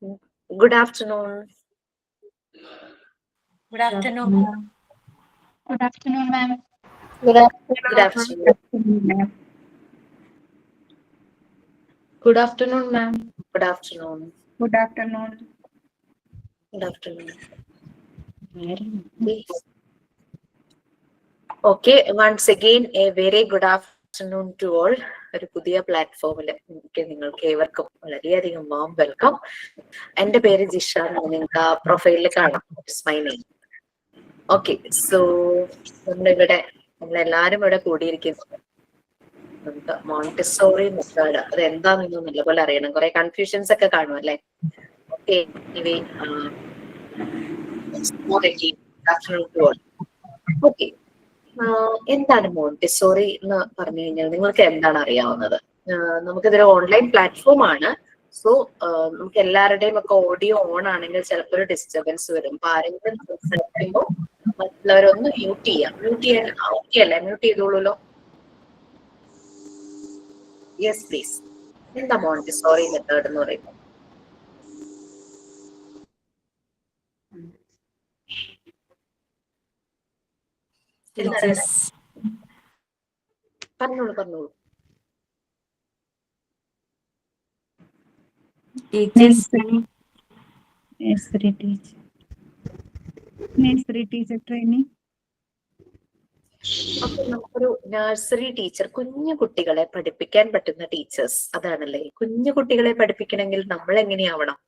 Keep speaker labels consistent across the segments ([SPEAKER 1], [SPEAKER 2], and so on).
[SPEAKER 1] Good afternoon.
[SPEAKER 2] Good afternoon.
[SPEAKER 3] Good afternoon, ma'am.
[SPEAKER 1] Good afternoon.
[SPEAKER 3] Ma'am.
[SPEAKER 2] Good afternoon, ma'am.
[SPEAKER 1] Good afternoon.
[SPEAKER 3] Good afternoon.
[SPEAKER 1] Good afternoon. Okay, once again, a very good afternoon to all. ഒരു പുതിയ പ്ലാറ്റ്ഫോമിൽ നിങ്ങൾക്ക് ഏവർക്കും വളരെയധികം warm welcome. എന്റെ പേര് ജിഷ, നിങ്ങൾക്ക് ആ പ്രൊഫൈലിൽ കാണാം. My name. ഓക്കെ, സോ നമ്മളെല്ലാരും ഇവിടെ കൂടിയിരിക്കുന്നത് നമുക്ക് മോണ്ടിസോറി മെത്തേഡ് അത് എന്താണെന്ന് നല്ലപോലെ അറിയണം. കുറെ കൺഫ്യൂഷൻസ് ഒക്കെ കാണും അല്ലെ? ഓക്കെ, ഓക്കെ, എന്താണ് മോണ്ടിസോറി എന്ന് പറഞ്ഞു കഴിഞ്ഞാൽ നിങ്ങൾക്ക് എന്താണ് അറിയാവുന്നത്? നമുക്കിതൊരു ഓൺലൈൻ പ്ലാറ്റ്ഫോം ആണ്. സോ നമുക്ക് എല്ലാവരുടെയും ഒക്കെ ഓഡിയോ ഓൺ ആണെങ്കിൽ ചിലപ്പോൾ ഒരു ഡിസ്റ്റർബൻസ് വരും. അപ്പൊ ആരെങ്കിലും സംസാരിക്കുമ്പോൾ മറ്റുള്ളവരൊന്ന് മ്യൂട്ട് ചെയ്യാം. മ്യൂട്ട് ചെയ്യാൻ ഓക്കെ അല്ലേ? മ്യൂട്ട് ചെയ്തോളൂല്ലോ. Yes please. എന്താ മോണ്ടിസോറി മെത്തേഡ് എന്ന് പറയുന്നത്? പറഞ്ഞോളൂ.
[SPEAKER 3] Nursery teacher training.
[SPEAKER 1] അപ്പൊ നമുക്കൊരു നഴ്സറി ടീച്ചർ, കുഞ്ഞു കുട്ടികളെ പഠിപ്പിക്കാൻ പറ്റുന്ന ടീച്ചേഴ്സ്, അതാണല്ലേ. കുഞ്ഞു കുട്ടികളെ പഠിപ്പിക്കണമെങ്കിൽ നമ്മൾ എങ്ങനെയാവണം?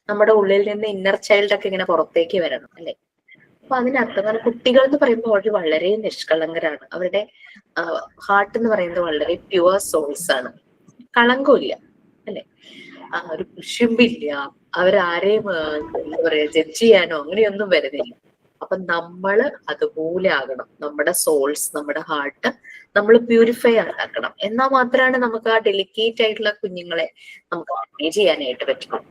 [SPEAKER 1] നമ്മുടെ ഉള്ളിൽ നിന്ന് ഇന്നർ ചൈൽഡ് ഒക്കെ ഇങ്ങനെ പുറത്തേക്ക് വരണം അല്ലെ? അപ്പൊ അതിനർത്ഥം കുട്ടികൾ എന്ന് പറയുമ്പോൾ അവർ വളരെ നിഷ്കളങ്കരാണ്. അവരുടെ ഹാർട്ട് എന്ന് പറയുന്നത് വളരെ പ്യുവർ സോൾസ് ആണ്. കളങ്കമില്ല അല്ലെ? ഒരു കുശുമ്പില്ല. അവരാരെയും എന്താ പറയാ ജഡ്ജ് ചെയ്യാനോ അങ്ങനെയൊന്നും വരുന്നില്ല. അപ്പൊ നമ്മള് അതുപോലെ ആകണം. നമ്മുടെ സോൾസ്, നമ്മുടെ ഹാർട്ട് നമ്മൾ പ്യൂരിഫൈ ആക്കണം. എന്നാൽ മാത്രമാണ് നമുക്ക് ആ ഡെലിക്കേറ്റ് ആയിട്ടുള്ള കുഞ്ഞുങ്ങളെ നമുക്ക് മാനേജ് ചെയ്യാനായിട്ട് പറ്റും.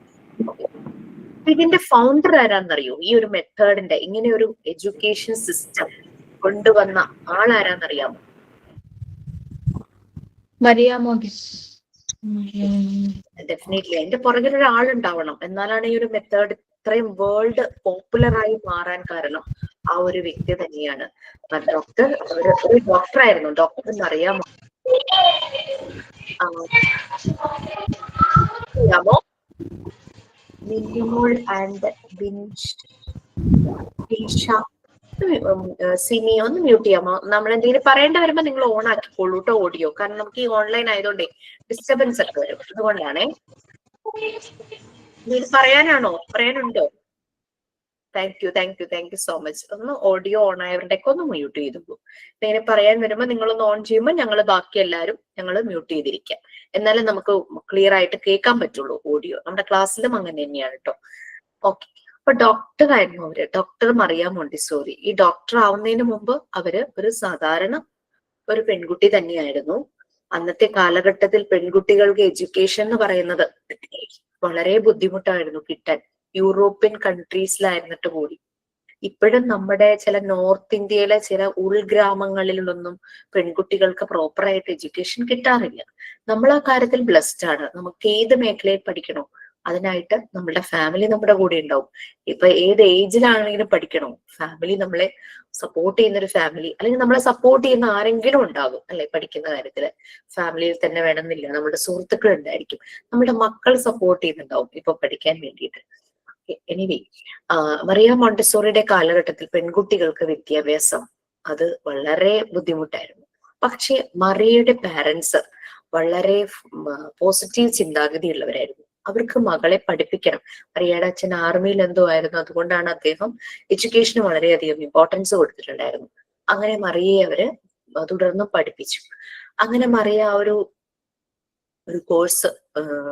[SPEAKER 1] ഇതിന്റെ ഫൗണ്ടർ ആരാന്നറിയോ? ഈ ഒരു മെത്തേഡിന്റെ, ഇങ്ങനെ ഒരു എഡ്യൂക്കേഷൻ സിസ്റ്റം കൊണ്ടുവന്ന ആളാരാന്നറിയാമോ?
[SPEAKER 2] മരിയ മോണ്ടിസ്.
[SPEAKER 1] ഡെഫിനറ്റ്ലി അതിന്റെ പുറകിൽ ഒരാളുണ്ടാവണം. എന്നാലാണ് ഈ ഒരു മെത്തേഡ് ഇത്രയും വേൾഡ് പോപ്പുലർ ആയി മാറാൻ കാരണം ആ ഒരു വ്യക്തി തന്നെയാണ്. ഡോക്ടർ ഒരു ഡോക്ടർ ആയിരുന്നു. ഡോക്ടർ എന്നറിയാമോ? മിനിമോൾ ആൻഡ് സിമി ഒന്ന് മ്യൂട്ട് ചെയ്യാമോ? നമ്മൾ എന്തെങ്കിലും പറയേണ്ടി വരുമ്പോ നിങ്ങൾ ഓൺ ആക്കിക്കോളൂ കേട്ടോ ഓഡിയോ. കാരണം നമുക്ക് ഈ ഓൺലൈൻ ആയതുകൊണ്ടേ ഡിസ്റ്റർബൻസ് ഒക്കെ വരും. അതുകൊണ്ടാണേ. പറയാനാണോ? പറയാനുണ്ടോ? Thank you so much. ഒന്ന് ഓഡിയോ ഓൺ ആയവരുടെ ഒക്കെ ഒന്ന് മ്യൂട്ട് ചെയ്തു. ഇങ്ങനെ പറയാൻ വരുമ്പോ നിങ്ങളൊന്ന് ഓൺ ചെയ്യുമ്പോൾ ഞങ്ങൾ ബാക്കി എല്ലാവരും മ്യൂട്ട് ചെയ്തിരിക്കാം. എന്നാലും നമുക്ക് ക്ലിയർ ആയിട്ട് കേൾക്കാൻ പറ്റുള്ളൂ ഓഡിയോ. നമ്മുടെ ക്ലാസ്സിലും അങ്ങനെ തന്നെയാണ് കേട്ടോ. ഓക്കെ, അപ്പൊ ഡോക്ടർ ആയിരുന്നു അവര്. Doctor Maria Montessori. ഈ ഡോക്ടർ ആവുന്നതിന് മുമ്പ് അവര് ഒരു സാധാരണ ഒരു പെൺകുട്ടി തന്നെയായിരുന്നു. അന്നത്തെ കാലഘട്ടത്തിൽ പെൺകുട്ടികൾക്ക് എഡ്യൂക്കേഷൻ എന്ന് പറയുന്നത് വളരെ ബുദ്ധിമുട്ടായിരുന്നു കിട്ടാൻ. യൂറോപ്യൻ കൺട്രീസിലായിരുന്നിട്ട് കൂടി. ഇപ്പോഴും നമ്മുടെ ചില നോർത്ത് ഇന്ത്യയിലെ ചില ഉൾഗ്രാമങ്ങളിലൊന്നും പെൺകുട്ടികൾക്ക് പ്രോപ്പറായിട്ട് എഡ്യൂക്കേഷൻ കിട്ടാറില്ല. നമ്മൾ ആ കാര്യത്തിൽ ബ്ലെസ്ഡ് ആണ്. നമുക്ക് ഏത് മേഖലയിൽ പഠിക്കണോ അതിനായിട്ട് നമ്മുടെ ഫാമിലി നമ്മുടെ കൂടെ ഉണ്ടാവും. ഇപ്പൊ ഏത് ഏജിലാണെങ്കിലും പഠിക്കണോ, ഫാമിലി നമ്മളെ സപ്പോർട്ട് ചെയ്യുന്ന ഒരു ഫാമിലി, അല്ലെങ്കിൽ നമ്മളെ സപ്പോർട്ട് ചെയ്യുന്ന ആരെങ്കിലും ഉണ്ടാകും അല്ലെ? പഠിക്കുന്ന കാര്യത്തില് ഫാമിലിയിൽ തന്നെ വേണമെന്നില്ല, നമ്മുടെ സുഹൃത്തുക്കൾ ഉണ്ടായിരിക്കും, നമ്മുടെ മക്കൾ സപ്പോർട്ട് ചെയ്യുന്നുണ്ടാവും ഇപ്പൊ പഠിക്കാൻ വേണ്ടിയിട്ട്. എനിവേ, മറിയ മോണ്ടിസോറിയുടെ കാലഘട്ടത്തിൽ പെൺകുട്ടികൾക്ക് വിദ്യാഭ്യാസം അത് വളരെ ബുദ്ധിമുട്ടായിരുന്നു. പക്ഷെ മറിയയുടെ പാരന്റ്സ് വളരെ പോസിറ്റീവ് ചിന്താഗതിയുള്ളവരായിരുന്നു. അവർക്ക് മകളെ പഠിപ്പിക്കണം. മറിയയുടെ അച്ഛൻ ആർമിയിൽ എന്തോ ആയിരുന്നു. അതുകൊണ്ടാണ് അദ്ദേഹം എഡ്യൂക്കേഷന് വളരെയധികം ഇമ്പോർട്ടൻസ് കൊടുത്തിട്ടുണ്ടായിരുന്നു. അങ്ങനെ മറിയയെ അവര് തുടർന്ന് പഠിപ്പിച്ചു. അങ്ങനെ മറിയ ഒരു കോഴ്സ്,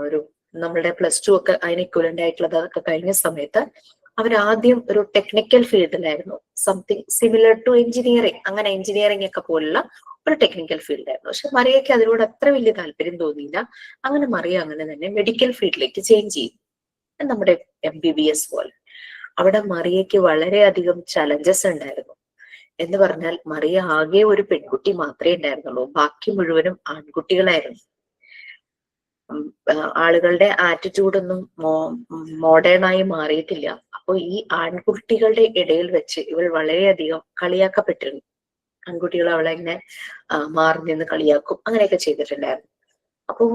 [SPEAKER 1] ഒരു നമ്മളുടെ +2 ഒക്കെ അതിന് ഇക്വലന്റ് ആയിട്ടുള്ളത് അതൊക്കെ കഴിഞ്ഞ സമയത്ത് അവരാദ്യം ഒരു ടെക്നിക്കൽ ഫീൽഡിലായിരുന്നു. Something similar to engineering. അങ്ങനെ എഞ്ചിനീയറിംഗ് ഒക്കെ പോലുള്ള ഒരു ടെക്നിക്കൽ ഫീൽഡായിരുന്നു. പക്ഷെ മറിയയ്ക്ക് അതിനോട് അത്ര വലിയ താല്പര്യം തോന്നിയില്ല. അങ്ങനെ മറിയ അങ്ങനെ തന്നെ മെഡിക്കൽ ഫീൽഡിലേക്ക് ചേഞ്ച് ചെയ്തു. നമ്മുടെ MBBS പോലെ. അവിടെ മറിയയ്ക്ക് വളരെയധികം ചലഞ്ചസ് ഉണ്ടായിരുന്നു. എന്ന് പറഞ്ഞാൽ മറിയ ആകെ ഒരു പെൺകുട്ടി മാത്രമേ ഉണ്ടായിരുന്നുള്ളൂ, ബാക്കി മുഴുവനും ആൺകുട്ടികളായിരുന്നു. ആളുകളുടെ ആറ്റിറ്റ്യൂഡൊന്നും മോഡേൺ ആയി മാറിയിട്ടില്ല. അപ്പൊ ഈ ആൺകുട്ടികളുടെ ഇടയിൽ വെച്ച് ഇവൾ വളരെയധികം കളിയാക്കപ്പെട്ടിരുന്നു. ആൺകുട്ടികൾ അവളെ ഇങ്ങനെ മാറി നിന്ന് കളിയാക്കും, അങ്ങനെയൊക്കെ ചെയ്തിട്ടുണ്ടായിരുന്നു. അപ്പം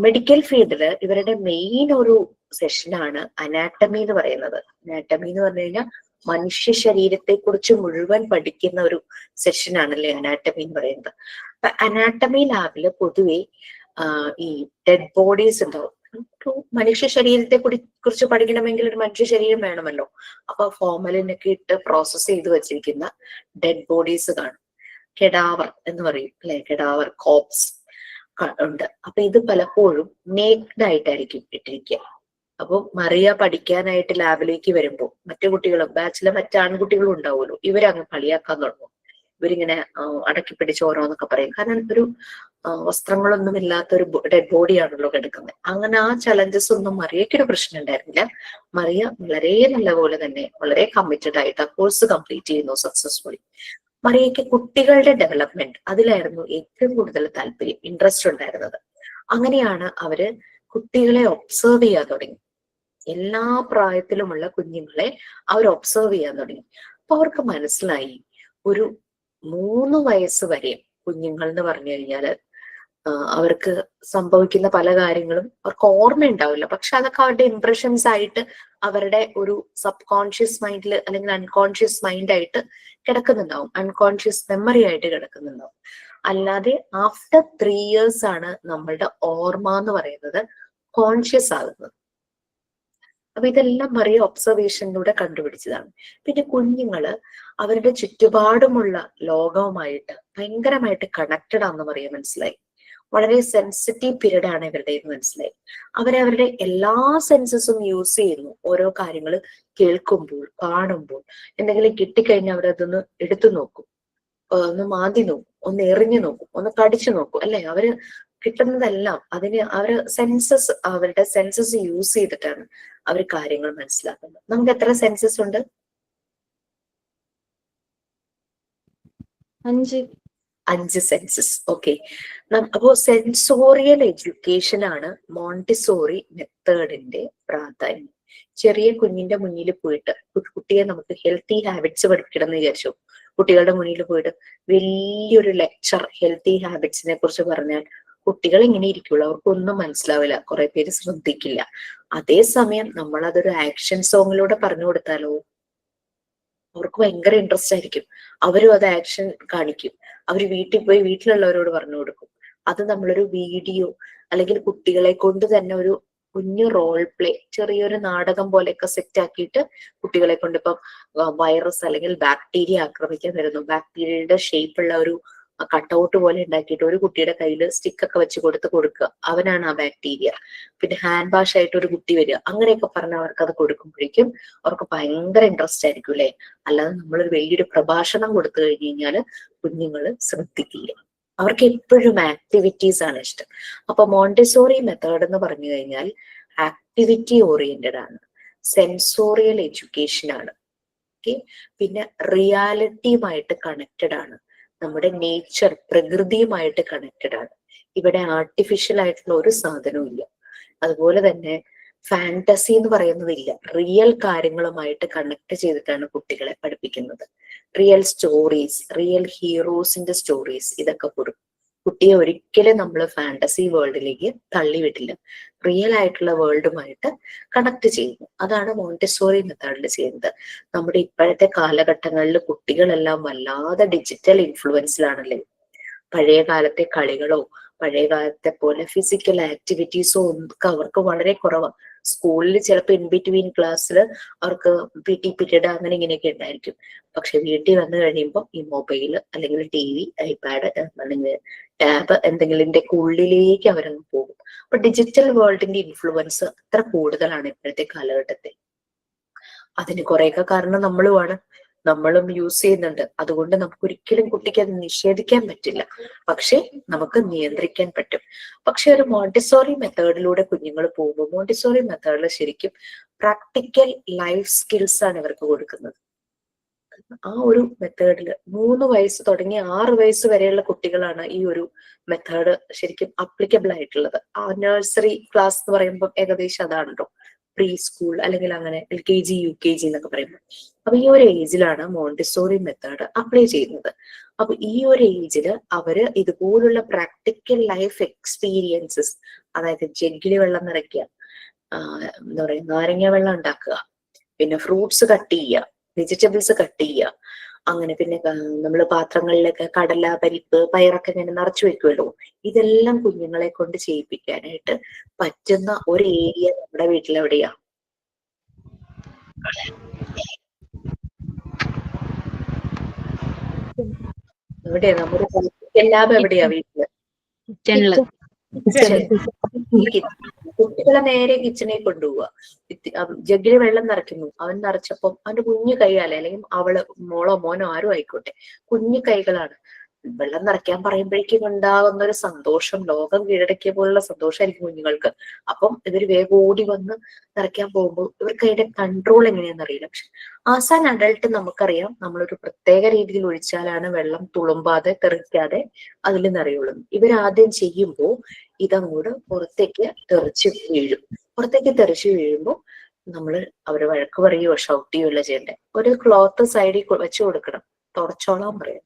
[SPEAKER 1] മെഡിക്കൽ ഫീൽഡില് ഇവരുടെ മെയിൻ ഒരു സെഷനാണ് അനാറ്റമി എന്ന് പറയുന്നത്. അനാറ്റമി എന്ന് പറഞ്ഞു കഴിഞ്ഞാൽ മനുഷ്യ ശരീരത്തെ കുറിച്ച് മുഴുവൻ പഠിക്കുന്ന ഒരു സെഷനാണല്ലേ അനാറ്റമി എന്ന് പറയുന്നത്. അപ്പൊ അനാറ്റമി ലാബില് പൊതുവെ ഈ ഡെഡ് ബോഡീസ് ഉണ്ടാവും. മനുഷ്യ ശരീരത്തെ കുറിച്ച് പഠിക്കണമെങ്കിൽ ഒരു മനുഷ്യ ശരീരം വേണമല്ലോ. അപ്പൊ ഫോർമലിനൊക്കെ ഇട്ട് പ്രോസസ് ചെയ്ത് വെച്ചിരിക്കുന്ന ഡെഡ് ബോഡീസ് കാണും. കെഡാവർ എന്ന് പറയും അല്ലെ, കെഡാവർ കോപ്സ് ഉണ്ട്. അപ്പൊ ഇത് പലപ്പോഴും നേക്ഡ് ആയിട്ടായിരിക്കും ഇട്ടിരിക്കുക. അപ്പൊ മറിയ പഠിക്കാനായിട്ട് ലാബിലേക്ക് വരുമ്പോൾ മറ്റു കുട്ടികളും ബാച്ചിലെ മറ്റു ആൺകുട്ടികളും ഉണ്ടാവുമല്ലോ, ഇവരങ്ങ് കളിയാക്കാൻ തുടങ്ങും. ഇവരിങ്ങനെ അടക്കി പിടിച്ച് ഓരോന്നൊക്കെ പറയും. കാരണം ഒരു വസ്ത്രങ്ങളൊന്നും ഇല്ലാത്ത ഒരു ഡെഡ് ബോഡിയാണല്ലോ കിടക്കുന്നത്. അങ്ങനെ ആ ചലഞ്ചസ് ഒന്നും മറിയയ്ക്കൊരു പ്രശ്നം ഉണ്ടായിരുന്നില്ല. മറിയ വളരെ നല്ലപോലെ തന്നെ വളരെ കമ്മിറ്റഡ് ആയിട്ട് ആ കോഴ്സ് കംപ്ലീറ്റ് ചെയ്യുന്നു സക്സസ്ഫുള്ളി. മറിയയ്ക്ക് കുട്ടികളുടെ ഡെവലപ്മെന്റ് അതിലായിരുന്നു ഏറ്റവും കൂടുതൽ താല്പര്യം, ഇൻട്രസ്റ്റ് ഉണ്ടായിരുന്നത്. അങ്ങനെയാണ് അവര് കുട്ടികളെ ഒബ്സർവ് ചെയ്യാൻ തുടങ്ങി. എല്ലാ പ്രായത്തിലുമുള്ള കുഞ്ഞുങ്ങളെ അവർ ഒബ്സർവ് ചെയ്യാൻ തുടങ്ങി. അപ്പൊ അവർക്ക് മനസ്സിലായി ഒരു 3 വയസ്സ് വരെ കുഞ്ഞുങ്ങൾ എന്ന് പറഞ്ഞു കഴിഞ്ഞാല് അവർക്ക് സംഭവിക്കുന്ന പല കാര്യങ്ങളും അവർക്ക് ഓർമ്മ ഉണ്ടാവില്ല. പക്ഷെ അതൊക്കെ അവരുടെ ഇംപ്രഷൻസ് ആയിട്ട് അവരുടെ ഒരു സബ് കോൺഷ്യസ് മൈൻഡിൽ അല്ലെങ്കിൽ അൺകോൺഷ്യസ് മൈൻഡ് ആയിട്ട് കിടക്കുന്നുണ്ടാവും, അൺകോൺഷ്യസ് മെമ്മറി ആയിട്ട് കിടക്കുന്നുണ്ടാവും. അല്ലാതെ ആഫ്റ്റർ 3 ഇയേഴ്സ് ആണ് നമ്മളുടെ ഓർമ്മ എന്ന് പറയുന്നത് കോൺഷ്യസ് ആകുന്നത്. അപ്പൊ ഇതെല്ലാം മറിയ ഒബ്സർവേഷനിലൂടെ കണ്ടുപിടിച്ചതാണ്. പിന്നെ കുഞ്ഞുങ്ങള് അവരുടെ ചുറ്റുപാടുമുള്ള ലോകവുമായിട്ട് ഭയങ്കരമായിട്ട് കണക്റ്റഡ് ആണെന്ന് മറിയ മനസ്സിലായി. വളരെ സെൻസിറ്റീവ് പീരീഡ് ആണ് ഇവരുടെ എന്ന് മനസ്സിലായി. അവരവരുടെ എല്ലാ സെൻസസും യൂസ് ചെയ്യുന്നു. ഓരോ കാര്യങ്ങൾ കേൾക്കുമ്പോൾ, കാണുമ്പോൾ, എന്തെങ്കിലും കിട്ടിക്കഴിഞ്ഞാൽ അവരതൊന്ന് എടുത്തു നോക്കും, ഒന്ന് മാന്തി നോക്കും, ഒന്ന് എറിഞ്ഞു നോക്കും, ഒന്ന് കടിച്ചു നോക്കും അല്ലെ. അവര് കിട്ടുന്നതെല്ലാം അവരുടെ സെൻസസ് യൂസ് ചെയ്തിട്ടാണ് അവർ കാര്യങ്ങൾ മനസ്സിലാക്കുന്നത്. നമുക്ക് എത്ര സെൻസസ് ഉണ്ട്? 5 സെൻസസ്. ഓക്കെ. അപ്പോ സെൻസോറിയൽ എഡ്യൂക്കേഷൻ ആണ് മോണ്ടിസോറി മെത്തേഡിന്റെ പ്രാധാന്യം. ചെറിയ കുഞ്ഞിന്റെ മുന്നിൽ പോയിട്ട് കുട്ടിയെ നമുക്ക് ഹെൽത്തി ഹാബിറ്റ്സ് പഠിക്കണം എന്ന് വിചാരിച്ചു. കുട്ടികളുടെ മുന്നിൽ പോയിട്ട് വലിയൊരു ലെക്ചർ ഹെൽത്തി ഹാബിറ്റ്സിനെ കുറിച്ച് പറഞ്ഞാൽ കുട്ടികൾ ഇങ്ങനെ ഇരിക്കുള്ളൂ, അവർക്കൊന്നും മനസ്സിലാവില്ല, കുറെ പേര് ശ്രദ്ധിക്കില്ല. അതേസമയം നമ്മൾ അതൊരു ആക്ഷൻ സോങ്ങിലൂടെ പറഞ്ഞു കൊടുത്താലോ അവർക്ക് ഭയങ്കര ഇൻട്രസ്റ്റ് ആയിരിക്കും. അവരും അത് ആക്ഷൻ കാണിക്കും. അവർ വീട്ടിൽ പോയി വീട്ടിലുള്ളവരോട് പറഞ്ഞു കൊടുക്കും. അത് നമ്മളൊരു വീഡിയോ അല്ലെങ്കിൽ കുട്ടികളെ കൊണ്ട് തന്നെ ഒരു കുഞ്ഞു റോൾ പ്ലേ, ചെറിയൊരു നാടകം പോലെയൊക്കെ സെറ്റ് ആക്കിയിട്ട് കുട്ടികളെ കൊണ്ട് ഇപ്പം വൈറസ് അല്ലെങ്കിൽ ബാക്ടീരിയ ആക്രമിക്കാൻ വരുന്നു, ബാക്ടീരിയയുടെ ഷേപ്പുള്ള ഒരു കട്ടൗട്ട് പോലെ ഉണ്ടാക്കിയിട്ട് ഒരു കുട്ടിയുടെ കയ്യിൽ സ്റ്റിക്കൊക്കെ വെച്ച് കൊടുക്കുക, അവനാണ് ആ ബാക്ടീരിയ. പിന്നെ ഹാൻഡ് വാഷ് ആയിട്ട് ഒരു കുട്ടി വരിക, അങ്ങനെയൊക്കെ പറഞ്ഞ് അവർക്ക് അത് കൊടുക്കുമ്പോഴേക്കും അവർക്ക് ഭയങ്കര ഇൻട്രസ്റ്റ് ആയിരിക്കും അല്ലെ. അല്ലാതെ നമ്മളൊരു വലിയൊരു പ്രഭാഷണം കൊടുത്തു കഴിഞ്ഞു കഴിഞ്ഞാല് കുഞ്ഞുങ്ങൾ ശ്രദ്ധിക്കില്ല. അവർക്ക് എപ്പോഴും ആക്ടിവിറ്റീസ് ആണ് ഇഷ്ടം. അപ്പൊ മോണ്ടിസോറി മെത്തേഡ് എന്ന് പറഞ്ഞു കഴിഞ്ഞാൽ ആക്ടിവിറ്റി ഓറിയന്റഡ് ആണ്, സെൻസോറിയൽ എഡ്യൂക്കേഷൻ ആണ്. ഓക്കെ. പിന്നെ റിയാലിറ്റിയുമായിട്ട് കണക്റ്റഡ് ആണ്, നമ്മുടെ നേച്ചർ പ്രകൃതിയുമായിട്ട് കണക്റ്റഡ് ആണ്. ഇവിടെ ആർട്ടിഫിഷ്യൽ ആയിട്ടുള്ള ഒരു സാധനവും ഇല്ല. അതുപോലെ തന്നെ ഫാന്റസി എന്ന് പറയുന്നതില്ല. റിയൽ കാര്യങ്ങളുമായിട്ട് കണക്ട് ചെയ്തിട്ടാണ് കുട്ടികളെ പഠിപ്പിക്കുന്നത്. റിയൽ സ്റ്റോറീസ്, റിയൽ ഹീറോസിന്റെ സ്റ്റോറീസ് ഇതൊക്കെ കൊടുക്കും. കുട്ടിയെ ഒരിക്കലും നമ്മൾ ഫാന്റസി വേൾഡിലേക്ക് തള്ളിവിട്ടില്ല, റിയൽ ആയിട്ടുള്ള വേൾഡുമായിട്ട് കണക്ട് ചെയ്യുന്നു. അതാണ് മോണ്ടിസോറി മെത്തേഡിൽ ചെയ്യുന്നത്. നമ്മുടെ ഇപ്പോഴത്തെ കാലഘട്ടങ്ങളിൽ കുട്ടികളെല്ലാം വല്ലാതെ ഡിജിറ്റൽ ഇൻഫ്ലുവൻസിലാണല്ലേ. പഴയ കാലത്തെ കളികളോ പഴയ കാലത്തെ പോലെ ഫിസിക്കൽ ആക്ടിവിറ്റീസോ ഒക്കെ അവർക്ക് വളരെ കുറവാണ്. സ്കൂളിൽ ചിലപ്പോൾ ഇൻ ബിറ്റ്വീൻ ക്ലാസ്സിൽ അവർക്ക് PT പീരീഡ് അങ്ങനെ ഇങ്ങനെയൊക്കെ ഉണ്ടായിരിക്കും. പക്ഷെ വീട്ടിൽ വന്നു കഴിയുമ്പോൾ ഈ മൊബൈൽ അല്ലെങ്കിൽ TV, iPad അല്ലെങ്കിൽ ടാബ് എന്തെങ്കിലിന്റെ ഉള്ളിലേക്ക് അവരങ്ങ് പോകും. അപ്പൊ ഡിജിറ്റൽ വേൾഡിന്റെ ഇൻഫ്ലുവൻസ് അത്ര കൂടുതലാണ് ഇപ്പോഴത്തെ കാലഘട്ടത്തിൽ. അതിന് കുറെയൊക്കെ കാരണം നമ്മളും യൂസ് ചെയ്യുന്നുണ്ട്. അതുകൊണ്ട് നമുക്ക് ഒരിക്കലും കുട്ടിക്ക് അത് നിഷേധിക്കാൻ പറ്റില്ല, പക്ഷെ നമുക്ക് നിയന്ത്രിക്കാൻ പറ്റും. പക്ഷെ ഒരു മോണ്ടിസോറി മെത്തേഡിലൂടെ കുഞ്ഞുങ്ങൾ പോകുമ്പോൾ മോണ്ടിസോറി മെത്തേഡിൽ ശരിക്കും പ്രാക്ടിക്കൽ ലൈഫ് സ്കിൽസ് ആണ് ഇവർക്ക് കൊടുക്കുന്നത്. ആ ഒരു മെത്തേഡില് 3 വയസ്സ് തുടങ്ങി 6 വയസ്സ് വരെയുള്ള കുട്ടികളാണ് ഈ ഒരു മെത്തേഡ് ശരിക്കും അപ്ലിക്കബിൾ ആയിട്ടുള്ളത്. ആ നഴ്സറി ക്ലാസ് എന്ന് പറയുമ്പോൾ ഏകദേശം അതാണല്ലോ, പ്രീ സ്കൂൾ അല്ലെങ്കിൽ അങ്ങനെ LKG UKG എന്നൊക്കെ പറയുമ്പോൾ. അപ്പൊ ഈ ഒരു ഏജിലാണ് മോണ്ടിസോറി മെത്തേഡ് അപ്ലൈ ചെയ്യുന്നത്. അപ്പൊ ഈ ഒരു ഏജില് അവര് ഇതുപോലുള്ള പ്രാക്ടിക്കൽ ലൈഫ് എക്സ്പീരിയൻസസ്, അതായത് ജഗ്ഗില് വെള്ളം നിറയ്ക്കുക, എന്താ പറയുക, നാരങ്ങ വെള്ളം ഉണ്ടാക്കുക, പിന്നെ ഫ്രൂട്ട്സ് കട്ട് ചെയ്യുക, വെജിറ്റബിൾസ് കട്ട് ചെയ്യുക, അങ്ങനെ പിന്നെ നമ്മൾ പാത്രങ്ങളിലൊക്കെ കടല, പരിപ്പ്, പയറൊക്കെ ഇങ്ങനെ നിറച്ചു വെക്കുമല്ലോ, ഇതെല്ലാം കുഞ്ഞുങ്ങളെ കൊണ്ട് ചെയ്യിപ്പിക്കാനായിട്ട് പറ്റുന്ന ഒരു ഏരിയ നമ്മുടെ വീട്ടിലെവിടെയാ? എവിടെയാ നമ്മുടെ ലാബ്? എവിടെയാ വീട്ടില്? കുട്ടികളെ നേരെ കിച്ചണിൽ കൊണ്ടുപോവുക. ജഗ്ഗില് വെള്ളം നിറയ്ക്കുന്നു, അവൻ നിറച്ചപ്പം അവന്റെ കുഞ്ഞു കൈകാല, അല്ലെങ്കിൽ അവള് മോളോ മോനോ ആരും ആയിക്കോട്ടെ, കുഞ്ഞു കൈകളാണ്. വെള്ളം നിറയ്ക്കാൻ പറയുമ്പോഴേക്കും ഉണ്ടാകുന്ന ഒരു സന്തോഷം ലോകം കീഴടക്കിയ പോലുള്ള സന്തോഷമായിരിക്കും കുഞ്ഞുങ്ങൾക്ക്. അപ്പം ഇവര് വേഗം ഓടി വന്ന് നിറയ്ക്കാൻ പോകുമ്പോൾ ഇവർക്ക് അതിന്റെ കൺട്രോൾ എങ്ങനെയാണെന്ന് അറിയില്ല. പക്ഷെ ആസ് ആൻ അഡൾട്ട് നമുക്കറിയാം, നമ്മളൊരു പ്രത്യേക രീതിയിൽ ഒഴിച്ചാലാണ് വെള്ളം തുളുമ്പാതെ തെറിക്കാതെ അതിൽ നിറയുള്ളൂ. ഇവരാദ്യം ചെയ്യുമ്പോൾ ഇതങ്ങോട്ട് പുറത്തേക്ക് തെറിച്ച് വീഴും. പുറത്തേക്ക് തെറിച്ച് വീഴുമ്പോൾ നമ്മൾ അവരെ വഴക്ക് പറയുകയോ ഷൗട്ട് ചെയ്യുകയോ ചെയ്യണ്ടേ, ഒരു ക്ലോത്ത് സൈഡിൽ വെച്ച് കൊടുക്കണം, തുടച്ചോളാൻ പറയാം.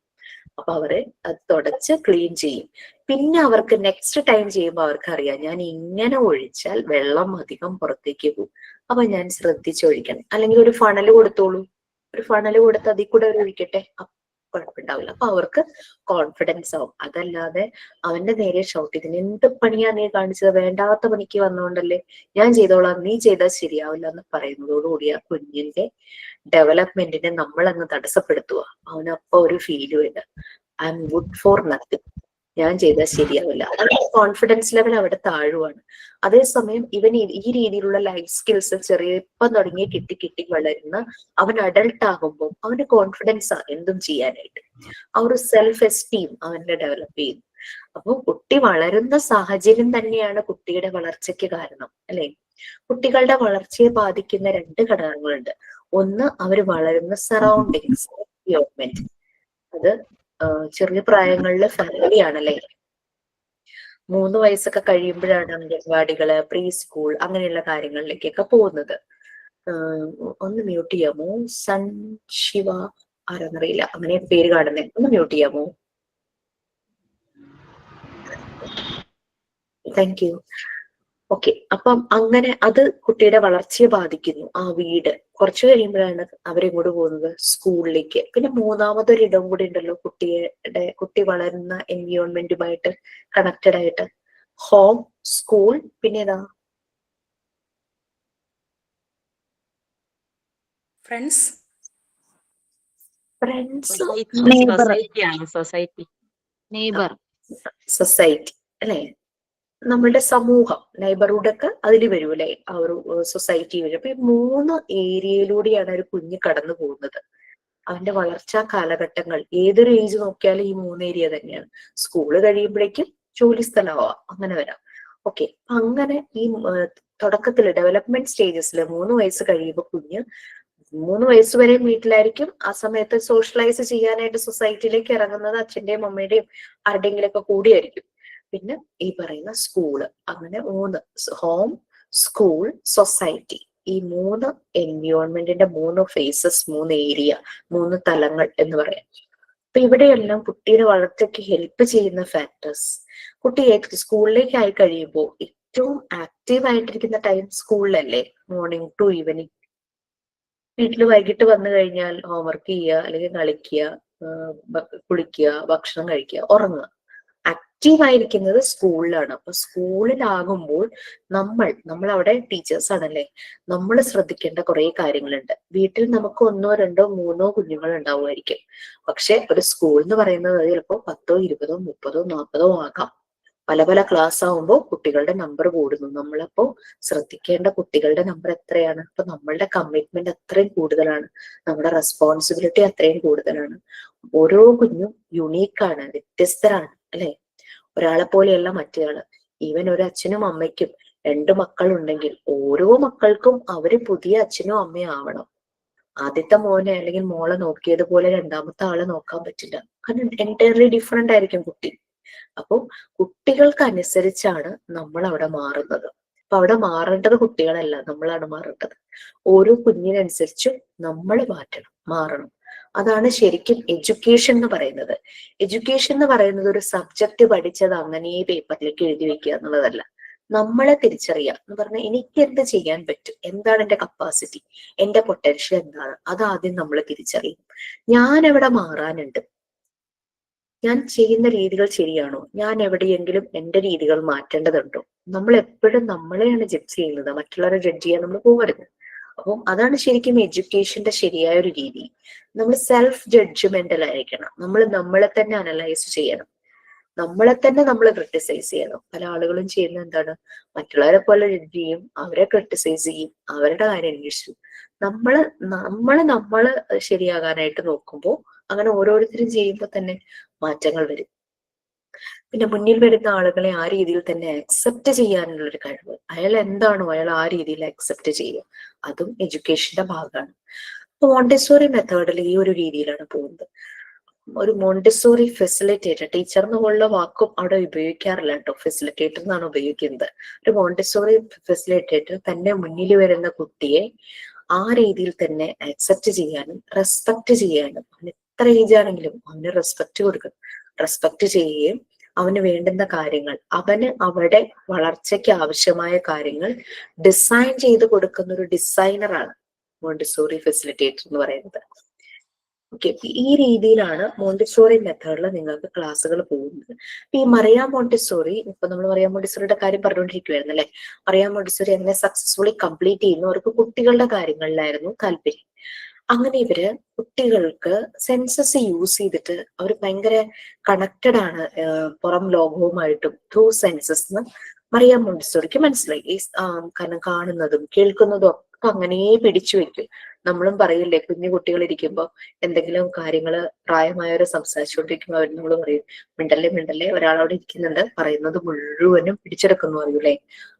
[SPEAKER 1] അപ്പൊ അവരെ അത് തുടച്ച് ക്ലീൻ ചെയ്യും. പിന്നെ അവർക്ക് നെക്സ്റ്റ് ടൈം ചെയ്യുമ്പോൾ അവർക്ക് അറിയാം, ഞാൻ ഇങ്ങനെ ഒഴിച്ചാൽ വെള്ളം അധികം പുറത്തേക്ക് പോകും, അപ്പൊ ഞാൻ ശ്രദ്ധിച്ചൊഴിക്കണം. അല്ലെങ്കിൽ ഒരു ഫണല് കൊടുത്തോളൂ, ഒരു ഫണല് കൊടുത്ത് അതിൽ കൂടെ അവർ ഒഴിക്കട്ടെ, കുഴപ്പമുണ്ടാവില്ല. അപ്പൊ അവർക്ക് കോൺഫിഡൻസ് ആവും. അതല്ലാതെ അവന്റെ നേരെ ഷൗട്ട് ചെയ്തിന് എന്ത് പണിയാ നീ കാണിച്ചത്, വേണ്ടാത്ത പണിക്ക് വന്നുകൊണ്ടല്ലേ, ഞാൻ ചെയ്തോളാം, നീ ചെയ്താൽ ശരിയാവില്ല എന്ന് പറയുന്നതോടുകൂടി ആ കുഞ്ഞിന്റെ ഡെവലപ്മെന്റിനെ നമ്മൾ അങ്ങ് തടസ്സപ്പെടുത്തുക. അവനപ്പൊ ഒരു ഫീലും ഇല്ല, I M good for nothing, ഞാൻ ചെയ്താൽ ശരിയാവില്ല. കോൺഫിഡൻസ് ലെവൽ അവിടെ താഴുവാണ്. അതേസമയം ഇവൻ ഈ രീതിയിലുള്ള ലൈഫ് സ്കിൽസ് ചെറിയപ്പം തുടങ്ങി കിട്ടി വളരുന്ന അവൻ അഡൾട്ട് ആകുമ്പോൾ അവന്റെ കോൺഫിഡൻസ് എന്തും ചെയ്യാനായിട്ട്, ആ ഒരു സെൽഫ് എസ്റ്റീം അവന്റെ ഡെവലപ്പ് ചെയ്യുന്നു. അപ്പൊ കുട്ടി വളരുന്ന സാഹചര്യം തന്നെയാണ് കുട്ടിയുടെ വളർച്ചയ്ക്ക് കാരണം, അല്ലെ? കുട്ടികളുടെ വളർച്ചയെ ബാധിക്കുന്ന 2 ഘടകങ്ങളുണ്ട്. ഒന്ന്, അവർ വളരുന്ന സറൗണ്ടിങ്സ്, എൻവയോൺമെന്റ്. അത് ചെറിയ പ്രായങ്ങളില് ഫാമിലി ആണല്ലേ. 3 വയസ്സൊക്കെ കഴിയുമ്പോഴാണ് അംഗൻവാടികള്, പ്രീ സ്കൂൾ അങ്ങനെയുള്ള കാര്യങ്ങളിലേക്കൊക്കെ പോകുന്നത്. ഒന്ന് മ്യൂട്ട് ചെയ്യാമോ? സൺ ശിവ ആരെന്നറിയില്ല, അങ്ങനെ പേര് കാണുന്നേ, ഒന്ന് മ്യൂട്ട് ചെയ്യാമോ? Thank you. ഓക്കെ, അപ്പം അങ്ങനെ അത് കുട്ടിയുടെ വളർച്ചയെ ബാധിക്കുന്നു. ആ വീട് കുറച്ച് കഴിയുമ്പോഴാണ് അവരിങ്ങോട്ട് പോകുന്നത് സ്കൂളിലേക്ക്. പിന്നെ മൂന്നാമതൊരിടം കൂടി ഉണ്ടല്ലോ കുട്ടി വളരുന്ന എൻവിയോൺമെന്റുമായിട്ട് കണക്റ്റഡ് ആയിട്ട്, ഹോം, സ്കൂൾ, പിന്നെ ഏതാ?
[SPEAKER 4] ഫ്രണ്ട്സ്,
[SPEAKER 1] സൊസൈറ്റി അല്ലെ, നമ്മളുടെ സമൂഹം, നെയ്ബർഹുഡ് ഒക്കെ അതിൽ വരും അല്ലെ, ആ ഒരു സൊസൈറ്റി വരും. അപ്പൊ ഈ 3 ഏരിയയിലൂടെയാണ് ഒരു കുഞ്ഞ് കടന്നു പോകുന്നത്. അവന്റെ വളർച്ചാ കാലഘട്ടങ്ങൾ ഏതൊരു ഏജ് നോക്കിയാലും ഈ 3 ഏരിയ തന്നെയാണ്. സ്കൂള് കഴിയുമ്പോഴേക്കും ജോലി സ്ഥലമാവാം, അങ്ങനെ വരാം. ഓക്കെ, അങ്ങനെ ഈ തുടക്കത്തില് ഡെവലപ്മെന്റ് സ്റ്റേജസിൽ 3 വയസ്സ് കഴിയുമ്പോൾ കുഞ്ഞ് 3 വയസ്സ് വരെ വീട്ടിലായിരിക്കും. ആ സമയത്ത് സോഷ്യലൈസ് ചെയ്യാനായിട്ട് സൊസൈറ്റിയിലേക്ക് ഇറങ്ങുന്നത് അച്ഛന്റെയും അമ്മയുടെയും ആരുടെയെങ്കിലും ഒക്കെ കൂടിയായിരിക്കും. പിന്നെ ഈ പറയുന്ന സ്കൂള്, അങ്ങനെ 3, ഹോം, സ്കൂൾ, സൊസൈറ്റി, ഈ 3 എൻവിയോൺമെന്റിന്റെ 3 ഫേസസ്, 3 ഏരിയ, 3 തലങ്ങൾ എന്ന് പറയാം. അപ്പൊ ഇവിടെയെല്ലാം കുട്ടിയുടെ വളർച്ചയ്ക്ക് ഹെൽപ്പ് ചെയ്യുന്ന ഫാക്ടേഴ്സ്. കുട്ടി സ്കൂളിലേക്ക് ആയി കഴിയുമ്പോൾ ഏറ്റവും ആക്റ്റീവ് ആയിട്ടിരിക്കുന്ന ടൈം സ്കൂളിലല്ലേ, മോർണിംഗ് ടു ഈവനിങ്. വീട്ടിൽ വൈകിട്ട് വന്നു കഴിഞ്ഞാൽ ഹോംവർക്ക് ചെയ്യുക, അല്ലെങ്കിൽ കളിക്കുക, കുളിക്കുക, ഭക്ഷണം കഴിക്കുക, ഉറങ്ങുക. ആക്റ്റീവ് ആയിരിക്കുന്നത് സ്കൂളിലാണ്. അപ്പൊ സ്കൂളിലാകുമ്പോൾ നമ്മൾ അവിടെ ടീച്ചേഴ്സ് ആണല്ലേ, നമ്മൾ ശ്രദ്ധിക്കേണ്ട കുറെ കാര്യങ്ങളുണ്ട്. വീട്ടിൽ നമുക്ക് 1, 2, 3 കുഞ്ഞുങ്ങൾ ഉണ്ടാവുമായിരിക്കും. പക്ഷെ ഒരു സ്കൂൾ എന്ന് പറയുന്നത് ചിലപ്പോ 10, 20, 30, 40 ആകാം. പല പല ക്ലാസ് ആവുമ്പോൾ കുട്ടികളുടെ നമ്പർ കൂടുന്നു. നമ്മളപ്പോ ശ്രദ്ധിക്കേണ്ട കുട്ടികളുടെ നമ്പർ എത്രയാണ്. അപ്പൊ നമ്മളുടെ കമ്മിറ്റ്മെന്റ് അത്രയും കൂടുതലാണ്, നമ്മുടെ റെസ്പോൺസിബിലിറ്റി അത്രയും കൂടുതലാണ്. ഓരോ കുഞ്ഞും യുണീക്കാണ്, വ്യത്യസ്തരാണ് അല്ലെ. ഒരാളെ പോലെയല്ല മറ്റേയാള്. ഈവൻ ഒരു അച്ഛനും അമ്മയ്ക്കും 2 മക്കളുണ്ടെങ്കിൽ ഓരോ മക്കൾക്കും അവര് പുതിയ അച്ഛനും അമ്മയും ആവണം. ആദ്യത്തെ മോനെ അല്ലെങ്കിൽ മോളെ നോക്കിയതുപോലെ രണ്ടാമത്തെ ആളെ നോക്കാൻ പറ്റില്ല. കാരണം എൻറ്റയർലി ഡിഫറെന്റ് ആയിരിക്കും കുട്ടി. അപ്പോൾ കുട്ടികൾക്കനുസരിച്ചാണ് നമ്മൾ അവിടെ മാറുന്നത്. അപ്പൊ അവിടെ മാറേണ്ടത് കുട്ടികളല്ല, നമ്മളാണ് മാറേണ്ടത്. ഓരോ കുഞ്ഞിനനുസരിച്ചും നമ്മൾ മാറണം. അതാണ് ശരിക്കും എഡ്യൂക്കേഷൻ എന്ന് പറയുന്നത്. എഡ്യൂക്കേഷൻ എന്ന് പറയുന്നത് ഒരു സബ്ജക്ട് പഠിച്ചത് അങ്ങനെ പേപ്പറിലേക്ക് എഴുതി വെക്കുക എന്നുള്ളതല്ല. നമ്മളെ തിരിച്ചറിയുക എന്ന് പറഞ്ഞാൽ എനിക്ക് എന്ത് ചെയ്യാൻ പറ്റും, എന്താണ് എന്റെ കപ്പാസിറ്റി, എന്റെ പൊട്ടൻഷ്യൽ എന്താണ്, അതാദ്യം നമ്മൾ തിരിച്ചറിയും. ഞാൻ എവിടെ മാറാനുണ്ട്, ഞാൻ ചെയ്യുന്ന രീതികൾ ശരിയാണോ, ഞാൻ എവിടെയെങ്കിലും എന്റെ രീതികൾ മാറ്റേണ്ടതുണ്ടോ. നമ്മൾ എപ്പോഴും നമ്മളെയാണ് ജഡ്ജ് ചെയ്യുന്നത്, മറ്റുള്ളവരെ ജഡ്ജ് ചെയ്യാൻ നമ്മൾ പോകരുത്. അപ്പം അതാണ് ശരിക്കും എഡ്യൂക്കേഷന്റെ ശരിയായ ഒരു രീതി. നമ്മൾ സെൽഫ് ജഡ്ജ്മെന്റൽ ആയിരിക്കണം. നമ്മൾ നമ്മളെ തന്നെ അനലൈസ് ചെയ്യണം, നമ്മളെ തന്നെ നമ്മൾ ക്രിട്ടിസൈസ് ചെയ്യണം. പല ആളുകളും ചെയ്യുന്നത് എന്താണ്, മറ്റുള്ളവരെ പോലെ ജഡ്ജ് ചെയ്യും, അവരെ ക്രിട്ടിസൈസ് ചെയ്യും, അവരുടെ കാര്യം അന്വേഷിച്ചു. നമ്മള് ശരിയാകാനായിട്ട് നോക്കുമ്പോൾ അങ്ങനെ ഓരോരുത്തരും ചെയ്യുമ്പോൾ തന്നെ മാറ്റങ്ങൾ വരും. പിന്നെ മുന്നിൽ വരുന്ന ആളുകളെ ആ രീതിയിൽ തന്നെ അക്സെപ്റ്റ് ചെയ്യാനുള്ള ഒരു കഴിവ്, അയാൾ എന്താണോ അയാൾ ആ രീതിയിൽ അക്സെപ്റ്റ് ചെയ്യുക, അതും എഡ്യൂക്കേഷന്റെ ഭാഗമാണ്. മോണ്ടിസോറി മെത്തേഡിൽ ഈ ഒരു രീതിയിലാണ് പോകുന്നത്. ഒരു മോണ്ടിസോറി ഫെസിലിറ്റേറ്റർ, ടീച്ചർ എന്നുള്ള വാക്കും അവിടെ ഉപയോഗിക്കാറില്ല കേട്ടോ, ഫെസിലിറ്റേറ്റർ എന്നാണ് ഉപയോഗിക്കുന്നത്. ഒരു മോണ്ടിസോറി ഫെസിലിറ്റേറ്റർ തന്നെ മുന്നിൽ വരുന്ന കുട്ടിയെ ആ രീതിയിൽ തന്നെ അക്സെപ്റ്റ് ചെയ്യാനും റെസ്പെക്ട് ചെയ്യാനും, അവന് എത്ര ഏജ് ആണെങ്കിലും അവന് റെസ്പെക്ട് കൊടുക്കണം. റെസ്പെക്ട് ചെയ്യുകയും അവന് വേണ്ടുന്ന കാര്യങ്ങൾ, അവന് അവിടെ വളർച്ചയ്ക്ക് ആവശ്യമായ കാര്യങ്ങൾ ഡിസൈൻ ചെയ്ത് കൊടുക്കുന്ന ഒരു ഡിസൈനറാണ് മോണ്ടിസോറി ഫെസിലിറ്റേറ്റർ എന്ന് പറയുന്നത്. ഓക്കെ, ഈ രീതിയിലാണ് മോണ്ടിസോറി മെത്തേഡിൽ നിങ്ങൾക്ക് ക്ലാസ്സുകൾ പോകുന്നത്. ഈ മറിയ മോണ്ടിസോറി, ഇപ്പൊ നമ്മൾ മറിയ മോണ്ടിസോറിയുടെ കാര്യം പറഞ്ഞുകൊണ്ടിരിക്കുവായിരുന്നു അല്ലെ. മറിയ മോണ്ടിസോറി എങ്ങനെ സക്സസ്ഫുള്ളി കംപ്ലീറ്റ് ചെയ്യുന്നു, അവർക്ക് കുട്ടികളുടെ കാര്യങ്ങളിലായിരുന്നു താല്പര്യം. അങ്ങനെ ഇവര് കുട്ടികൾക്ക് സെൻസസ് യൂസ് ചെയ്തിട്ട് അവർ ഭയങ്കര കണക്റ്റഡ് ആണ് പുറം ലോകവുമായിട്ടും ത്രൂ സെൻസസ് എന്ന് മറിയ മോണ്ടിസോറിക്ക് മനസ്സിലായി. കാരണം കാണുന്നതും കേൾക്കുന്നതും ഒക്കെ അങ്ങനെ പിടിച്ചു വെക്കും. നമ്മളും പറയില്ലേ, കുഞ്ഞു കുട്ടികൾ ഇരിക്കുമ്പോൾ എന്തെങ്കിലും കാര്യങ്ങള് പ്രായമായവരെ സംസാരിച്ചുകൊണ്ടിരിക്കുമ്പോൾ അവർ നമ്മൾ പറയും, മിണ്ടല്ലേ ഒരാളവിടെ ഇരിക്കുന്നുണ്ട്, പറയുന്നത് മുഴുവനും പിടിച്ചെടുക്കുന്നു അറിയൂലേ.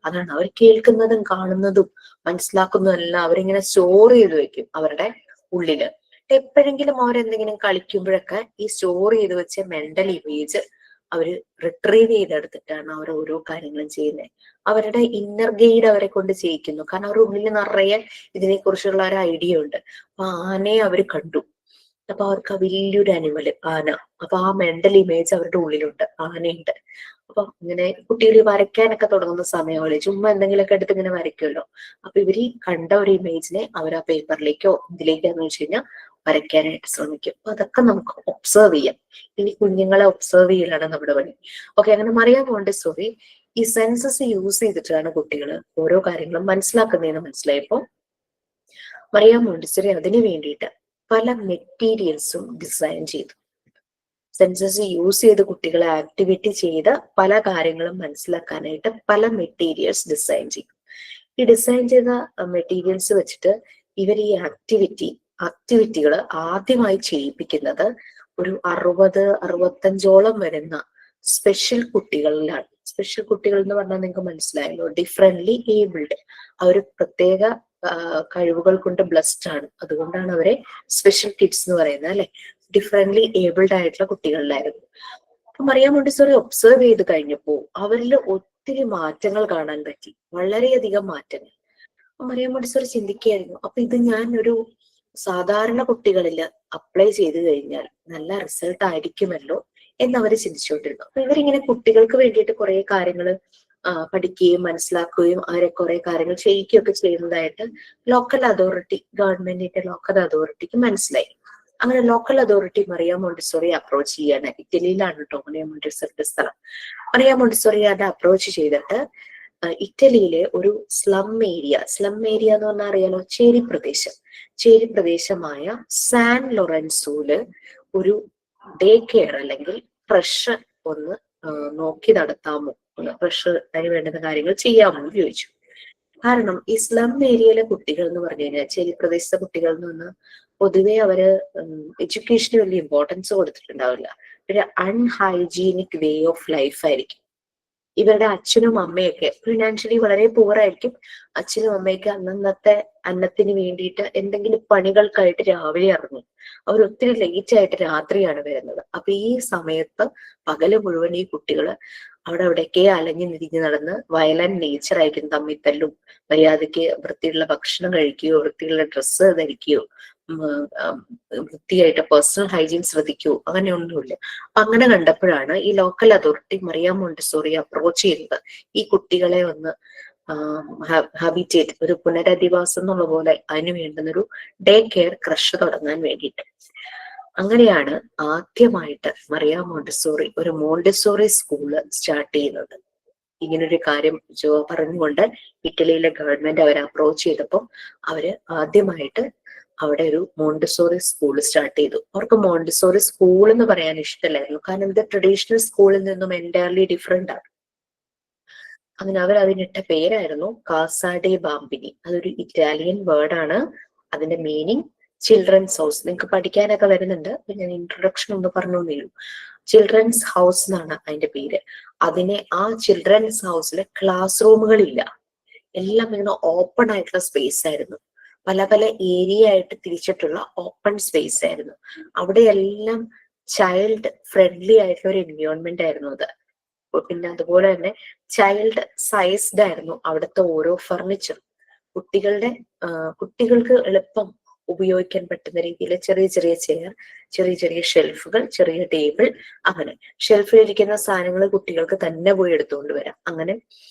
[SPEAKER 1] അതാണ് അവർ കേൾക്കുന്നതും കാണുന്നതും മനസ്സിലാക്കുന്നതും എല്ലാം അവരിങ്ങനെ സ്റ്റോർ ചെയ്ത് വെക്കും അവരുടെ ഉള്ളില്. എപ്പോഴെങ്കിലും അവരെന്തെങ്കിലും കളിക്കുമ്പോഴൊക്കെ ഈ സ്റ്റോർ ചെയ്ത് വെച്ച മെന്റൽ ഇമേജ് അവര് റിട്രീവ് ചെയ്തെടുത്തിട്ടാണ് അവർ ഓരോ കാര്യങ്ങളും ചെയ്യുന്നത്. അവരുടെ ഇന്നർ ഗൈഡ് അവരെ കൊണ്ട് ചെയ്യിക്കുന്നു. കാരണം അവരുടെ ഉള്ളിൽ നിറയെ ഇതിനെ കുറിച്ചുള്ള ഒരു ഐഡിയ ഉണ്ട്. അപ്പൊ ആനയെ അവർ കണ്ടു, അപ്പൊ അവർക്ക് വലിയൊരു അനിമല് ആന, അപ്പൊ ആ മെന്റൽ ഇമേജ് അവരുടെ ഉള്ളിലുണ്ട്, ആനയുണ്ട്. അപ്പൊ ഇങ്ങനെ കുട്ടികൾ വരയ്ക്കാനൊക്കെ തുടങ്ങുന്ന സമയങ്ങളിൽ ചുമ്മാ എന്തെങ്കിലുമൊക്കെ എടുത്ത് ഇങ്ങനെ വരയ്ക്കുമല്ലോ. അപ്പൊ ഇവര് കണ്ട ഒരു ഇമേജിനെ അവർ ആ പേപ്പറിലേക്കോ ഇതിലേക്കാന്ന് വെച്ച് കഴിഞ്ഞാൽ വരയ്ക്കാനായിട്ട് ശ്രമിക്കും. അപ്പൊ അതൊക്കെ നമുക്ക് ഒബ്സർവ് ചെയ്യാം. ഇനി കുഞ്ഞുങ്ങളെ ഒബ്സർവ് ചെയ്യലാണ് നമ്മുടെ പണി. ഓക്കെ, അങ്ങനെ മറിയ മോണ്ടിസോറി ഈ സെൻസസ് യൂസ് ചെയ്തിട്ടാണ് കുട്ടികൾ ഓരോ കാര്യങ്ങളും മനസ്സിലാക്കുന്നതെന്ന് മനസ്സിലായപ്പോ മറിയ മോണ്ടിസോറി അതിനു വേണ്ടിയിട്ട് പല മെറ്റീരിയൽസും ഡിസൈൻ ചെയ്തു. സെൻസസ് യൂസ് ചെയ്ത് കുട്ടികളെ ആക്ടിവിറ്റി ചെയ്ത് പല കാര്യങ്ങളും മനസ്സിലാക്കാനായിട്ട് പല മെറ്റീരിയൽസ് ഡിസൈൻ ചെയ്തു. ഈ ഡിസൈൻ ചെയ്ത മെറ്റീരിയൽസ് വെച്ചിട്ട് ഇവർ ഈ ആക്ടിവിറ്റികൾ ആദ്യമായി ചെയ്യിപ്പിക്കുന്നത് ഒരു 60-65 വരുന്ന സ്പെഷ്യൽ കുട്ടികളിലാണ്. സ്പെഷ്യൽ കുട്ടികൾ എന്ന് പറഞ്ഞാൽ നിങ്ങൾക്ക് മനസ്സിലായല്ലോ, ഡിഫറെന്റ്ലി ഏബിൾഡ്. അവർ പ്രത്യേക കഴിവുകൾ കൊണ്ട് ബ്ലസ്ഡ് ആണ്, അതുകൊണ്ടാണ് അവരെ സ്പെഷ്യൽ കിഡ്സ് എന്ന് പറയുന്നത് അല്ലെ. ഡിഫറെന്റ്ലി ഏബിൾഡ് ആയിട്ടുള്ള കുട്ടികളിലായിരുന്നു. അപ്പൊ മറിയ മോണ്ടിസോറി ഒബ്സർവ് ചെയ്ത് കഴിഞ്ഞപ്പോ അവരിൽ ഒത്തിരി മാറ്റങ്ങൾ കാണാൻ പറ്റി, വളരെയധികം മാറ്റങ്ങൾ. മറിയ മോണ്ടിസോറി ചിന്തിക്കുകയായിരുന്നു, അപ്പൊ ഇത് ഞാൻ ഒരു സാധാരണ കുട്ടികളിൽ അപ്ലൈ ചെയ്ത് കഴിഞ്ഞാൽ നല്ല റിസൾട്ട് ആയിരിക്കുമല്ലോ എന്നവര് ചിന്തിച്ചുകൊണ്ടിരുന്നു. അപ്പൊ ഇവരിങ്ങനെ കുട്ടികൾക്ക് വേണ്ടിയിട്ട് കുറെ കാര്യങ്ങൾ പഠിക്കുകയും മനസ്സിലാക്കുകയും അവരെ കുറെ കാര്യങ്ങൾ ചെയ്യിക്കുകയൊക്കെ ചെയ്യുന്നതായിട്ട് ലോക്കൽ അതോറിറ്റി, ഗവൺമെന്റിന്റെ ലോക്കൽ അതോറിറ്റിക്ക് മനസ്സിലായി. അങ്ങനെ local authority Maria Montessori approach ചെയ്യാണ്. ഇറ്റലിയിലാണ് കേട്ടോ മറിയ മോണ്ടിസോറിയുടെ സ്ഥലം. മറിയ മോണ്ടിസോറി അത് അപ്രോച്ച് ചെയ്തിട്ട് ഇറ്റലിയിലെ ഒരു സ്ലം ഏരിയ എന്ന് പറഞ്ഞാൽ അറിയാലോ, ചേരി പ്രദേശമായ സാൻ ലൊറൻസോയില് ഒരു ഡേ കെയർ അല്ലെങ്കിൽ പ്രഷർ ഒന്ന് നോക്കി നടത്താമോ, പ്രഷർ അതിന് വേണ്ടുന്ന കാര്യങ്ങൾ ചെയ്യാമോ എന്ന് ചോദിച്ചു. കാരണം ഈ സ്ലം ഏരിയയിലെ കുട്ടികൾ എന്ന് പറഞ്ഞു കഴിഞ്ഞാൽ, ചേരി പ്രദേശത്തെ കുട്ടികൾ എന്ന് പറഞ്ഞാൽ പൊതുവെ അവര് എഡ്യൂക്കേഷന് വലിയ ഇമ്പോർട്ടൻസ് കൊടുത്തിട്ടുണ്ടാവില്ല. ഒരു അൺഹൈജീനിക് വേ ഓഫ് ലൈഫ് ആയിരിക്കും. ഇവരുടെ അച്ഛനും അമ്മയൊക്കെ ഫിനാൻഷ്യലി വളരെ പുവർ ആയിരിക്കും. അച്ഛനും അമ്മയൊക്കെ അന്നത്തെ അന്നത്തിന് വേണ്ടിയിട്ട് എന്തെങ്കിലും പണികൾക്കായിട്ട് രാവിലെ ഇറങ്ങും. അവർ ഒത്തിരി ലേറ്റ് ആയിട്ട് രാത്രിയാണ് വരുന്നത്. അപ്പൊ ഈ സമയത്ത് പകല് മുഴുവൻ ഈ കുട്ടികള് അവിടെയൊക്കെ അലഞ്ഞു തിരിഞ്ഞ് നടന്ന് വയലന്റ് നേച്ചർ ആയിരിക്കും. തമ്മിൽ തല്ലും, മര്യാദയ്ക്ക് വൃത്തിയുള്ള ഭക്ഷണം കഴിക്കുകയോ വൃത്തിയുള്ള ഡ്രസ്സ് ധരിക്കുകയോ വൃത്തിയായിട്ട് പേഴ്സണൽ ഹൈജീൻ ശ്രദ്ധിക്കുകയോ അങ്ങനെയൊന്നുമില്ല. അപ്പൊ അങ്ങനെ കണ്ടപ്പോഴാണ് ഈ local authority Maria Montessori approach ചെയ്തത് ഈ കുട്ടികളെ ഒന്ന് ഹാബിറ്റേറ്റ്, ഒരു പുനരധിവാസം എന്നുള്ള പോലെ അതിന് വേണ്ടുന്നൊരു ഡേ കെയർ ക്രഷ് തുടങ്ങാൻ വേണ്ടിയിട്ട്. അങ്ങനെയാണ് ആദ്യമായിട്ട് മറിയ മോണ്ടിസോറി ഒരു മോണ്ടിസോറി സ്കൂള് സ്റ്റാർട്ട് ചെയ്യുന്നത്. ഇങ്ങനൊരു കാര്യം പറഞ്ഞുകൊണ്ട് ഇറ്റലിയിലെ ഗവൺമെന്റ് അവരെ അപ്രോച്ച് ചെയ്തപ്പോൾ അവര് ആദ്യമായിട്ട് അവിടെ ഒരു മോണ്ടിസോറി സ്കൂൾ സ്റ്റാർട്ട് ചെയ്തു. അവർക്ക് മോണ്ടിസോറി സ്കൂൾ എന്ന് പറയാൻ ഇഷ്ടമല്ലായിരുന്നു, കാരണം ഇത് ട്രഡീഷണൽ സ്കൂളിൽ നിന്നും എൻറ്റയർലി ഡിഫറെന്റ് ആണ്. അങ്ങനെ അവർ അതിനിട്ട പേരായിരുന്നു കാസ ഡെ ബാംബിനി. അതൊരു ഇറ്റാലിയൻ വേർഡാണ്. അതിന്റെ മീനിങ് ചിൽഡ്രൻസ് ഹൗസ്. നിങ്ങൾക്ക് പഠിക്കാനൊക്കെ വരുന്നുണ്ട്, ഞാൻ ഇൻട്രൊഡക്ഷൻ ഒന്ന് പറഞ്ഞു തന്നേയുള്ളൂ. ചിൽഡ്രൻസ് ഹൗസ് എന്നാണ് അതിന്റെ പേര്. അതിനെ ആ ചിൽഡ്രൻസ് ഹൗസിലെ ക്ലാസ് റൂമുകളില്ല, എല്ലാം ഇങ്ങനെ ഓപ്പൺ ആയിട്ടുള്ള സ്പേസ് ആയിരുന്നു. പല പല ഏരിയ ആയിട്ട് തിരിച്ചിട്ടുള്ള ഓപ്പൺ സ്പേസ് ആയിരുന്നു. അവിടെ എല്ലാം ചൈൽഡ് ഫ്രണ്ട്ലി ആയിട്ടുള്ള ഒരു എൻവയോൺമെന്റ് ആയിരുന്നു അത്. പിന്നെ അതുപോലെ തന്നെ ചൈൽഡ് സൈസ്ഡ് ആയിരുന്നു അവിടുത്തെ ഓരോ ഫർണിച്ചർ. കുട്ടികൾക്ക് എളുപ്പം ഉപയോഗിക്കാൻ പറ്റുന്ന രീതിയിൽ ചെറിയ ചെറിയ ചെയർ, ചെറിയ ചെറിയ ഷെൽഫുകൾ, ചെറിയ ടേബിൾ, അങ്ങനെ ഷെൽഫിലിരിക്കുന്ന സാധനങ്ങൾ കുട്ടികൾക്ക് തന്നെ പോയി എടുത്തുകൊണ്ട് വരാം. അങ്ങനെ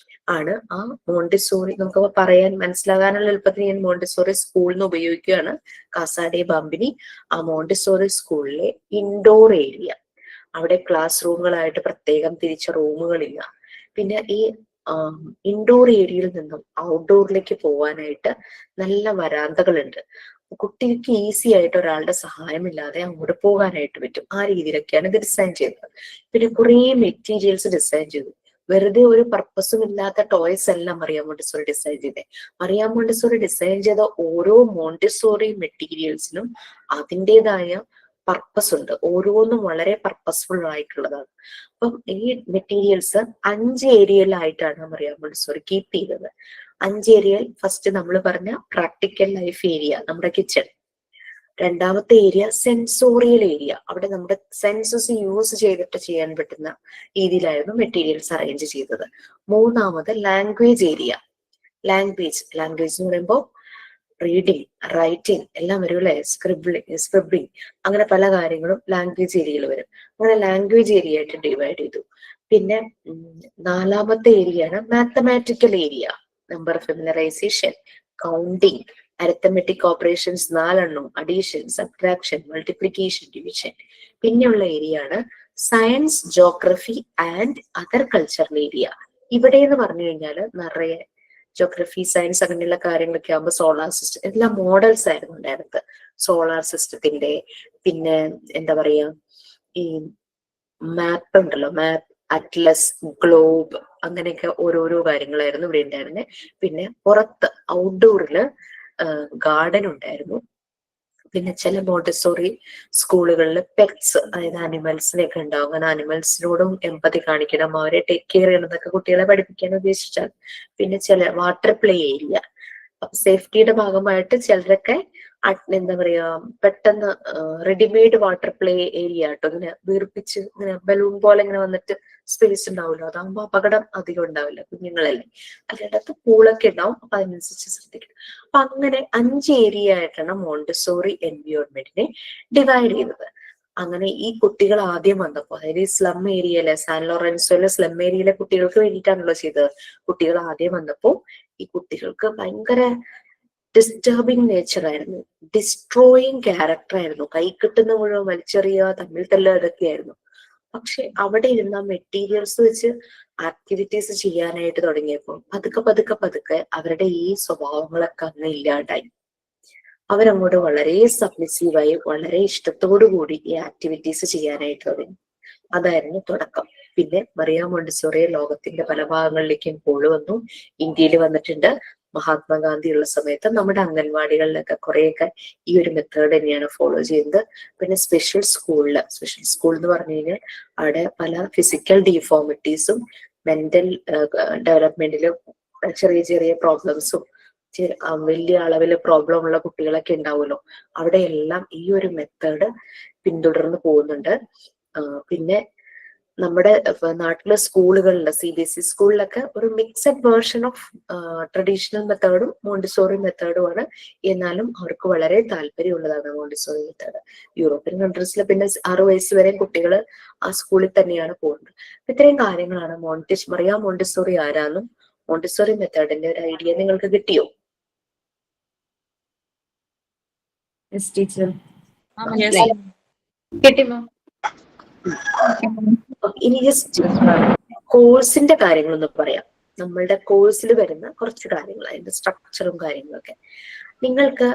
[SPEAKER 1] ആണ് ആ മോണ്ടിസോറി, നമുക്ക് പറയാൻ മനസ്സിലാകാനുള്ള എളുപ്പത്തിന് ഞാൻ മോണ്ടിസോറി സ്കൂളിൽ നിന്ന് ഉപയോഗിക്കുകയാണ് കാസ ഡെ ബാംബിനി. ആ മോണ്ടിസോറി സ്കൂളിലെ ഇൻഡോർ ഏരിയ, അവിടെ ക്ലാസ് റൂമുകളായിട്ട് പ്രത്യേകം തിരിച്ച റൂമുകളില്ല. പിന്നെ ഈ ഇൻഡോർ ഏരിയയിൽ നിന്നും ഔട്ട്ഡോറിലേക്ക് പോവാനായിട്ട് നല്ല വരാന്തകളുണ്ട്. കുട്ടിക്ക് ഈസി ആയിട്ട് ഒരാളുടെ സഹായമില്ലാതെ അങ്ങോട്ട് പോകാനായിട്ട് പറ്റും. ആ രീതിയിലൊക്കെയാണ് ഇത് ഡിസൈൻ ചെയ്തത്. പിന്നെ കുറേ മെറ്റീരിയൽസ് ഡിസൈൻ ചെയ്തു. വെറുതെ ഒരു പർപ്പസും ഇല്ലാത്ത ടോയ്സ് എല്ലാം മറിയ മോണ്ടിസോറി ഡിസൈൻ ചെയ്തേ. മറിയ മോണ്ടിസോറി ഡിസൈൻ ചെയ്ത ഓരോ മോണ്ടിസോറി മെറ്റീരിയൽസിനും അതിൻ്റെതായ പർപ്പസ് ഉണ്ട്. ഓരോന്നും വളരെ പർപ്പസ്ഫുൾ ആയിട്ടുള്ളതാണ്. അപ്പം ഈ മെറ്റീരിയൽസ് 5 ഏരിയയിലായിട്ടാണ് മറിയ മോണ്ടിസോറി കീപ്പ് ചെയ്തത്. 5 ഏരിയയിൽ ഫസ്റ്റ് നമ്മൾ പറഞ്ഞ പ്രാക്ടിക്കൽ ലൈഫ് ഏരിയ, നമ്മുടെ കിച്ചൺ. രണ്ടാമത്തെ ഏരിയ സെൻസോറിയൽ ഏരിയ, അവിടെ നമ്മുടെ സെൻസസ് യൂസ് ചെയ്തിട്ട് ചെയ്യാൻ പറ്റുന്ന രീതിയിലായിരുന്നു മെറ്റീരിയൽസ് അറേഞ്ച് ചെയ്തത്. മൂന്നാമത് ലാംഗ്വേജ് ഏരിയ. ലാംഗ്വേജ് എന്ന് പറയുമ്പോൾ റീഡിങ്, റൈറ്റിംഗ് എല്ലാം വരും അല്ലെ, സ്ക്രിബ്ലിംഗ് അങ്ങനെ പല കാര്യങ്ങളും ലാംഗ്വേജ് ഏരിയയിൽ വരും. അങ്ങനെ ലാംഗ്വേജ് ഏരിയ ആയിട്ട് ഡിവൈഡ് ചെയ്തു. പിന്നെ 4ാമത്തെ ഏരിയ ആണ് mathematical area. Number familiarisation, counting, arithmetic operations 4 addition, subtraction, multiplication, division. പിന്നെയുള്ള ഏരിയ ആണ് science, geography and other cultural area. ഇവിടെ എന്ന് പറഞ്ഞു കഴിഞ്ഞാൽ നിറയെ ജോഗ്രഫി, സയൻസ് അങ്ങനെയുള്ള കാര്യങ്ങളൊക്കെ ആകുമ്പോൾ സോളാർ സിസ്റ്റം എല്ലാം മോഡൽസ് ആയിരുന്നു ഉണ്ടായിരുന്നത്. സോളാർ സിസ്റ്റത്തിന്റെ, പിന്നെ എന്താ പറയാ, ഈ മാപ്പ് ഉണ്ടല്ലോ, മാപ്പ്, അറ്റ്ലസ്, ഗ്ലോബ്, അങ്ങനെയൊക്കെ ഓരോരോ കാര്യങ്ങളായിരുന്നു ഇവിടെ ഉണ്ടായിരുന്നത്. പിന്നെ പുറത്ത് ഔട്ട്ഡോറില് ഗാർഡൻ ഉണ്ടായിരുന്നു. പിന്നെ ചില മോണ്ടിസോറി സ്കൂളുകളിൽ പെറ്റ്സ്, അതായത് അനിമൽസിനെയൊക്കെ ഉണ്ടാവും. അങ്ങനെ അനിമൽസിനോടും എമ്പതി കാണിക്കണം, അവരെ ടേക്ക് കെയർ ചെയ്യണം എന്നൊക്കെ കുട്ടികളെ പഠിപ്പിക്കാൻ ഉദ്ദേശിച്ചാൽ. പിന്നെ ചില വാട്ടർ പ്ലേ ഏരിയ, അപ്പൊ സേഫ്റ്റിയുടെ ഭാഗമായിട്ട് ചിലരൊക്കെ എന്താ പറയാ പെട്ടെന്ന് റെഡിമെയ്ഡ് വാട്ടർ പ്ലേ ഏരിയ ആട്ടോ, ഇങ്ങനെ വീർപ്പിച്ച് ഇങ്ങനെ ബലൂൺ പോലെ ഇങ്ങനെ വന്നിട്ട് സ്പേസ് ഉണ്ടാവില്ല. അതാകുമ്പോ അപകടം അധികം ഉണ്ടാവില്ല, കുഞ്ഞുങ്ങളല്ലേ. അതിനകത്ത് പൂളൊക്കെ ഉണ്ടാവും, അപ്പൊ അതിനനുസരിച്ച് ശ്രദ്ധിക്കണം. അപ്പൊ അങ്ങനെ 5 ഏരിയ ആയിട്ടാണ് മോണ്ടിസോറി എൻവയോൺമെന്റിനെ ഡിവൈഡ് ചെയ്തത്. അങ്ങനെ ഈ കുട്ടികൾ ആദ്യം വന്നപ്പോൾ, അതായത് ഈ സ്ലം ഏരിയയിലെ, സാൻ ലോറൻസോയിലെ സ്ലം ഏരിയയിലെ കുട്ടികൾക്ക് വേണ്ടിയിട്ടാണല്ലോ ചെയ്തത്. കുട്ടികൾ ആദ്യം വന്നപ്പോൾ ഈ കുട്ടികൾക്ക് ഭയങ്കര ഡിസ്റ്റർബിങ് നേച്ചർ ആയിരുന്നു, ഡിസ്ട്രോയിങ് ക്യാരക്ടർ ആയിരുന്നു. കൈ കിട്ടുന്ന മുഴുവൻ വലിച്ചെറിയുക, തമ്മിൽ തല്ലുക, ഇതൊക്കെയായിരുന്നു. പക്ഷെ അവിടെ ഇരുന്ന മെറ്റീരിയൽസ് വെച്ച് ആക്ടിവിറ്റീസ് ചെയ്യാനായിട്ട് തുടങ്ങിയപ്പോൾ പതുക്കെ അവരുടെ ഈ സ്വഭാവങ്ങളൊക്കെ അങ്ങ് ഇല്ലാണ്ടായി. അവരങ്ങോട്ട് വളരെ സബ്മിസീവായി, വളരെ ഇഷ്ടത്തോടു കൂടി ഈ ആക്ടിവിറ്റീസ് ചെയ്യാനായിട്ട് തുടങ്ങി. അതായിരുന്നു തുടക്കം. പിന്നെ മറിയ മോണ്ടിസോറി ലോകത്തിന്റെ പല ഭാഗങ്ങളിലേക്കും കൊണ്ടുവന്നു. ഇന്ത്യയിൽ വന്നിട്ടുണ്ട്. മഹാത്മാഗാന്ധി ഉള്ള സമയത്ത് നമ്മുടെ അംഗൻവാടികളിലൊക്കെ കുറെയൊക്കെ ഈ ഒരു മെത്തേഡ് തന്നെയാണ് ഫോളോ ചെയ്യുന്നത്. പിന്നെ സ്പെഷ്യൽ സ്കൂൾ എന്ന് പറഞ്ഞു കഴിഞ്ഞാൽ അവിടെ പല ഫിസിക്കൽ ഡിഫോമിറ്റീസും മെന്റൽ ഡെവലപ്മെന്റിൽ ചെറിയ ചെറിയ പ്രോബ്ലംസും വലിയ അളവിൽ പ്രോബ്ലം ഉള്ള കുട്ടികളൊക്കെ ഉണ്ടാവുമല്ലോ, അവിടെ എല്ലാം ഈ ഒരു മെത്തേഡ് പിന്തുടർന്ന് പോകുന്നുണ്ട്. പിന്നെ നമ്മുടെ നാട്ടിലെ സ്കൂളുകളിൽ CBSE സ്കൂളിലൊക്കെ ഒരു മിക്സഡ് വേർഷൻ ഓഫ് ട്രഡീഷണൽ മെത്തേഡും മോണ്ടിസോറി മെത്തേഡുമാണ്. എന്നാലും അവർക്ക് വളരെ താല്പര്യമുള്ളതാണ് മോണ്ടിസോറി മെത്തേഡ്. യൂറോപ്യൻ കൺട്രീസിൽ പിന്നെ 6 വയസ്സ് വരെ കുട്ടികൾ ആ സ്കൂളിൽ തന്നെയാണ് പോകുന്നത്. ഇത്രയും കാര്യങ്ങളാണ് മറിയ മോണ്ടിസോറി ആരാന്നും മോണ്ടിസോറി മെത്തേഡിന്റെ ഒരു ഐഡിയ നിങ്ങൾക്ക് കിട്ടിയോ?
[SPEAKER 2] Teacher
[SPEAKER 4] Yes.
[SPEAKER 2] കിട്ടി മാം.
[SPEAKER 1] ഇനി ജസ്റ്റ് കോഴ്സിന്റെ കാര്യങ്ങളൊന്ന് പറയാം. നമ്മളുടെ കോഴ്സിൽ വരുന്ന കുറച്ച് കാര്യങ്ങൾ, അതിന്റെ സ്ട്രക്ചറും കാര്യങ്ങളൊക്കെ നിങ്ങൾക്ക്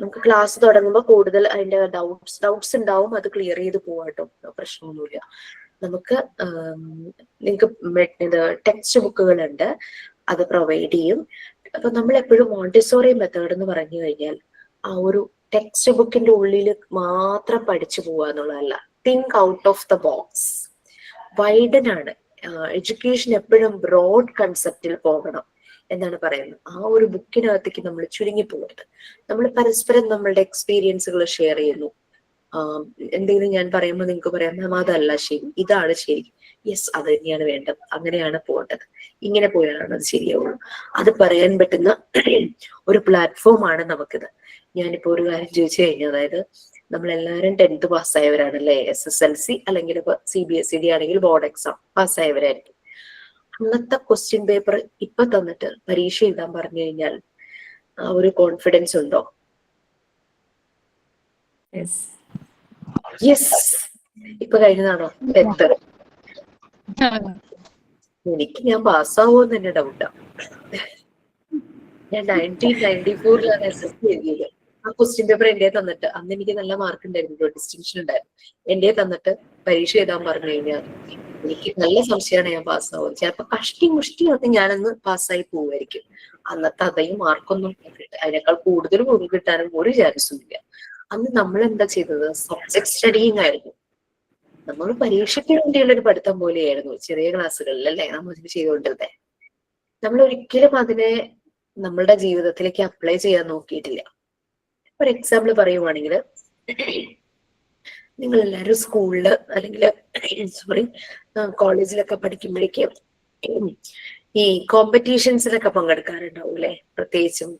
[SPEAKER 1] നമുക്ക് ക്ലാസ് തുടങ്ങുമ്പോൾ കൂടുതൽ അതിന്റെ ഡൗട്ട്സ് ഉണ്ടാവും. അത് ക്ലിയർ ചെയ്ത് പോവാട്ടോ, പ്രശ്നമൊന്നുമില്ല. നമുക്ക് നിങ്ങൾക്ക് ടെക്സ്റ്റ് ബുക്കുകളുണ്ട്, അത് പ്രൊവൈഡ് ചെയ്യും. അപ്പൊ നമ്മൾ എപ്പോഴും മോണ്ടിസോറി മെത്തേഡ് എന്ന് പറഞ്ഞു കഴിഞ്ഞാൽ ആ ഒരു ടെക്സ്റ്റ് ബുക്കിന്റെ ഉള്ളിൽ മാത്രം പഠിച്ചു പോവുക എന്നുള്ളതല്ല. Think out of the box. Widen ആണ്. എഡ്യൂക്കേഷൻ എപ്പോഴും ബ്രോഡ് കൺസെപ്റ്റിൽ പോകണം എന്നാണ് പറയുന്നത്. ആ ഒരു ബുക്കിനകത്തേക്ക് നമ്മൾ ചുരുങ്ങി പോകരുത്. നമ്മൾ പരസ്പരം നമ്മളുടെ എക്സ്പീരിയൻസുകൾ ഷെയർ ചെയ്യുന്നു. എന്തെങ്കിലും ഞാൻ പറയുമ്പോൾ നിങ്ങൾക്ക് പറയാം മാം അതല്ല ശരി, ഇതാണ് ശരി. യെസ്, അത് തന്നെയാണ് വേണ്ടത്, അങ്ങനെയാണ് പോകേണ്ടത്, ഇങ്ങനെ പോയാലാണ് അത് ശരിയാവുള്ളൂ. അത് പറയാൻ പറ്റുന്ന ഒരു പ്ലാറ്റ്ഫോമാണ് നമുക്കിത്. ഞാനിപ്പോ ഒരു കാര്യം ചോദിച്ചു കഴിഞ്ഞാൽ, അതായത് നമ്മളെല്ലാവരും 10th പാസ്സായവരാണല്ലേ, SSLC അല്ലെങ്കിൽ ഇപ്പൊ CBSE ആണെങ്കിൽ ബോർഡ് എക്സാം പാസ്സായവരായിരിക്കും. അന്നത്തെ ക്വസ്റ്റ്യൻ പേപ്പർ ഇപ്പൊ തന്നിട്ട് പരീക്ഷ എഴുതാൻ പറഞ്ഞു കഴിഞ്ഞാൽ ആ ഒരു കോൺഫിഡൻസ് ഉണ്ടോ? യെസ്. ഇപ്പൊ കഴിഞ്ഞതാണോ 10th? ഞാൻ പാസ്സാവുമെന്ന് തന്നെ ഡൗട്ടാ. ഞാൻ 1994 SSC എഴുതിയത്. ആ ക്വസ്റ്റ്യൻ പേപ്പർ എന്റെ തന്നിട്ട്, അന്ന് എനിക്ക് നല്ല മാർക്ക് ഉണ്ടായിരുന്നു, ഡിസ്റ്റിങ്ഷൻ ഉണ്ടായിരുന്നു. എന്റെ തന്നിട്ട് പരീക്ഷ എഴുതാൻ പറഞ്ഞു കഴിഞ്ഞാൽ എനിക്ക് നല്ല സംശയമാണ് ഞാൻ പാസ്സാവും. ചിലപ്പോ കഷ്ടി മുഷ്ടി ഒക്കെ ഞാനന്ന് പാസ്സായി പോവുമായിരിക്കും. അന്നത്തെ അതേയും മാർക്കൊന്നും അതിനേക്കാൾ കൂടുതൽ കിട്ടാനും ഒരു ചാൻസും ഇല്ല. അന്ന് നമ്മൾ എന്താ ചെയ്തത്? സബ്ജക്ട് സ്റ്റഡിങ് ആയിരുന്നു. നമ്മൾ പരീക്ഷയ്ക്ക് വേണ്ടിയുള്ള ഒരു പഠിത്തം പോലെയായിരുന്നു ചെറിയ ക്ലാസ്സുകളിൽ, അല്ലേ നമ്മൾ ചെയ്തുകൊണ്ടിരുന്നത്. നമ്മൾ ഒരിക്കലും അതിനെ നമ്മളുടെ ജീവിതത്തിലേക്ക് അപ്ലൈ ചെയ്യാൻ നോക്കിയിട്ടില്ല. ഒരു എക്സാമ്പിൾ പറയുവാണെങ്കിൽ, നിങ്ങൾ എല്ലാവരും സ്കൂളില് അല്ലെങ്കിൽ കോളേജിലൊക്കെ പഠിക്കുമ്പോഴേക്കും ഈ കോമ്പറ്റീഷൻസിലൊക്കെ പങ്കെടുക്കാറുണ്ടാവും അല്ലെ? പ്രത്യേകിച്ചും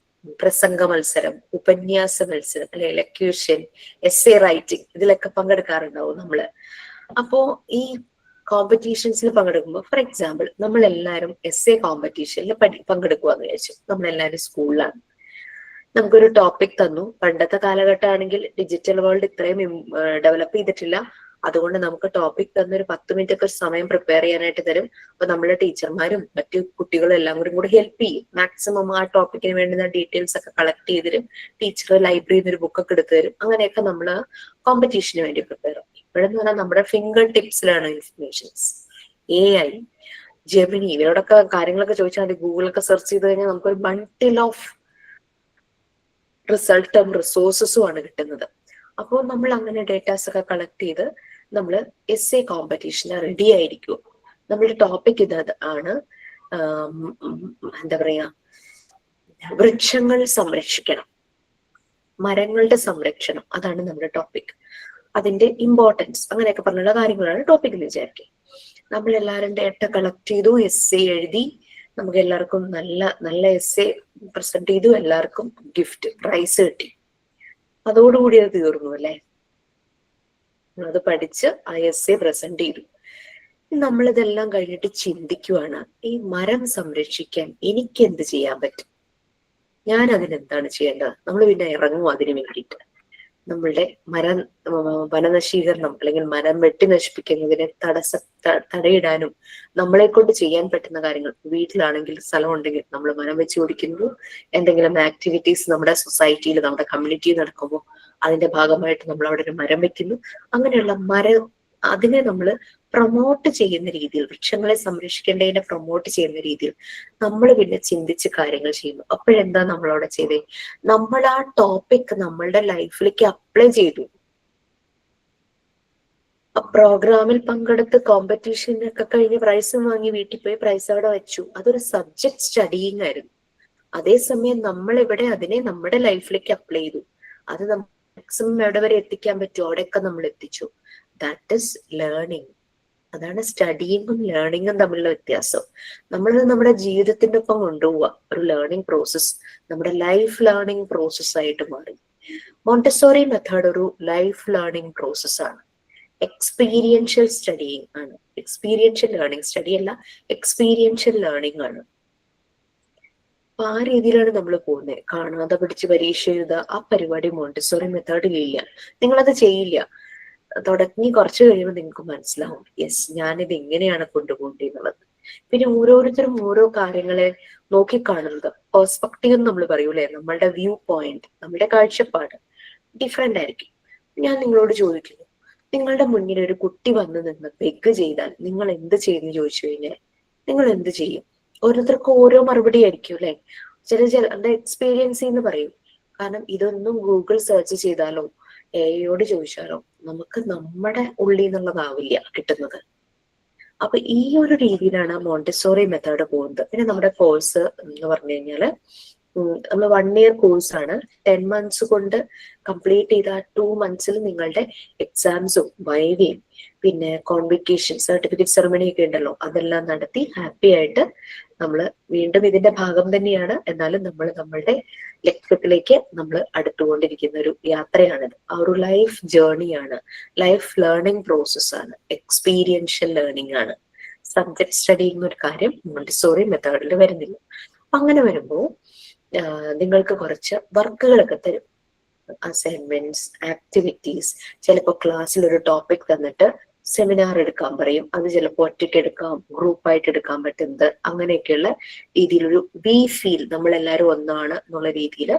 [SPEAKER 1] പ്രസംഗ മത്സരം, ഉപന്യാസ മത്സരം, അല്ലെ എലക്യൂഷൻ, എസ്സേ റൈറ്റിംഗ്, ഇതിലൊക്കെ പങ്കെടുക്കാറുണ്ടാവും നമ്മള്. അപ്പോ ഈ കോമ്പറ്റീഷൻസിൽ പങ്കെടുക്കുമ്പോൾ, ഫോർ എക്സാമ്പിൾ നമ്മൾ എല്ലാവരും എസ്സേ കോമ്പറ്റീഷനിൽ പങ്കെടുക്കുവാന്ന് വിചാരിച്ചു. നമ്മളെല്ലാവരും സ്കൂളിലാണ്. നമുക്കൊരു ടോപ്പിക് തന്നു. പണ്ടത്തെ കാലഘട്ടമാണെങ്കിൽ ഡിജിറ്റൽ വേൾഡ് ഇത്രയും ഡെവലപ്പ് ചെയ്തിട്ടില്ല. അതുകൊണ്ട് നമുക്ക് ടോപ്പിക് തന്നൊരു 10 മിനിറ്റ് ഒക്കെ സമയം പ്രിപ്പയർ ചെയ്യാനായിട്ട് തരും. അപ്പൊ നമ്മളെ ടീച്ചർമാരും മറ്റു കുട്ടികളും എല്ലാം കൂടി ഹെൽപ്പ് ചെയ്യും. മാക്സിമം ആ ടോപ്പിക്കിന് വേണ്ടുന്ന ഡീറ്റെയിൽസ് ഒക്കെ കളക്ട് ചെയ്ത് തരും. ടീച്ചർ ലൈബ്രറിയിൽ നിന്ന് ഒരു ബുക്കൊക്കെ എടുത്തു തരും. അങ്ങനെയൊക്കെ നമ്മൾ കോമ്പറ്റീഷന് വേണ്ടി പ്രിപ്പയർ ചെയ്യും. ഇപ്പോഴെന്ന് പറഞ്ഞാൽ നമ്മുടെ ഫിംഗർ ടിപ്സിലാണ് ഇൻഫർമേഷൻസ്. AI, ജെമിനി, ഇവരോടൊക്കെ കാര്യങ്ങളൊക്കെ ചോദിച്ചാൽ മതി. ഗൂഗിളൊക്കെ സെർച്ച് ചെയ്ത് കഴിഞ്ഞാൽ നമുക്കൊരു ബണ്ടിൽ ഓഫ് റിസൾട്ടും റിസോഴ്സസും ആണ് കിട്ടുന്നത്. അപ്പോൾ നമ്മൾ അങ്ങനെ ഡേറ്റാസ് ഒക്കെ കളക്ട് ചെയ്ത് നമ്മൾ എസ്സേ കോമ്പറ്റീഷന് റെഡി ആയിരിക്കും. നമ്മുടെ ടോപ്പിക് ഇത് ആണ്, എന്താ പറയാ, വൃക്ഷങ്ങൾ സംരക്ഷിക്കണം, മരങ്ങളുടെ സംരക്ഷണം. അതാണ് നമ്മുടെ ടോപ്പിക്. അതിന്റെ ഇമ്പോർട്ടൻസ് അങ്ങനെയൊക്കെ പറഞ്ഞുള്ള കാര്യങ്ങളാണ് ടോപ്പിക് എന്ന് വിചാരിക്കുക. നമ്മളെല്ലാവരും ഡേറ്റ കളക്ട് ചെയ്തു, എസ്സേ എഴുതി, നമുക്ക് എല്ലാവർക്കും നല്ല എസ്സേ പ്രസന്റ് ചെയ്തു, എല്ലാവർക്കും ഗിഫ്റ്റ് പ്രൈസ് കിട്ടി. അതോടുകൂടി അത് തീർന്നു അല്ലെ? അത് പഠിച്ച് ആ എസ്സേ പ്രസന്റ് ചെയ്തു. നമ്മളിതെല്ലാം കഴിഞ്ഞിട്ട് ചിന്തിക്കുവാണ്, ഈ മരം സംരക്ഷിക്കാൻ എനിക്ക് എന്ത് ചെയ്യാൻ പറ്റും, ഞാൻ അതിനെന്താണ് ചെയ്യേണ്ടത്? നമ്മൾ പിന്നെ ഇറങ്ങും അതിന് വേണ്ടിയിട്ട്. നമ്മളുടെ വനനശീകരണം അല്ലെങ്കിൽ മരം വെട്ടി നശിപ്പിക്കുന്നതിനെ തടയിടാനും നമ്മളെ കൊണ്ട് ചെയ്യാൻ പറ്റുന്ന കാര്യങ്ങൾ, വീട്ടിലാണെങ്കിൽ സ്ഥലം ഉണ്ടെങ്കിൽ നമ്മൾ മരം വെച്ച് പിടിക്കുന്നു. എന്തെങ്കിലും ആക്ടിവിറ്റീസ് നമ്മുടെ സൊസൈറ്റിയിൽ, നമ്മുടെ കമ്മ്യൂണിറ്റിയിൽ നടക്കുമ്പോൾ അതിന്റെ ഭാഗമായിട്ട് നമ്മൾ അവിടെ ഒരു മരം വെക്കുന്നു. അങ്ങനെയുള്ള അതിനെ നമ്മൾ പ്രൊമോട്ട് ചെയ്യുന്ന രീതിയിൽ, വൃക്ഷങ്ങളെ സംരക്ഷിക്കേണ്ടതിനെ പ്രൊമോട്ട് ചെയ്യുന്ന രീതിയിൽ നമ്മൾ പിന്നെ ചിന്തിച്ച് കാര്യങ്ങൾ ചെയ്യുന്നു. അപ്പോഴെന്താ നമ്മളവിടെ ചെയ്തേ? നമ്മൾ ആ ടോപ്പിക് നമ്മളുടെ ലൈഫിലേക്ക് അപ്ലൈ ചെയ്തു. ആ പ്രോഗ്രാമിൽ പങ്കെടുത്ത് കോമ്പറ്റീഷനൊക്കെ കഴിഞ്ഞ് പ്രൈസും വാങ്ങി വീട്ടിൽ പോയി പ്രൈസ് അവിടെ വെച്ചു. അതൊരു സബ്ജക്ട് സ്റ്റഡിയിങ് ആയിരുന്നു. അതേസമയം നമ്മൾ ഇവിടെ അതിനെ നമ്മുടെ ലൈഫിലേക്ക് അപ്ലൈ ചെയ്തു. അത് മാക്സിമം എവിടെ വരെ എത്തിക്കാൻ പറ്റുമോ അവിടെയൊക്കെ നമ്മൾ എത്തിച്ചു. That is learning. അതാണ് സ്റ്റഡിയിങ്ങും ലേണിങ്ങും തമ്മിലുള്ള വ്യത്യാസം. നമ്മളത് നമ്മുടെ ജീവിതത്തിന്റെ ഒപ്പം കൊണ്ടുപോവുക. ഒരു ലേണിംഗ് പ്രോസസ് നമ്മുടെ ലൈഫ് ലേണിംഗ് പ്രോസസ് ആയിട്ട് മാറി. മോണ്ടസോറി മെത്തേഡ് ഒരു ലൈഫ് ലേണിംഗ് പ്രോസസ് ആണ്. എക്സ്പീരിയൻഷ്യൽ സ്റ്റഡിയിങ് ആണ്. എക്സ്പീരിയൻഷ്യൽ ലേണിംഗ്, സ്റ്റഡി അല്ല, എക്സ്പീരിയൻഷ്യൽ ലേണിംഗ് ആണ്. അപ്പൊ ആ രീതിയിലാണ് നമ്മൾ പോകുന്നത്. കാണാതെ പിടിച്ച് പരീക്ഷ എഴുതുക, ആ പരിപാടി മോണ്ടസോറി മെത്തേഡിലില്ല. നിങ്ങളത് ചെയ്യില്ല. തുടങ്ങി കുറച്ച് കഴിയുമ്പോൾ നിങ്ങൾക്ക് മനസ്സിലാവും, യെസ് ഞാനിത് എങ്ങനെയാണ് കൊണ്ടുപോകേണ്ടത്. പിന്നെ ഓരോരുത്തരും ഓരോ കാര്യങ്ങളെ നോക്കിക്കാണുന്നത്, പെർസ്പെക്റ്റീവ് എന്ന് നമ്മൾ പറയൂലേ, നമ്മളുടെ വ്യൂ പോയിന്റ്, നമ്മുടെ കാഴ്ചപ്പാട് ഡിഫറെന്റ് ആയിരിക്കും. ഞാൻ നിങ്ങളോട് ചോദിക്കുന്നു, നിങ്ങളുടെ മുന്നിൽ ഒരു കുട്ടി വന്ന് നിന്ന് ബെഗ് ചെയ്താൽ നിങ്ങൾ എന്ത് ചെയ്യുന്നു ചോദിച്ചു കഴിഞ്ഞാൽ നിങ്ങൾ എന്ത് ചെയ്യും? ഓരോരുത്തർക്കും ഓരോ മറുപടി ആയിരിക്കും അല്ലെ. ചില എക്സ്പീരിയൻസ് എന്ന് പറയും. കാരണം ഇതൊന്നും ഗൂഗിൾ സെർച്ച് ചെയ്താലോ എയോട് ചോദിച്ചാലോ നമുക്ക് നമ്മുടെ ഉള്ളിൽ നിന്നുള്ളതാവില്ല കിട്ടുന്നത്. അപ്പൊ ഈ ഒരു രീതിയിലാണ് മോണ്ടിസോറി മെത്തേഡ് പോകുന്നത്. പിന്നെ നമ്മുടെ കോഴ്സ് എന്ന് പറഞ്ഞു കഴിഞ്ഞാല് നമ്മൾ 1 year കോഴ്സാണ്. 10 months കൊണ്ട് കംപ്ലീറ്റ് ചെയ്ത 2 months നിങ്ങളുടെ എക്സാംസും വൈവയും പിന്നെ കോൺവിക്കേഷൻ സർട്ടിഫിക്കറ്റ് സെറമണി ഒക്കെ ഉണ്ടല്ലോ, അതെല്ലാം നടത്തി ഹാപ്പി ആയിട്ട് നമ്മൾ വീണ്ടും ഇതിന്റെ ഭാഗം തന്നെയാണ്. എന്നാലും നമ്മൾ നമ്മളുടെ ലക്ഷ്യത്തിലേക്ക് നമ്മൾ അടുത്തുകൊണ്ടിരിക്കുന്ന ഒരു യാത്രയാണിത്. ആ ഒരു ലൈഫ് ജേർണിയാണ്, ലൈഫ് ലേണിംഗ് പ്രോസസ്സാണ്, എക്സ്പീരിയൻഷ്യൽ ലേണിംഗ് ആണ്. സബ്ജക്ട് സ്റ്റഡിങ് ഒരു കാര്യം മോണ്ടിസോറി മെത്തേഡിൽ വരുന്നില്ല. അങ്ങനെ വരുമ്പോൾ നിങ്ങൾക്ക് കുറച്ച് വർക്കുകളൊക്കെ തരും, അസൈൻമെന്റ്സ്, ആക്ടിവിറ്റീസ്. ചിലപ്പോൾ ക്ലാസ്സിൽ ഒരു ടോപ്പിക് തന്നിട്ട് സെമിനാർ എടുക്കാൻ പറയും. അത് ചിലപ്പോൾ ഒറ്റയ്ക്ക് എടുക്കാം, ഗ്രൂപ്പായിട്ട് എടുക്കാൻ പറ്റുന്നത്, അങ്ങനെയൊക്കെയുള്ള രീതിയിലൊരു വി ഫീൽ നമ്മളെല്ലാവരും ഒന്നാണ് എന്നുള്ള രീതിയിൽ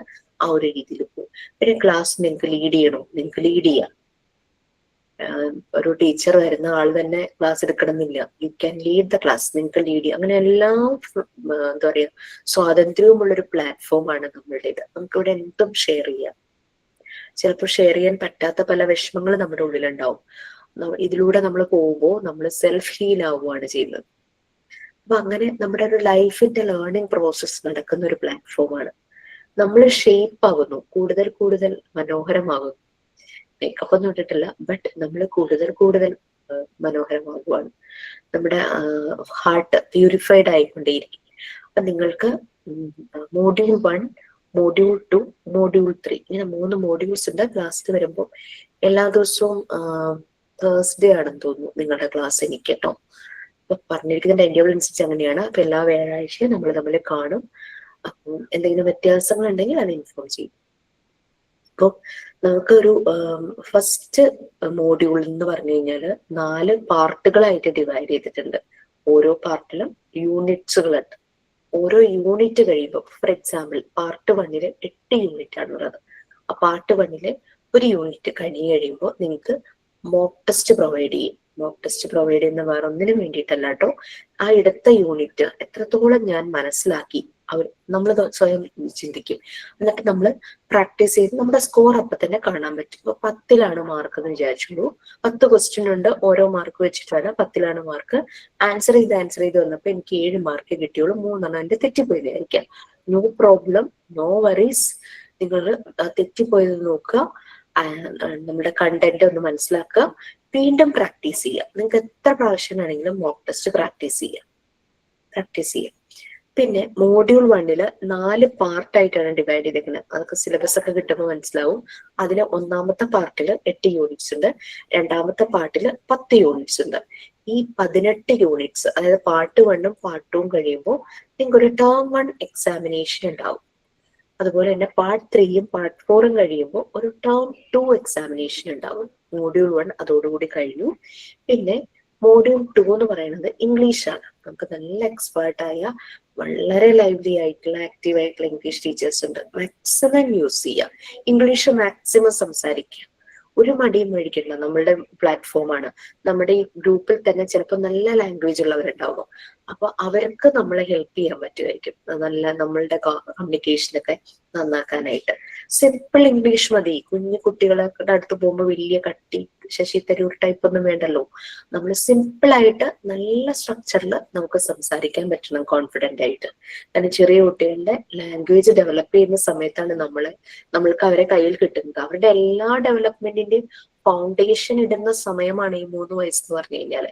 [SPEAKER 1] ആ ഒരു രീതിയിൽ പോകും. പിന്നെ ക്ലാസ് നിങ്ങൾക്ക് ലീഡ് ചെയ്യണോ, നിങ്ങൾക്ക് ലീഡ് ചെയ്യാം. ഒരു ടീച്ചർ വരുന്ന ആൾ തന്നെ ക്ലാസ് എടുക്കണമെന്നില്ല. You can lead the class, നിങ്ങൾക്ക് ലീഡ് ചെയ്യാം. അങ്ങനെ എല്ലാം എന്താ പറയുക, സ്വാതന്ത്ര്യവുമുള്ളൊരു പ്ലാറ്റ്ഫോമാണ് നമ്മളുടേത്. നമുക്കിവിടെ എന്തും ഷെയർ ചെയ്യാം. ചിലപ്പോൾ ഷെയർ ചെയ്യാൻ പറ്റാത്ത പല വിഷമങ്ങൾ നമ്മുടെ ഉള്ളിലുണ്ടാവും. ഇതിലൂടെ നമ്മൾ പോകുമ്പോൾ നമ്മൾ സെൽഫ് ഹീൽ ആവുകയാണ് ചെയ്യുന്നത്. അപ്പൊ അങ്ങനെ നമ്മുടെ ഒരു ലൈഫിന്റെ ലേണിംഗ് പ്രോസസ് നടക്കുന്ന ഒരു പ്ലാറ്റ്ഫോമാണ്. നമ്മൾ ഷേപ്പ് ആകുന്നു, കൂടുതൽ കൂടുതൽ മനോഹരമാകുന്നു. മേക്കപ്പ് ഒന്നും ഇട്ടിട്ടില്ല, ബട്ട് നമ്മൾ കൂടുതൽ കൂടുതൽ മനോഹരമാകുവാണ്. നമ്മുടെ ഹാർട്ട് പ്യൂരിഫൈഡ് ആയിക്കൊണ്ടേയിരിക്കും. അപ്പൊ നിങ്ങൾക്ക് മോഡ്യൂൾ 1, മോഡ്യൂൾ 2, മോഡ്യൂൾ 3 ഇങ്ങനെ 3 മോഡ്യൂൾസ് ഉണ്ട്. ക്ലാസ്സിൽ വരുമ്പോൾ എല്ലാ ദിവസവും തേഴ്സ്ഡേ ആണെന്ന് തോന്നുന്നു നിങ്ങളുടെ ക്ലാസ് എനിക്ക് കേട്ടോ. അപ്പൊ പറഞ്ഞിരിക്കുന്ന ടൈം ടേബിൾ അനുസരിച്ച് അങ്ങനെയാണ്. അപ്പൊ എല്ലാ വ്യാഴാഴ്ചയും നമ്മൾ തമ്മിൽ കാണും. അപ്പം എന്തെങ്കിലും വ്യത്യാസങ്ങൾ ഉണ്ടെങ്കിൽ അത് ഇൻഫോം ചെയ്യും. അപ്പോൾ നമുക്കൊരു ഫസ്റ്റ് മോഡ്യൂൾ എന്ന് പറഞ്ഞു കഴിഞ്ഞാല് 4 പാർട്ടുകളായിട്ട് ഡിവൈഡ് ചെയ്തിട്ടുണ്ട്. ഓരോ പാർട്ടിലും യൂണിറ്റ്സുകളുണ്ട്. ഓരോ യൂണിറ്റ് കഴിയുമ്പോൾ, ഫോർ എക്സാമ്പിൾ പാർട്ട് 1 8 യൂണിറ്റ് ആണുള്ളത്. ആ പാർട്ട് 1 ഒരു യൂണിറ്റ് കഴിയുമ്പോൾ നിങ്ങൾക്ക് മോക്ക് ടെസ്റ്റ് പ്രൊവൈഡ് ചെയ്യും. മോക്ക് ടെസ്റ്റ് പ്രൊവൈഡ് ചെയ്യുന്ന വേറെ ഒന്നിനും വേണ്ടിയിട്ടല്ല കേട്ടോ. ആ എടുത്ത യൂണിറ്റ് എത്രത്തോളം ഞാൻ മനസ്സിലാക്കി നമ്മൾ സ്വയം ചിന്തിക്കും. എന്നിട്ട് നമ്മൾ പ്രാക്ടീസ് ചെയ്ത് നമ്മുടെ സ്കോർ അപ്പൊ തന്നെ കാണാൻ പറ്റും. ഇപ്പൊ 10ലാണ് മാർക്ക് എന്ന് വിചാരിച്ചുള്ളൂ. 10 ക്വസ്റ്റ്യൻ ഉണ്ട്, ഓരോ മാർക്ക് വെച്ചിട്ടാണ്. 10ലാണ് മാർക്ക്. ആൻസർ ചെയ്ത് വന്നപ്പോ എനിക്ക് 7 മാർക്ക് കിട്ടിയുള്ളൂ. 3 എന്റെ തെറ്റിപ്പോയതായിരിക്കാം. No problem, no worries. നിങ്ങൾ തെറ്റിപ്പോയത് നോക്കുക, നമ്മുടെ കണ്ടന്റ് ഒന്ന് മനസ്സിലാക്കുക, വീണ്ടും പ്രാക്ടീസ് ചെയ്യുക. നിങ്ങൾക്ക് എത്ര പ്രാവശ്യം വേണമെങ്കിലും മോക്ക് ടെസ്റ്റ് പ്രാക്ടീസ് ചെയ്യാം. പിന്നെ മോഡ്യൂൾ 1 4 പാർട്ടായിട്ടാണ് ഡിവൈഡ് ചെയ്തേക്കുന്നത്. അതൊക്കെ സിലബസ് ഒക്കെ കിട്ടുമ്പോൾ മനസ്സിലാവും. അതിൽ ഒന്നാമത്തെ പാർട്ടിൽ 8 യൂണിറ്റ്സ് ഉണ്ട്, രണ്ടാമത്തെ പാർട്ടിൽ 10 യൂണിറ്റ്സ് ഉണ്ട്. ഈ 18 യൂണിറ്റ്സ്, അതായത് പാർട്ട് 1ഉം പാർട്ട് 2ഉം കഴിയുമ്പോൾ നിങ്ങൾക്ക് ഒരു ടേം 1 എക്സാമിനേഷൻ ഉണ്ടാവും. അതുപോലെ തന്നെ പാർട്ട് 3ഉം പാർട്ട് 4ഉം കഴിയുമ്പോൾ ഒരു ടേം 2 എക്സാമിനേഷൻ ഉണ്ടാവും. മോഡ്യൂൾ 1 അതോടുകൂടി കഴിഞ്ഞു. പിന്നെ മോഡ്യൂൾ 2 എന്ന് പറയുന്നത് ഇംഗ്ലീഷാണ്. നമുക്ക് നല്ല എക്സ്പേർട്ടായ വളരെ ലൈവ്ലി ആയിട്ടുള്ള ആക്റ്റീവ് ആയിട്ടുള്ള ഇംഗ്ലീഷ് ടീച്ചേഴ്സ് ഉണ്ട്. മാക്സിമം യൂസ് ചെയ്യുക, ഇംഗ്ലീഷ് മാക്സിമം സംസാരിക്കുക. ഒരു മടിയും മേടിക്കില്ല. നമ്മളുടെ പ്ലാറ്റ്ഫോമാണ്. നമ്മുടെ ഈ ഗ്രൂപ്പിൽ തന്നെ ചിലപ്പോൾ നല്ല ലാംഗ്വേജ് ഉള്ളവരുണ്ടാവും. അപ്പൊ അവർക്ക് നമ്മളെ ഹെൽപ്പ് ചെയ്യാൻ പറ്റുമായിരിക്കും. നല്ല നമ്മളുടെ കമ്മ്യൂണിക്കേഷനൊക്കെ നന്നാക്കാനായിട്ട് സിമ്പിൾ ഇംഗ്ലീഷ് മതി. കുഞ്ഞു കുട്ടികളെ അടുത്ത് പോകുമ്പോൾ വലിയ കട്ടി ശശി തരൂർ ടൈപ്പ് ഒന്നും വേണ്ടല്ലോ. നമ്മൾ സിമ്പിൾ ആയിട്ട് നല്ല സ്ട്രക്ചറിൽ നമുക്ക് സംസാരിക്കാൻ പറ്റണം കോൺഫിഡന്റ് ആയിട്ട്. കാരണം ചെറിയ കുട്ടികളുടെ ലാംഗ്വേജ് ഡെവലപ്പ് ചെയ്യുന്ന സമയത്താണ് നമ്മൾക്ക് അവരെ കയ്യിൽ കിട്ടുന്നത്. അവരുടെ എല്ലാ ഡെവലപ്മെന്റിന്റെയും ഫൗണ്ടേഷൻ ഇടുന്ന സമയമാണ് ഈ 3 വയസ്സ് എന്ന് പറഞ്ഞു കഴിഞ്ഞാല്.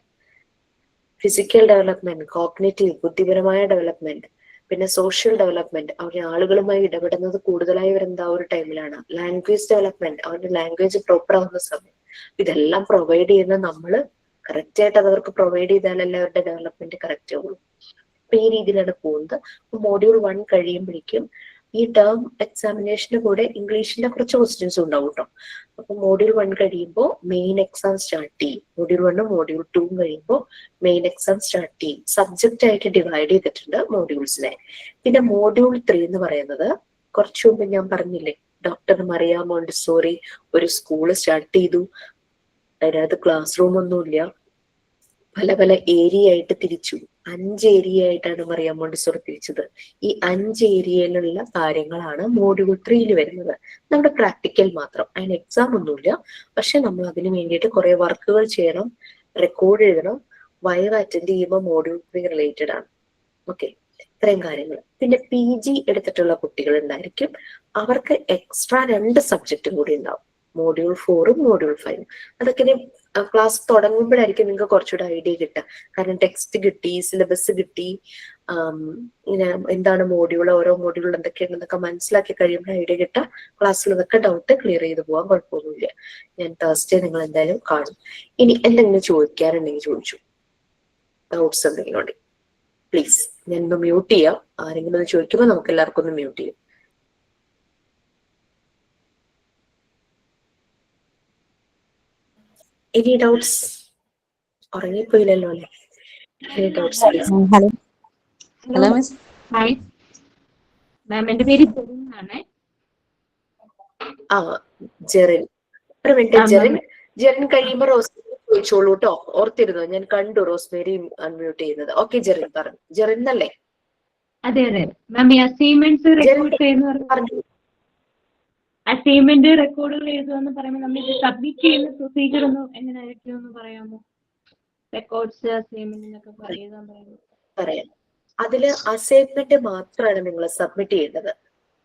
[SPEAKER 1] ഫിസിക്കൽ ഡെവലപ്മെന്റ്, കോഗ്നിറ്റീവ് ബുദ്ധിപരമായ ഡെവലപ്മെന്റ്, പിന്നെ സോഷ്യൽ ഡെവലപ്മെന്റ്, അവരുടെ ആളുകളുമായി ഇടപെടുന്നത് കൂടുതലായി വരുന്നത് ആ ഒരു ടൈമിലാണ്. ലാംഗ്വേജ് ഡെവലപ്മെന്റ്, അവരുടെ ലാംഗ്വേജ് പ്രോപ്പർ ആവുന്ന സമയം. ഇതെല്ലാം പ്രൊവൈഡ് ചെയ്യുന്ന നമ്മള് കറക്റ്റ് ആയിട്ട് അത് അവർക്ക് പ്രൊവൈഡ് ചെയ്താലല്ലേ അവരുടെ ഡെവലപ്മെന്റ് കറക്റ്റ് ആവുള്ളൂ. അപ്പൊ ഈ രീതിയിലാണ് പോകുന്നത്. മോഡ്യൂൾ 1 കഴിയുമ്പോഴേക്കും ഈ ടേം എക്സാമിനേഷന് കൂടെ ഇംഗ്ലീഷിന്റെ കുറച്ച് ക്വസ്റ്റ്യൻസ് ഉണ്ടാവും കേട്ടോ. അപ്പൊ മോഡ്യൂൾ 1 കഴിയുമ്പോൾ മെയിൻ എക്സാം സ്റ്റാർട്ട് ചെയ്യും. മോഡ്യൂൾ 1ഉം മോഡ്യൂൾ 2ഉം കഴിയുമ്പോൾ മെയിൻ എക്സാം സ്റ്റാർട്ട് ചെയ്യും. സബ്ജക്റ്റ് ആയിട്ട് ഡിവൈഡ് ചെയ്തിട്ടുണ്ട് മോഡ്യൂൾസിനെ. പിന്നെ മോഡ്യൂൾ 3 എന്ന് പറയുന്നത് കുറച്ചു മുമ്പ് ഞാൻ പറഞ്ഞില്ലേ, ഡോക്ടർ മറിയ മോണ്ടിസോറി ഒരു സ്കൂള് സ്റ്റാർട്ട് ചെയ്തു. അതിനകത്ത് ക്ലാസ് റൂം ഒന്നുമില്ല, പല പല ഏരിയ ആയിട്ട് തിരിച്ചു. 5 ഏരിയ ആയിട്ടാണ് മറിയ മോണ്ടിസോറി തിരിച്ചത്. ഈ 5 ഏരിയയിലുള്ള കാര്യങ്ങളാണ് മോഡ്യൂൾ 3 വരുന്നത്. നമ്മുടെ പ്രാക്ടിക്കൽ മാത്രം, അതിന് എക്സാം ഒന്നുമില്ല. പക്ഷെ നമ്മൾ അതിന് വേണ്ടിയിട്ട് കുറെ വർക്കുകൾ ചെയ്യണം, റെക്കോർഡ് എഴുതണം, വൈവ അറ്റൻഡ് ചെയ്യുമ്പോൾ മോഡ്യൂൾ 3 റിലേറ്റഡ് ആണ്. ഓക്കെ, ഇത്രയും കാര്യങ്ങൾ. പിന്നെ PG എടുത്തിട്ടുള്ള കുട്ടികൾ ഉണ്ടായിരിക്കും, അവർക്ക് എക്സ്ട്രാ 2 സബ്ജക്റ്റും കൂടി ഉണ്ടാവും, മോഡ്യൂൾ 4ഉം മോഡ്യൂൾ 5ഉം. അതൊക്കെ ക്ലാസ് തുടങ്ങുമ്പോഴായിരിക്കും നിങ്ങൾക്ക് കുറച്ചുകൂടെ ഐഡിയ കിട്ടുക. കാരണം ടെക്സ്റ്റ് കിട്ടി, സിലബസ് കിട്ടി, ഇങ്ങനെ എന്താണ് മോഡ്യൂൾ, ഓരോ മോഡ്യൂൾ എന്തൊക്കെയാണെന്നൊക്കെ മനസ്സിലാക്കി കഴിയുമ്പോൾ ഐഡിയ കിട്ടുക. ക്ലാസ്സിൽ ഇതൊക്കെ ഡൗട്ട് ക്ലിയർ ചെയ്ത് പോകാൻ കുഴപ്പമൊന്നുമില്ല. ഞാൻ തേഴ്സ്ഡേ നിങ്ങൾ എന്തായാലും കാണും. ഇനി എന്തെങ്കിലും ചോദിക്കാറുണ്ടെങ്കിൽ ചോദിച്ചു, ഡൗട്ട്സ് എന്തെങ്കിലും ഉണ്ടെങ്കിൽ പ്ലീസ്. ഞാനൊന്ന് മ്യൂട്ട് ചെയ്യാം. ആരെങ്കിലും ഒന്ന് ചോദിക്കുമ്പോൾ നമുക്ക് എല്ലാവർക്കും ഒന്ന് മ്യൂട്ട് ചെയ്യാം. Any doubts? ഉറങ്ങിപ്പോയില്ലല്ലോ അല്ലെ? Any doubts please?
[SPEAKER 2] Hello miss.
[SPEAKER 3] Hi
[SPEAKER 2] ma'am, എന്റെ പേര് ജെറിൻ ആണ്.
[SPEAKER 1] ജെറിൻ. ഒരു മിനിറ്റ്, ജെറിൻ കഴിയുമ്പോ റോസ്മേരി ചോദിച്ചോളൂ കേട്ടോ. ഓർത്തിരുന്നോ? ഞാൻ കണ്ടു റോസ്മേരി അൺമ്യൂട്ട് ചെയ്യുന്നത്. ഓക്കെ ജെറിൻ പറഞ്ഞു. ജെറിൻ അല്ലേ?
[SPEAKER 2] അതെ അതെ മാം. ഈ അസൈൻമെന്റ്സ് റെക്കോർഡ് ചെയ്യുന്ന അസൈൻമെന്റ് റെക്കോർഡുകൾ എഴുതുമെന്ന് പറയുമ്പോൾ നമ്മൾ ഇത് സബ്മിറ്റ് ചെയ്യുന്ന പ്രൊസീജിയർ ഒന്ന് എങ്ങനെയായിരിക്കും എന്ന് പറയാമോ? റെക്കോർഡ്സ് അസൈൻമെന്റിനൊക്കെ എഴുതാൻ പറയുന്നത്.
[SPEAKER 1] പറയാം. അതില് അസൈൻമെന്റ് മാത്രമാണ് നിങ്ങൾ സബ്മിറ്റ് ചെയ്യേണ്ടത്.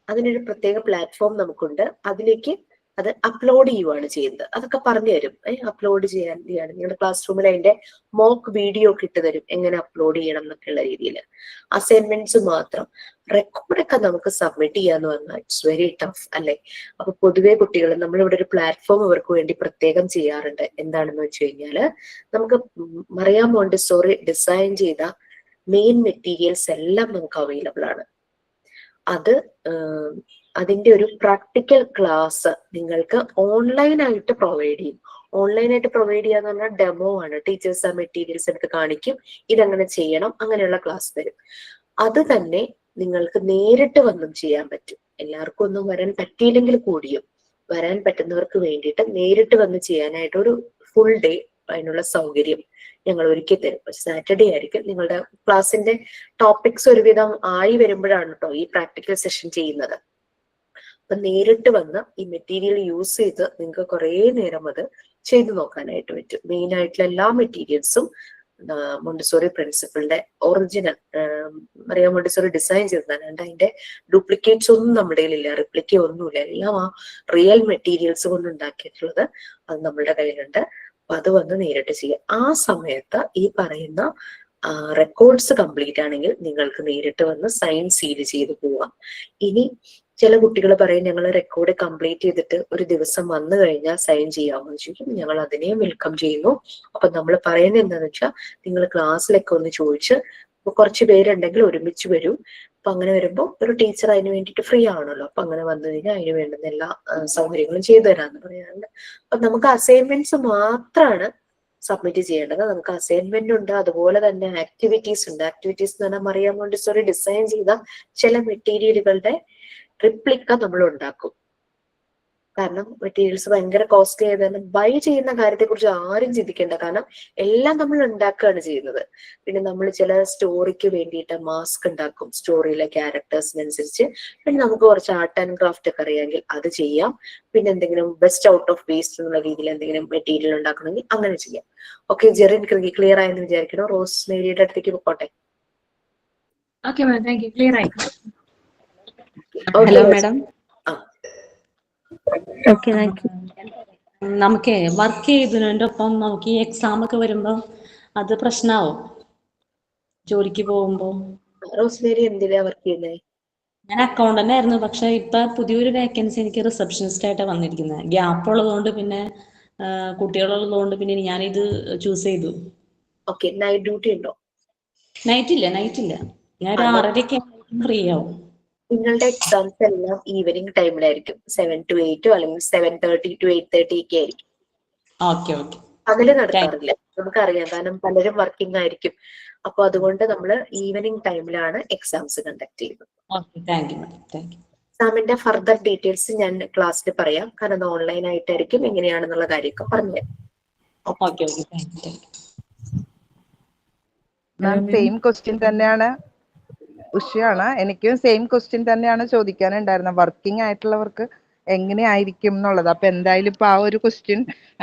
[SPEAKER 1] അതിനൊരു പ്രത്യേക പ്ലാറ്റ്ഫോം നമുക്കുണ്ട്. അതിലേക്ക് അത് അപ്ലോഡ് ചെയ്യുവാണ് ചെയ്യുന്നത്. അതൊക്കെ പറഞ്ഞു തരും. അപ്ലോഡ് ചെയ്യാണ് നിങ്ങളുടെ ക്ലാസ് റൂമിൽ അതിന്റെ മോക്ക് വീഡിയോ ഒക്കെ ഇട്ട് തരും, എങ്ങനെ അപ്ലോഡ് ചെയ്യണം എന്നൊക്കെയുള്ള രീതിയിൽ. അസൈൻമെന്റ്സ് മാത്രം. റെക്കോർഡൊക്കെ നമുക്ക് സബ്മിറ്റ് ചെയ്യാന്ന് പറഞ്ഞാൽ ഇറ്റ്സ് വെരി ടഫ് അല്ലെ? അപ്പൊ പൊതുവെ കുട്ടികൾ, നമ്മളിവിടെ ഒരു പ്ലാറ്റ്ഫോം അവർക്ക് വേണ്ടി പ്രത്യേകം ചെയ്യാറുണ്ട്. എന്താണെന്ന് വെച്ച് കഴിഞ്ഞാല്, നമുക്ക് മറിയ മോണ്ടിസോറി ഡിസൈൻ ചെയ്ത മെയിൻ മെറ്റീരിയൽസ് എല്ലാം നമുക്ക് അവൈലബിൾ ആണ്. അതിന്റെ ഒരു പ്രാക്ടിക്കൽ ക്ലാസ് നിങ്ങൾക്ക് ഓൺലൈനായിട്ട് പ്രൊവൈഡ് ചെയ്യും. ഓൺലൈനായിട്ട് പ്രൊവൈഡ് ചെയ്യാന്ന് പറഞ്ഞാൽ ഡെമോ ആണ്. ടീച്ചേഴ്സ് ആ മെറ്റീരിയൽസ് എടുത്ത് കാണിക്കും, ഇതെങ്ങനെ ചെയ്യണം, അങ്ങനെയുള്ള ക്ലാസ് തരും. അത് തന്നെ നിങ്ങൾക്ക് നേരിട്ട് വന്നും ചെയ്യാൻ പറ്റും. എല്ലാവർക്കും ഒന്നും വരാൻ പറ്റിയില്ലെങ്കിൽ കൂടിയും വരാൻ പറ്റുന്നവർക്ക് വേണ്ടിയിട്ട് നേരിട്ട് വന്ന് ചെയ്യാനായിട്ട് ഒരു ഫുൾ ഡേ അതിനുള്ള സൗകര്യം ഞങ്ങൾ ഒരുക്കി തരും. പക്ഷെ സാറ്റർഡേ ആയിരിക്കും നിങ്ങളുടെ ക്ലാസ്സിന്റെ ടോപ്പിക്സ് ഒരുവിധം ആയി വരുമ്പോഴാണ് കേട്ടോ ഈ പ്രാക്ടിക്കൽ സെഷൻ ചെയ്യുന്നത്. അപ്പൊ നേരിട്ട് വന്ന് ഈ മെറ്റീരിയൽ യൂസ് ചെയ്ത് നിങ്ങൾക്ക് കുറെ നേരം അത് ചെയ്തു നോക്കാനായിട്ട് പറ്റും. മെയിൻ ആയിട്ടുള്ള എല്ലാ മെറ്റീരിയൽസും മോണ്ടിസോറി പ്രിൻസിപ്പിളിന്റെ ഒറിജിനൽ മറിയ മോണ്ടിസോറി ഡിസൈൻ ചെയ്തതാണ്. അതിന്റെ ഡ്യൂപ്ലിക്കേറ്റ്സ് ഒന്നും നമ്മുടെ കയ്യിലില്ല, റിപ്ലിക്ക ഒന്നുമില്ല. എല്ലാം ആ റിയൽ മെറ്റീരിയൽസ് കൊണ്ട് ഉണ്ടാക്കിയിട്ടുള്ളത് അത് നമ്മുടെ കയ്യിലുണ്ട്. അപ്പൊ അത് വന്ന് നേരിട്ട് ചെയ്യാം. ആ സമയത്ത് ഈ പറയുന്ന റെക്കോർഡ്സ് കംപ്ലീറ്റ് ആണെങ്കിൽ നിങ്ങൾക്ക് നേരിട്ട് വന്ന് സൈൻ സീൽ ചെയ്ത് പോവാം. ഇനി ചില കുട്ടികൾ പറയും, ഞങ്ങൾ റെക്കോർഡ് കംപ്ലീറ്റ് ചെയ്തിട്ട് ഒരു ദിവസം വന്നു കഴിഞ്ഞാൽ സൈൻ ചെയ്യാമെന്ന് ചോദിക്കും. ഞങ്ങൾ അതിനെയും വെൽക്കം ചെയ്യുന്നു. അപ്പൊ നമ്മൾ പറയുന്നത് എന്താണെന്ന് വെച്ചാൽ, നിങ്ങൾ ക്ലാസ്സിലൊക്കെ ഒന്ന് ചോദിച്ച്, കുറച്ച് പേരുണ്ടെങ്കിൽ ഒരുമിച്ച് വരും. അപ്പൊ അങ്ങനെ വരുമ്പോൾ ഒരു ടീച്ചർ അതിന് വേണ്ടിയിട്ട് ഫ്രീ ആണല്ലോ. അപ്പൊ അങ്ങനെ വന്നു കഴിഞ്ഞാൽ അതിന് വേണ്ടുന്ന എല്ലാ സൗകര്യങ്ങളും ചെയ്തു തരാമെന്ന് പറയാറുണ്ട്. അപ്പൊ നമുക്ക് അസൈൻമെന്റ്സ് മാത്രമാണ് സബ്മിറ്റ് ചെയ്യേണ്ടത്. നമുക്ക് അസൈൻമെന്റ് ഉണ്ട്, അതുപോലെ തന്നെ ആക്ടിവിറ്റീസ് ഉണ്ട്. ആക്ടിവിറ്റീസ് എന്ന് പറഞ്ഞാൽ മറിയ മോണ്ടിസോറി ഡിസൈൻ ചെയ്ത ചില മെറ്റീരിയലുകളുടെ റിപ്ലിക്ക നമ്മൾ ഉണ്ടാക്കും. കാരണം മെറ്റീരിയൽസ് ഭയങ്കര കോസ്റ്റ്ലി ആയതുകൊണ്ട് ബൈ ചെയ്യുന്ന കാര്യത്തെ കുറിച്ച് ആരും ചിന്തിക്കേണ്ട. കാരണം എല്ലാം നമ്മൾ ഉണ്ടാക്കുകയാണ് ചെയ്യുന്നത്. പിന്നെ നമ്മൾ ചില സ്റ്റോറിക്ക് വേണ്ടിയിട്ട് മാസ്ക് ഉണ്ടാക്കും, സ്റ്റോറിയിലെ ക്യാരക്ടേഴ്സിനനുസരിച്ച്. പിന്നെ നമുക്ക് കുറച്ച് ആർട്ട് ആൻഡ് ക്രാഫ്റ്റ് ഒക്കെ അറിയാമെങ്കിൽ അത് ചെയ്യാം. പിന്നെ എന്തെങ്കിലും ബെസ്റ്റ് ഔട്ട് ഓഫ് വേസ്റ്റ് എന്നുള്ള രീതിയിൽ എന്തെങ്കിലും മെറ്റീരിയൽ ഉണ്ടാക്കണമെങ്കിൽ അങ്ങനെ ചെയ്യാം. ഓക്കെ, ജെറിൻ ക്ലിയർ ആയെന്ന് വിചാരിക്കണോ? റോസ് മേരിയുടെ അടുത്തേക്ക് പോട്ടെ.
[SPEAKER 2] Okay ma'am, thank you. Clear ആയി.
[SPEAKER 4] Hello madam.
[SPEAKER 3] Okay, thank you.
[SPEAKER 4] നമുക്ക് വർക്ക് ചെയ്തതിൻ്റെ ഒപ്പം നമുക്ക് ഈ എക്സാം ഒക്കെ വരുമ്പോൾ അത് പ്രശ്നമാവും ജോലിക്ക് പോകുമ്പോൾ?
[SPEAKER 1] റോസ് മേരി എന്തിനാ വർക്ക് ചെയ്യുന്നത്?
[SPEAKER 4] ഞാൻ അക്കൗണ്ടന്റ് ആയിരുന്നു, പക്ഷെ ഇപ്പൊ പുതിയൊരു വേക്കൻസി എനിക്ക് റിസപ്ഷനിസ്റ്റ് ആയിട്ടാണ് വന്നിരിക്കുന്നത്. ഗ്യാപ്പ് ഉള്ളതുകൊണ്ട് പിന്നെ കുട്ടികളുള്ളതുകൊണ്ട് പിന്നെ ഞാനിത് ചൂസ് ചെയ്തു.
[SPEAKER 1] ഓക്കെ, നൈറ്റ് ഡ്യൂട്ടി ഉണ്ടോ?
[SPEAKER 4] നൈറ്റ് ഇല്ല. ഞാൻ ഒരു 6:30 ഫ്രീ ആവും.
[SPEAKER 1] നിങ്ങളുടെ എക്സാംസ് എല്ലാം ഈവനിങ് ടൈമിലായിരിക്കും. 7 to 8 അല്ലെങ്കിൽ 7:30 to 8:30 ഒക്കെ ആയിരിക്കും.
[SPEAKER 4] ഓക്കെ.
[SPEAKER 1] പകല് നടത്താറില്ല, നമുക്കറിയാം. കാരണം പലരും വർക്കിംഗ് ആയിരിക്കും. അപ്പൊ അതുകൊണ്ട് നമ്മൾ ഈവനിങ് ടൈമിലാണ് എക്സാംസ് കണ്ടക്ട് ചെയ്യുന്നത്.
[SPEAKER 4] Okay, thank you madam. Thank you.
[SPEAKER 1] എക്സാമിന്റെ ഫർദർ ഡീറ്റെയിൽസ് ഞാൻ ക്ലാസ്സിൽ പറയാം. കാരണം അത് ഓൺലൈൻ ആയിട്ടായിരിക്കും. എങ്ങനെയാണെന്നുള്ള കാര്യമൊക്കെ പറഞ്ഞു.
[SPEAKER 4] Okay, thank you.
[SPEAKER 5] Ma'am, same question തന്നെയാണ്. ഉഷയാണ്. എനിക്കും സെയിം ക്വസ്റ്റ്യൻ തന്നെയാണ് ചോദിക്കാനുണ്ടായിരുന്നത്. വർക്കിംഗ് ആയിട്ടുള്ളവർക്ക് എങ്ങനെയായിരിക്കും എന്നുള്ളത്. അപ്പൊ എന്തായാലും ഇപ്പൊ ആ ഒരു ക്വസ്റ്റ്യൻ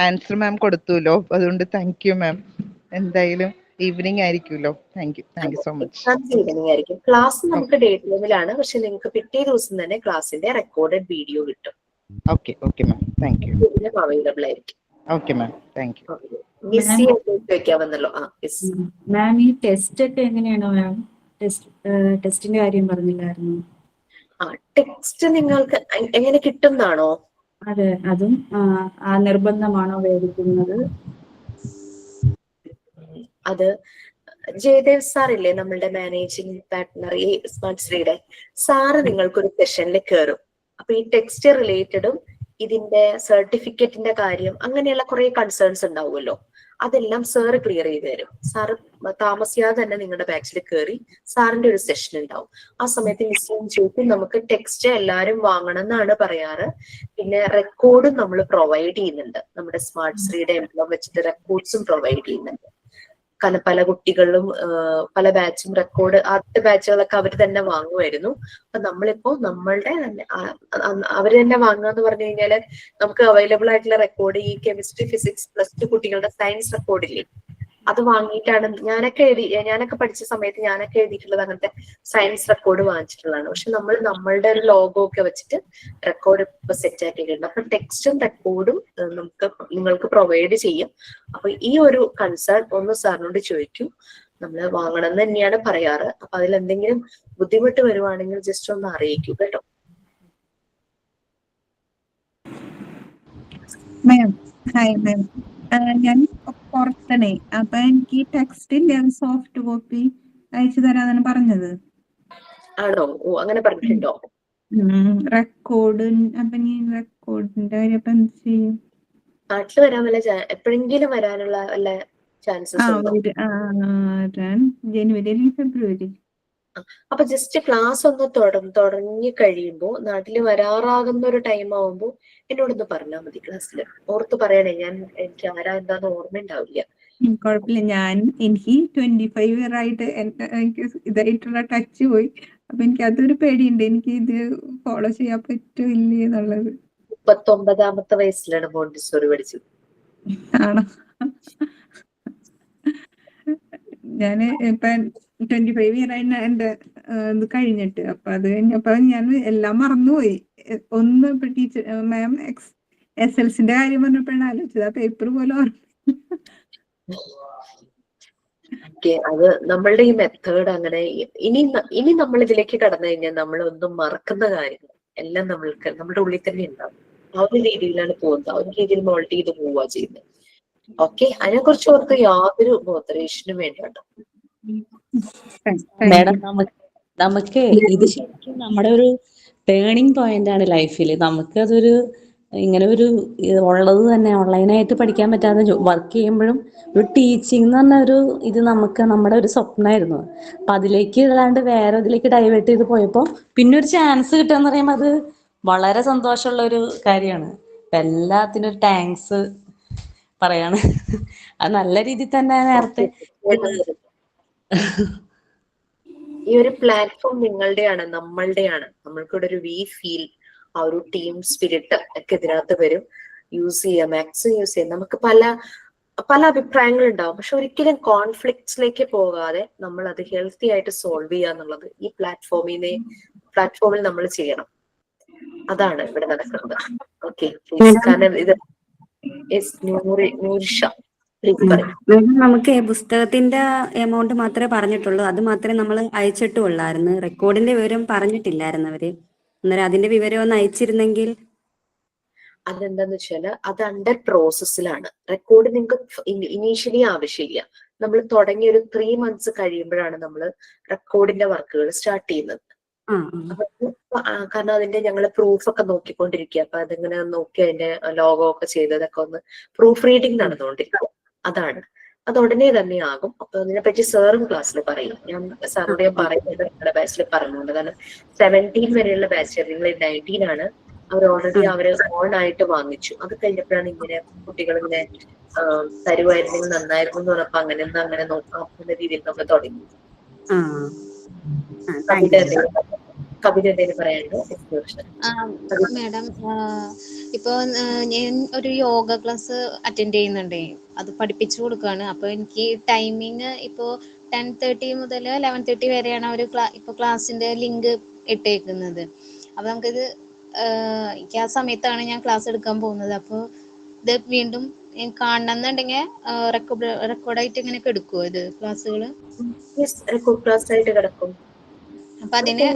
[SPEAKER 5] ആൻസർ മാം കൊടുത്തുല്ലോ. അതുകൊണ്ട് താങ്ക് യു മാം. എന്തായാലും ഈവനിങ് ആയിരിക്കുമല്ലോ. Thank you so much.
[SPEAKER 1] Exams evening ആയിരിക്കും. ക്ലാസ് നമുക്ക് ഡേ ടൈമിലാണ്, പക്ഷെ നിങ്ങൾക്ക് പിറ്റേ ദിവസം തന്നെ ക്ലാസ്സിന്റെ റെക്കോർഡഡ് വീഡിയോ കിട്ടും.
[SPEAKER 5] Okay ma'am, thank you.
[SPEAKER 1] Available ആയിരിക്കും.
[SPEAKER 5] Okay ma'am, thank you.
[SPEAKER 1] ചോദിക്കാമെന്നല്ലോ.
[SPEAKER 6] മാം, ഈ ടെസ്റ്റ് ഒക്കെ എങ്ങനെയാണോ മാം? ടെസ്റ്റിന്റെ കാര്യം പറഞ്ഞില്ലായിരുന്നു.
[SPEAKER 1] ടെക്സ്റ്റ് നിങ്ങൾക്ക് എങ്ങനെ കിട്ടുന്നാണോ?
[SPEAKER 6] അതെ, അതും നിർബന്ധമാണോ മേടിക്കുന്നത്?
[SPEAKER 1] അത് ജയദേവ് സാർ ഇല്ലേ, നമ്മളുടെ മാനേജിംഗ് പാർട്ട്ണർ ഈ സ്മാർട്ട് ശ്രീയുടെ സാറ് നിങ്ങൾക്കൊരു സെഷനിൽ കയറും. അപ്പൊ ഈ ടെക്സ്റ്റ് റിലേറ്റഡും ഇതിന്റെ സർട്ടിഫിക്കറ്റിന്റെ കാര്യം അങ്ങനെയുള്ള കുറെ കൺസേൺസ് ഉണ്ടാവുമല്ലോ, അതെല്ലാം സാറ് ക്ലിയർ ചെയ്ത് തരും. സാറ് താമസിയാതെ തന്നെ നിങ്ങളുടെ ബാച്ചിൽ കയറി സാറിന്റെ ഒരു സെഷൻ ഉണ്ടാവും. ആ സമയത്ത് മിസ്സും ചോദിക്കും. നമുക്ക് ടെക്സ്റ്റ് എല്ലാവരും വാങ്ങണം എന്നാണ് പറയാറ്. പിന്നെ റെക്കോർഡും നമ്മൾ പ്രൊവൈഡ് ചെയ്യുന്നുണ്ട്. നമ്മുടെ സ്മാർട്ട് ശ്രീയുടെ എംപ്ലോം വെച്ചിട്ട് റെക്കോർഡ്സും പ്രൊവൈഡ് ചെയ്യുന്നുണ്ട്. കാരണം പല കുട്ടികളിലും പല ബാച്ചും റെക്കോർഡ് ആദ്യത്തെ ബാച്ചുകളൊക്കെ അവർ തന്നെ വാങ്ങുമായിരുന്നു. അപ്പൊ നമ്മളിപ്പോ നമ്മളുടെ തന്നെ അവര് തന്നെ വാങ്ങുക എന്ന് പറഞ്ഞു കഴിഞ്ഞാല് നമുക്ക് അവൈലബിൾ ആയിട്ടുള്ള റെക്കോർഡ് ഈ കെമിസ്ട്രി, ഫിസിക്സ്, +2 കുട്ടികളുടെ സയൻസ് റെക്കോർഡില്ലേ, അത് വാങ്ങിയിട്ടാണ് ഞാനൊക്കെ പഠിച്ച സമയത്ത് ഞാനൊക്കെ എഴുതിയിട്ടുള്ളത് അങ്ങനത്തെ സയൻസ് റെക്കോർഡ് വാങ്ങിച്ചിട്ടുള്ളതാണ്. പക്ഷെ നമ്മൾ നമ്മളുടെ ഒരു ലോഗോ ഒക്കെ വെച്ചിട്ട് റെക്കോർഡ് ഇപ്പൊ സെറ്റ് ആക്കിയിട്ടുണ്ട്. അപ്പൊ ടെക്സ്റ്റും റെക്കോർഡും നിങ്ങൾക്ക് പ്രൊവൈഡ് ചെയ്യും. അപ്പൊ ഈ ഒരു കൺസേൺ ഒന്ന് സാറിനോട് ചോദിക്കൂ. നമ്മൾ വാങ്ങണം എന്ന് തന്നെയാണ് പറയാറ്. അപ്പൊ അതിലെന്തെങ്കിലും ബുദ്ധിമുട്ട് വരുവാണെങ്കിൽ ജസ്റ്റ് ഒന്ന് അറിയിക്കൂ കേട്ടോ.
[SPEAKER 3] മാം, ഹായ് മാം. ഞാൻ പുറത്തണേ, അപ്പൊ എനിക്ക് ടെക്സ്റ്റിന്റെ സോഫ്റ്റ് കോപ്പി അയച്ചു തരാന്നാണ് പറഞ്ഞത്.
[SPEAKER 1] ആണോ? ഓ, അങ്ങനെ പറഞ്ഞിട്ടുണ്ടോ?
[SPEAKER 3] റെക്കോർഡ് അപ്പൊ നീ റെക്കോർഡിന്റെ കാര്യം അപ്പൊ എന്ത് ചെയ്യും?
[SPEAKER 1] നാട്ടിൽ വരാൻ വല്ല എപ്പോഴെങ്കിലും വരാനുള്ള വല്ല ചാൻസസ് ഉണ്ടോ?
[SPEAKER 3] ജനുവരി അല്ലെങ്കിൽ ഫെബ്രുവരി.
[SPEAKER 1] അപ്പൊ ജസ്റ്റ് ക്ലാസ് ഒന്ന് തുടങ്ങി കഴിയുമ്പോ നാട്ടില് വരാറാകുന്ന ഒരു ടൈം ആവുമ്പോ എന്നോടൊന്ന് പറഞ്ഞാൽ മതി. ക്ലാസ്സിൽ ഓർത്ത് പറയണേ. എനിക്ക് ആരാ എന്താന്ന് ഓർമ്മ ഉണ്ടാവില്ല.
[SPEAKER 3] കുഴപ്പമില്ല. എനിക്ക് 25 ഇയർ ആയിട്ട് എനിക്ക് ഇതായിട്ടുള്ള ടച്ച് പോയി. അപ്പൊ എനിക്ക് അതൊരു പേടിയുണ്ട്, എനിക്ക് ഇത് ഫോളോ ചെയ്യാൻ പറ്റുമോ ഇല്ലേ എന്നുള്ളത്.
[SPEAKER 1] 39ാമത്തെ വയസ്സിലാണ് മോണ്ടിസോറി പഠിച്ചത്.
[SPEAKER 3] ആണോ? ഞാന് ഇപ്പൊ 25 ഇയർ ആയിട്ട് എന്റെ ഇത് കഴിഞ്ഞിട്ട്. അപ്പൊ അത് കഴിഞ്ഞപ്പോ ഞാൻ എല്ലാം മറന്നുപോയി. ഒന്ന് ഇപ്പൊ ടീച്ചർ മാം SLCന്റെ കാര്യം പറഞ്ഞപ്പോഴാണ് ആലോചിച്ചത്. ആ പേപ്പർ പോലെ
[SPEAKER 1] അത് നമ്മളുടെ ഈ മെത്തേഡ് അങ്ങനെ. ഇനി നമ്മൾ ഇതിലേക്ക് കടന്നു കഴിഞ്ഞാൽ നമ്മൾ ഒന്നും മറക്കുന്ന കാര്യങ്ങൾ എല്ലാം നമ്മുടെ ഉള്ളിൽ തന്നെ ഉണ്ടാവും. ആ ഒരു രീതിയിലാണ് പോകുന്നത്. ആ ഒരു രീതിയിൽ മോൾഡ് ചെയ്ത് പോവുക ചെയ്യുന്നത്. ഓക്കെ, അതിനെ കുറിച്ച് ഓർത്ത് യാതൊരു ബോധറേഷനും വേണ്ട കേട്ടോ.
[SPEAKER 4] മാഡം, നമുക്ക് ഇത് ശരിക്കും നമ്മുടെ ഒരു ടേണിംഗ് പോയിന്റ് ആണ് ലൈഫിൽ. നമുക്കതൊരു ഇങ്ങനെ ഒരു ഉള്ളത് തന്നെ ഓൺലൈനായിട്ട് പഠിക്കാൻ പറ്റാതെ വർക്ക് ചെയ്യുമ്പോഴും ഒരു ടീച്ചിങ് എന്ന് പറഞ്ഞ ഒരു ഇത് നമ്മുടെ ഒരു സ്വപ്നമായിരുന്നു. അപ്പൊ അതിലേക്ക് അല്ലാണ്ട് വേറെ ഇതിലേക്ക് ഡൈവേർട്ട് ചെയ്ത് പോയപ്പോൾ പിന്നെ ഒരു ചാൻസ് കിട്ടുക എന്ന് പറയുമ്പോൾ അത് വളരെ സന്തോഷമുള്ള ഒരു കാര്യമാണ്. അപ്പം എല്ലാത്തിനും ഒരു താങ്ക്സ് പറയാണ്. അത് നല്ല രീതിയിൽ തന്നെ നേരത്തെ
[SPEAKER 1] ഈ ഒരു പ്ലാറ്റ്ഫോം നിങ്ങളുടെയാണ്, നമ്മളുടെയാണ്. നമ്മൾക്കിവിടെ ഒരു വി ഫീൽ, ആ ഒരു ടീം സ്പിരിറ്റ് ഒക്കെ ഇതിനകത്ത് വരും. യൂസ് ചെയ്യാം, മാക്സിമം യൂസ് ചെയ്യാം. നമുക്ക് പല പല അഭിപ്രായങ്ങൾ ഉണ്ടാവും, പക്ഷെ ഒരിക്കലും കോൺഫ്ലിക്ട്സിലേക്ക് പോകാതെ നമ്മൾ അത് ഹെൽത്തി ആയിട്ട് സോൾവ് ചെയ്യുക എന്നുള്ളത് ഈ പ്ലാറ്റ്ഫോമിൽ നമ്മൾ ചെയ്യണം. അതാണ് ഇവിടെ നടക്കുന്നത്. ഓക്കെ, കാരണം ഇത് നൂർഷ പ്ലീസ് പറയും.
[SPEAKER 7] മാഡം, നമുക്ക് പുസ്തകത്തിന്റെ എമൗണ്ട് മാത്രമേ പറഞ്ഞിട്ടുള്ളൂ, അത് മാത്രമേ നമ്മൾ അയച്ചിട്ടുള്ളായിരുന്നു. റെക്കോർഡിന്റെ വിവരം പറഞ്ഞിട്ടില്ലായിരുന്നു അവര്. അന്നേരം അതിന്റെ വിവരം ഒന്ന് അയച്ചിരുന്നെങ്കിൽ.
[SPEAKER 1] അതെന്താന്ന് വെച്ചാല് അത് അണ്ടർ പ്രോസസ്സിലാണ്. റെക്കോർഡ് നിങ്ങൾക്ക് ഇനീഷ്യലി ആവശ്യമില്ല. നമ്മൾ തുടങ്ങി ഒരു 3 months കഴിയുമ്പോഴാണ് നമ്മൾ റെക്കോർഡിന്റെ വർക്കുകൾ സ്റ്റാർട്ട് ചെയ്യുന്നത്. കാരണം അതിന്റെ ഞങ്ങള് പ്രൂഫ് ഒക്കെ നോക്കിക്കൊണ്ടിരിക്കുക. അപ്പൊ അതിങ്ങനെ നോക്കി അതിന്റെ ലോഗോ ഒക്കെ ചെയ്തതൊക്കെ ഒന്ന് പ്രൂഫ് റീഡിങ് നടന്നുകൊണ്ടിരിക്കുക. അതാണ്, അത് ഉടനെ തന്നെ ആകും. അപ്പൊ അതിനെപ്പറ്റി സാറും ക്ലാസ്സിൽ പറയും. ഞാൻ സാറിനോട് ഞാൻ പറയുന്നത് നിങ്ങളുടെ ബാച്ചിൽ പറഞ്ഞുകൊണ്ട്, കാരണം 17 വരെയുള്ള ബാച്ച്, നിങ്ങൾ 19 ആണ്. അവർ ഓൾറെഡി അവര് ഓൺ ആയിട്ട് വാങ്ങിച്ചു. അത് കഴിഞ്ഞപ്പോഴാണ് ഇങ്ങനെ കുട്ടികൾ ഇങ്ങനെ തരുവായിരുന്നെങ്കിൽ നന്നായിരുന്നു എന്ന് പറഞ്ഞപ്പോ അങ്ങനെ നോക്കാം എന്ന രീതിയിൽ നമ്മൾ തുടങ്ങി. കവിത എന്തെങ്കിലും പറയാനുണ്ടോ?
[SPEAKER 8] മാഡം, ഇപ്പൊ ഞാൻ ഒരു യോഗ ക്ലാസ് അറ്റൻഡ് ചെയ്യുന്നുണ്ടേ, അത് പഠിപ്പിച്ചു കൊടുക്കുകയാണ്. അപ്പൊ എനിക്ക് ടൈമിങ് ഇപ്പോ 10:30 മുതൽ 11:30 വരെയാണ് ഒരു ഇപ്പൊ ക്ലാസ്സിന്റെ ലിങ്ക് ഇട്ടേക്കുന്നത്. അപ്പൊ നമുക്കിത് എനിക്ക് ആ സമയത്താണ് ഞാൻ ക്ലാസ് എടുക്കാൻ പോകുന്നത്. അപ്പോൾ ഇത് വീണ്ടും കാണണമെന്നുണ്ടെങ്കിൽ റെക്കോർഡായിട്ട് ഇങ്ങനെയൊക്കെ എടുക്കുമോ ഇത് ക്ലാസ്സുകള്?
[SPEAKER 1] റെക്കോർഡ് ക്ലാസ് ആയിട്ട് കിടക്കും.
[SPEAKER 8] അപ്പൊ അതിന്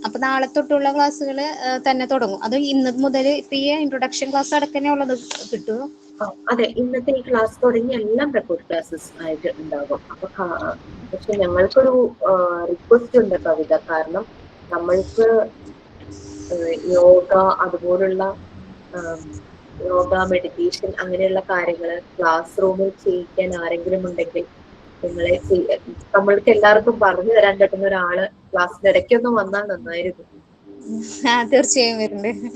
[SPEAKER 8] അപ്പൊ നാളെ തൊട്ടുള്ള ക്ലാസ്സുകൾ തന്നെ തുടങ്ങും? അത് ഇന്ന് മുതൽ ഇപ്പൊ ഈ ഇൻട്രൊഡക്ഷൻ ക്ലാസ് അടക്കനെ ഉള്ളത് കിട്ടുമോ?
[SPEAKER 1] അതെ, ഇന്നത്തെ ഈ ക്ലാസ് തുടങ്ങി എല്ലാം റെക്കോർഡ് ക്ലാസ്സസ് ആയിട്ട് ഉണ്ടാകും. അപ്പൊ പക്ഷെ ഞങ്ങൾക്കൊരു റിക്വസ്റ്റ് ഉണ്ട് കവിത. കാരണം നമ്മൾക്ക് യോഗ, അതുപോലുള്ള യോഗ, മെഡിറ്റേഷൻ അങ്ങനെയുള്ള കാര്യങ്ങള് ക്ലാസ് റൂമിൽ ചെയ്യിക്കാൻ ആരെങ്കിലും ഉണ്ടെങ്കിൽ നിങ്ങളെ നമ്മൾക്ക് എല്ലാവർക്കും പറഞ്ഞു തരാൻ പറ്റുന്ന ഒരാള് ക്ലാസ്സിന്റെ ഇടയ്ക്കൊന്നും വന്നാൽ നന്നായിരുന്നു.
[SPEAKER 8] തീർച്ചയായും വരുന്നുണ്ട്.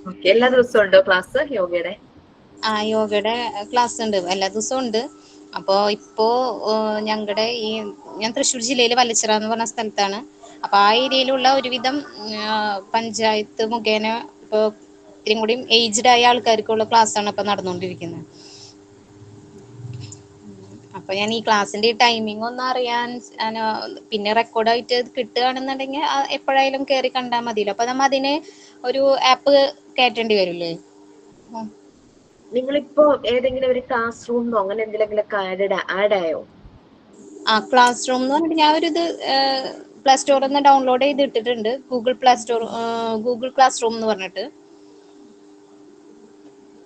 [SPEAKER 1] ഓക്കെ, എല്ലാ ദിവസവും ഉണ്ടോ ക്ലാസ് യോഗയുടെ?
[SPEAKER 8] യോഗയുടെ ക്ലാസ് ഉണ്ട്, എല്ലാ ദിവസവും ഉണ്ട്. അപ്പോൾ ഇപ്പോ ഞങ്ങളുടെ ഞാൻ തൃശ്ശൂർ ജില്ലയിൽ വല്ലച്ചിറ എന്ന് പറഞ്ഞ സ്ഥലത്താണ്. അപ്പൊ ആ ഏരിയയിലുള്ള ഒരുവിധം പഞ്ചായത്ത് മുഖേന ഇപ്പൊ ഇത്തിരി കൂടി ഏജ്ഡ് ആയ ആൾക്കാർക്കുള്ള ക്ലാസ്സാണ് ഇപ്പൊ നടന്നുകൊണ്ടിരിക്കുന്നത്. അപ്പൊ ഞാൻ ഈ ക്ലാസ്സിന്റെ ടൈമിംഗ് ഒന്ന് അറിയാൻ, പിന്നെ റെക്കോർഡായിട്ട് കിട്ടുകയാണെന്നുണ്ടെങ്കിൽ എപ്പോഴായാലും കയറി കണ്ടാൽ മതിയല്ലോ. അപ്പൊ നമ്മ അതിന് ഒരു ആപ്പ് കയറ്റേണ്ടി വരില്ലേ?
[SPEAKER 1] നിങ്ങളിപ്പോ ഏതെങ്കിലും ഒരു ക്ലാസ് റൂമിനോ അങ്ങനെ എന്തെങ്കിലുമൊക്കെ ആഡ് ആയോ?
[SPEAKER 8] ക്ലാസ് റൂം എന്ന് പറഞ്ഞിട്ട് ഞാൻ ഒരു ഇത് പ്ലേ സ്റ്റോറിൽ നിന്ന് ഡൗൺലോഡ് ചെയ്ത് ഇട്ടിട്ടുണ്ട്. ഗൂഗിൾ ക്ലാസ് റൂം എന്ന് പറഞ്ഞിട്ട്.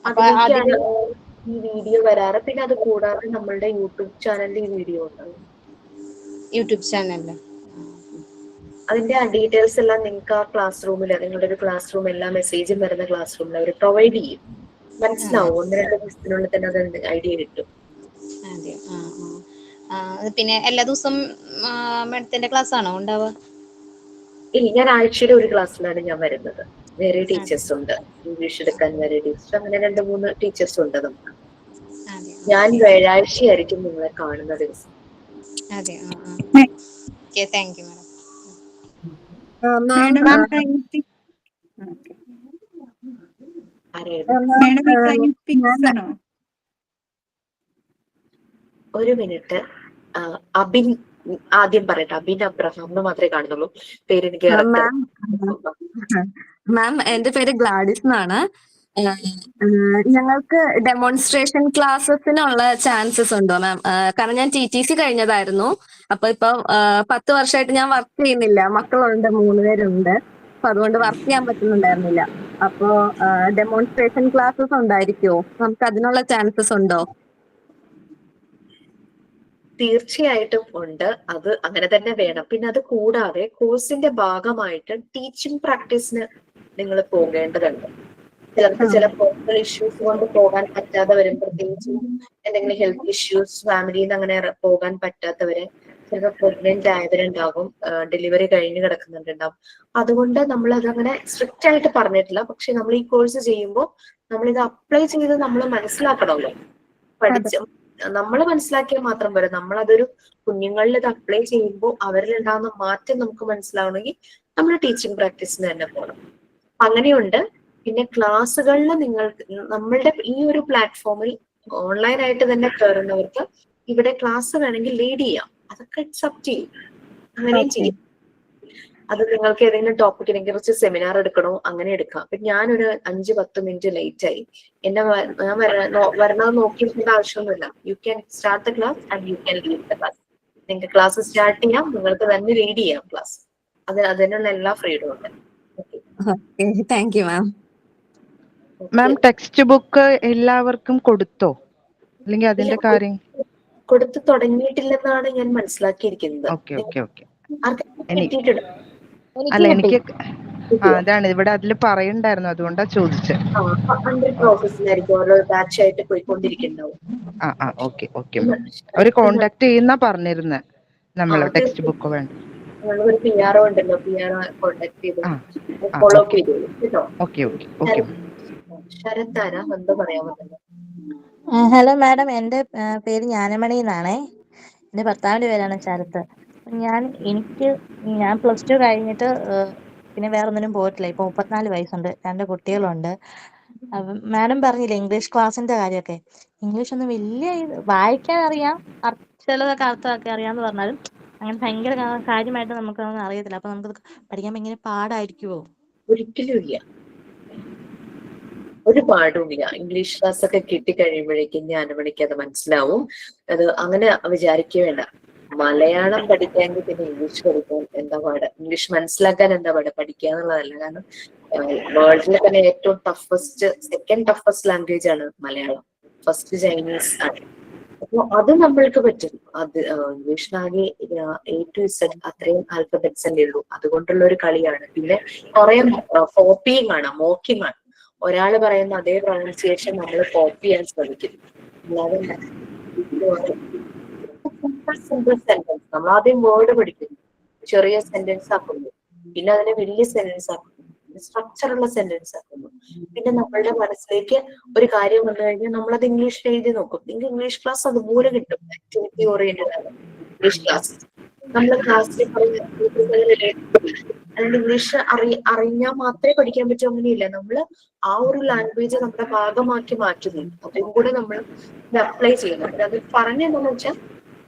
[SPEAKER 8] അപ്പൊ അതിന്
[SPEAKER 1] ഈ വീഡിയോ വരാറ്. പിന്നെ അത് കൂടാതെ നമ്മളുടെ യൂട്യൂബ് ചാനലിൽ ഈ വീഡിയോ ഉണ്ടാവും.
[SPEAKER 8] യൂട്യൂബ് ചാനലില്
[SPEAKER 1] അതിന്റെ ഡീറ്റെയിൽസ് എല്ലാം നിങ്ങൾക്ക് ആ ക്ലാസ് റൂമിൽ, നിങ്ങളുടെ ഒരു ക്ലാസ് റൂം എല്ലാ മെസ്സേജും വരുന്ന ക്ലാസ് റൂമിൽ അവർ പ്രൊവൈഡ് ചെയ്യും. മനസ്സിലാവും, 1-2 ദിവസത്തിനുള്ളിൽ തന്നെ അത് ഐഡിയ കിട്ടും.
[SPEAKER 8] അതെ. പിന്നെ എല്ലാ ദിവസവും മാഡത്തിന്റെ ക്ലാസ് ആണോ ഉണ്ടാവുക?
[SPEAKER 1] ഇല്ല, ഞാൻ ആഴ്ചയിൽ ഒരു ക്ലാസ്സിലാണ് ഞാൻ വരുന്നത്. വേറെ ടീച്ചേഴ്സ് ഉണ്ട്, ഇംഗ്ലീഷ് എടുക്കാൻ വേറെ ടീച്ചർ, അങ്ങനെ 2-3 ടീച്ചേഴ്സ് ഉണ്ട് നമുക്ക്. ഞാൻ വ്യാഴാഴ്ചയായിരിക്കും നിങ്ങളെ കാണുന്ന ദിവസം.
[SPEAKER 8] അതെ. Thank you
[SPEAKER 1] madam. ഒരു മിനിറ്റ്, അബിൻ ആദ്യം പറയട്ടെ. അബിൻ അബ്രഹാം എന്ന് മാത്രമേ കാണുന്നുള്ളൂ. പേര് എനിക്ക്
[SPEAKER 9] മാം, എന്റെ പേര് ഗ്ലാഡിസ് എന്നാണ്. ഞങ്ങൾക്ക് ഡെമോൺസ്ട്രേഷൻ ക്ലാസ്സസിനുള്ള ചാൻസസ് ഉണ്ടോ മാം? കാരണം ഞാൻ TTC കഴിഞ്ഞതായിരുന്നു. അപ്പൊ ഇപ്പൊ 10 വർഷമായിട്ട് ഞാൻ വർക്ക് ചെയ്യുന്നില്ല. മക്കളുണ്ട്, 3 പേരുണ്ട്. അപ്പൊ അതുകൊണ്ട് വർക്ക് ചെയ്യാൻ പറ്റുന്നുണ്ടായിരുന്നില്ല. അപ്പോ ഡെമോൺസ്ട്രേഷൻ ക്ലാസ്സസ് ഉണ്ടായിരിക്കുമോ? നമുക്ക് അതിനുള്ള ചാൻസസ് ഉണ്ടോ?
[SPEAKER 1] തീർച്ചയായിട്ടും ഉണ്ട്. അത് അങ്ങനെ തന്നെ വേണം. പിന്നെ അത് കൂടാതെ കോഴ്സിന്റെ ഭാഗമായിട്ട് ടീച്ചിങ് പ്രാക്ടീസിന് നിങ്ങൾ പോകേണ്ടതുണ്ട്. ചിലർക്ക് ചില പേഴ്സണൽ ഇഷ്യൂസ് കൊണ്ട് പോകാൻ പറ്റാതെ വരും. പ്രത്യേകിച്ച് എന്തെങ്കിലും ഹെൽത്ത് ഇഷ്യൂസ്, ഫാമിലിയിൽ നിന്ന് അങ്ങനെ പോകാൻ പറ്റാത്തവരെ ചിലപ്പോൾ പ്രഗ്നന്റ് ആയവരുണ്ടാകും, ഡെലിവറി കഴിഞ്ഞ് കിടക്കുന്നുണ്ടാവും. അതുകൊണ്ട് നമ്മൾ അതങ്ങനെ സ്ട്രിക്റ്റ് ആയിട്ട് പറഞ്ഞിട്ടില്ല. പക്ഷെ നമ്മൾ ഈ കോഴ്സ് ചെയ്യുമ്പോൾ നമ്മളിത് അപ്ലൈ ചെയ്ത് നമ്മൾ മനസ്സിലാക്കണമല്ലോ. പഠിച്ച് നമ്മൾ മനസ്സിലാക്കിയാൽ മാത്രം പോരാ, നമ്മളതൊരു കുഞ്ഞുങ്ങളിൽ ഇത് അപ്ലൈ ചെയ്യുമ്പോൾ അവരിലുണ്ടാകുന്ന മാറ്റം നമുക്ക് മനസ്സിലാവണമെങ്കിൽ നമ്മൾ ടീച്ചിങ് പ്രാക്ടീസിന് തന്നെ പോകണം. അങ്ങനെയുണ്ട്. പിന്നെ ക്ലാസ്സുകളിൽ നിങ്ങൾക്ക് നമ്മളുടെ ഈ ഒരു പ്ലാറ്റ്ഫോമിൽ ഓൺലൈനായിട്ട് തന്നെ കയറുന്നവർക്ക് ഇവിടെ ക്ലാസ് വേണമെങ്കിൽ ലീഡ് ചെയ്യാം. അതൊക്കെ അക്സെപ്റ്റ് ചെയ്യും, അങ്ങനെയും ചെയ്യും. അത് നിങ്ങൾക്ക് ഏതെങ്കിലും ടോപ്പിക്കിനെ കുറിച്ച് സെമിനാർ എടുക്കണോ അങ്ങനെ എടുക്കാം. അപ്പൊ ഞാനൊരു 5-10 മിനിറ്റ് ലേറ്റ് ആയി, എന്നെ ഞാൻ വരണത് നോക്കിയിരിക്കേണ്ട ആവശ്യമൊന്നുമില്ല. You can start the class and you can lead the class. നിങ്ങൾക്ക് ക്ലാസ് സ്റ്റാർട്ട് ചെയ്യാം, നിങ്ങൾക്ക് തന്നെ ലീഡ് ചെയ്യാം ക്ലാസ്. അതിനുള്ള എല്ലാ ഫ്രീഡും ഉണ്ട്.
[SPEAKER 9] Thank you ma'am.
[SPEAKER 5] Ma'am text book എല്ലാവർക്കും കൊടുത്തോ, അല്ലെങ്കിൽ അതിന്റെ കാര്യം
[SPEAKER 1] കൊടുത്തു തുടങ്ങിയിട്ടില്ലെന്നാണ് ഞാൻ മനസ്സിലാക്കിയിരിക്കുന്നത്.
[SPEAKER 5] Okay okay okay.
[SPEAKER 1] കിട്ടിയിട്ടുണ്ട്.
[SPEAKER 5] അല്ല എനിക്ക് അതാണ് ഇവിടെ അതിൽ പറയുണ്ടായിരുന്നു, അതുകൊണ്ടാ ചോദിച്ചത്.
[SPEAKER 1] പ്രോസസ്സിലായിരിക്കും, ഓരോ ബാച്ച് ആയിട്ട് പോയിക്കൊണ്ടിരിക്കുന്നുണ്ടാവും.
[SPEAKER 5] Okay okay. അവര് കോണ്ടാക്ട് ചെയ്യുന്ന പറഞ്ഞിരുന്നേ നമ്മള് ടെക്സ്റ്റ് ബുക്ക് വേണ്ട.
[SPEAKER 1] ഒരു PR ഉണ്ടല്ലോ, PR കോണ്ടാക്ട് ചെയ്ത് ഫോളോ അപ്പ് ചെയ്തോളൂ കേട്ടോ.
[SPEAKER 5] Okay okay okay.
[SPEAKER 1] ശരത്താര എന്താ പറയാമോ?
[SPEAKER 10] ഹലോ മാഡം, എൻ്റെ പേര് ജ്ഞാനമണി എന്നാണേ. എൻ്റെ ഭർത്താവിൻ്റെ പേരാണ് ശരത്ത്. ഞാൻ +2 കഴിഞ്ഞിട്ട് പിന്നെ വേറെ ഒന്നിനും പോയിട്ടില്ല. ഇപ്പോൾ 34 വയസ്സുണ്ട്, 2 കുട്ടികളുണ്ട്. അപ്പം മാഡം പറഞ്ഞില്ലേ ഇംഗ്ലീഷ് ക്ലാസ്സിൻ്റെ കാര്യമൊക്കെ. ഇംഗ്ലീഷ് ഒന്നും വലിയ വായിക്കാൻ അറിയാം, ചിലതൊക്കെ അർത്ഥമൊക്കെ അറിയാമെന്ന് പറഞ്ഞാലും അങ്ങനെ ഭയങ്കര കാര്യമായിട്ട് നമുക്കൊന്നും അറിയത്തില്ല. അപ്പം നമുക്കത് പഠിക്കാൻ ഭയങ്കര പാടായിരിക്കുമോ?
[SPEAKER 1] ഒരിക്കലും ഇല്ല, ഒരു പാടുമില്ല. ഇംഗ്ലീഷ് ക്ലാസ് ഒക്കെ കിട്ടിക്കഴിയുമ്പോഴേക്കും ജ്ഞാനമണിക്ക് അത് മനസ്സിലാവും. അത് അങ്ങനെ വിചാരിക്കുക വേണ്ട. മലയാളം പഠിക്കാമെങ്കിൽ പിന്നെ ഇംഗ്ലീഷ് പഠിക്കാൻ എന്താ പാട്, ഇംഗ്ലീഷ് മനസ്സിലാക്കാൻ എന്താ പാട്, പഠിക്കുക എന്നുള്ളതല്ല. കാരണം വേൾഡിലെ തന്നെ ഏറ്റവും സെക്കൻഡ് ടഫസ്റ്റ് ലാംഗ്വേജ് ആണ് മലയാളം, ഫസ്റ്റ് ചൈനീസ് ആണ്. അപ്പൊ അത് നമ്മൾക്ക് പറ്റും. അത് ഇംഗ്ലീഷിനാകെ A to Z അത്രയും ആൽഫബറ്റ്സ് അല്ലേ ഉള്ളൂ. അതുകൊണ്ടുള്ള ഒരു കളിയാണ്. പിന്നെ കുറെ കോപ്പിയും ആണ്, മോക്കിംഗ് ആണ്. ഒരാൾ പറയുന്ന അതേ പ്രൊണൗൺസിയേഷൻ നമ്മൾ കോപ്പി ചെയ്യാൻ ശ്രമിക്കും. അല്ലാതെ സിമ്പിൾ സെന്റൻസ് നമ്മൾ ആദ്യം വേർഡ് പഠിക്കുന്നു, ചെറിയ സെന്റൻസ് ആക്കുന്നു, പിന്നെ അതിനെ വലിയ സെന്റൻസ് ആക്കുന്നു, സ്ട്രക്ചറുള്ള സെന്റൻസ് ആക്കുന്നു. പിന്നെ നമ്മളുടെ മനസ്സിലേക്ക് ഒരു കാര്യം വന്നു കഴിഞ്ഞാൽ നമ്മളത് ഇംഗ്ലീഷിൽ എഴുതി നോക്കും. ഇംഗ്ലീഷ് ക്ലാസ് അതുപോലെ കിട്ടും. ആക്ടിവിറ്റി ഓറിയന്റഡ് ആണ് ഇംഗ്ലീഷ് ക്ലാസ്. നമ്മൾ ക്ലാസ്സിൽ അതുകൊണ്ട് ഇംഗ്ലീഷ് അറിഞ്ഞാൽ മാത്രമേ പഠിക്കാൻ പറ്റൂ അങ്ങനെയില്ല. നമ്മൾ ആ ഒരു ലാംഗ്വേജ് നമ്മുടെ ഭാഗമാക്കി മാറ്റുന്നു. അതും കൂടെ നമ്മൾ അപ്ലൈ ചെയ്യുന്നുണ്ട്. അത് പറഞ്ഞെന്താന്ന് വെച്ചാൽ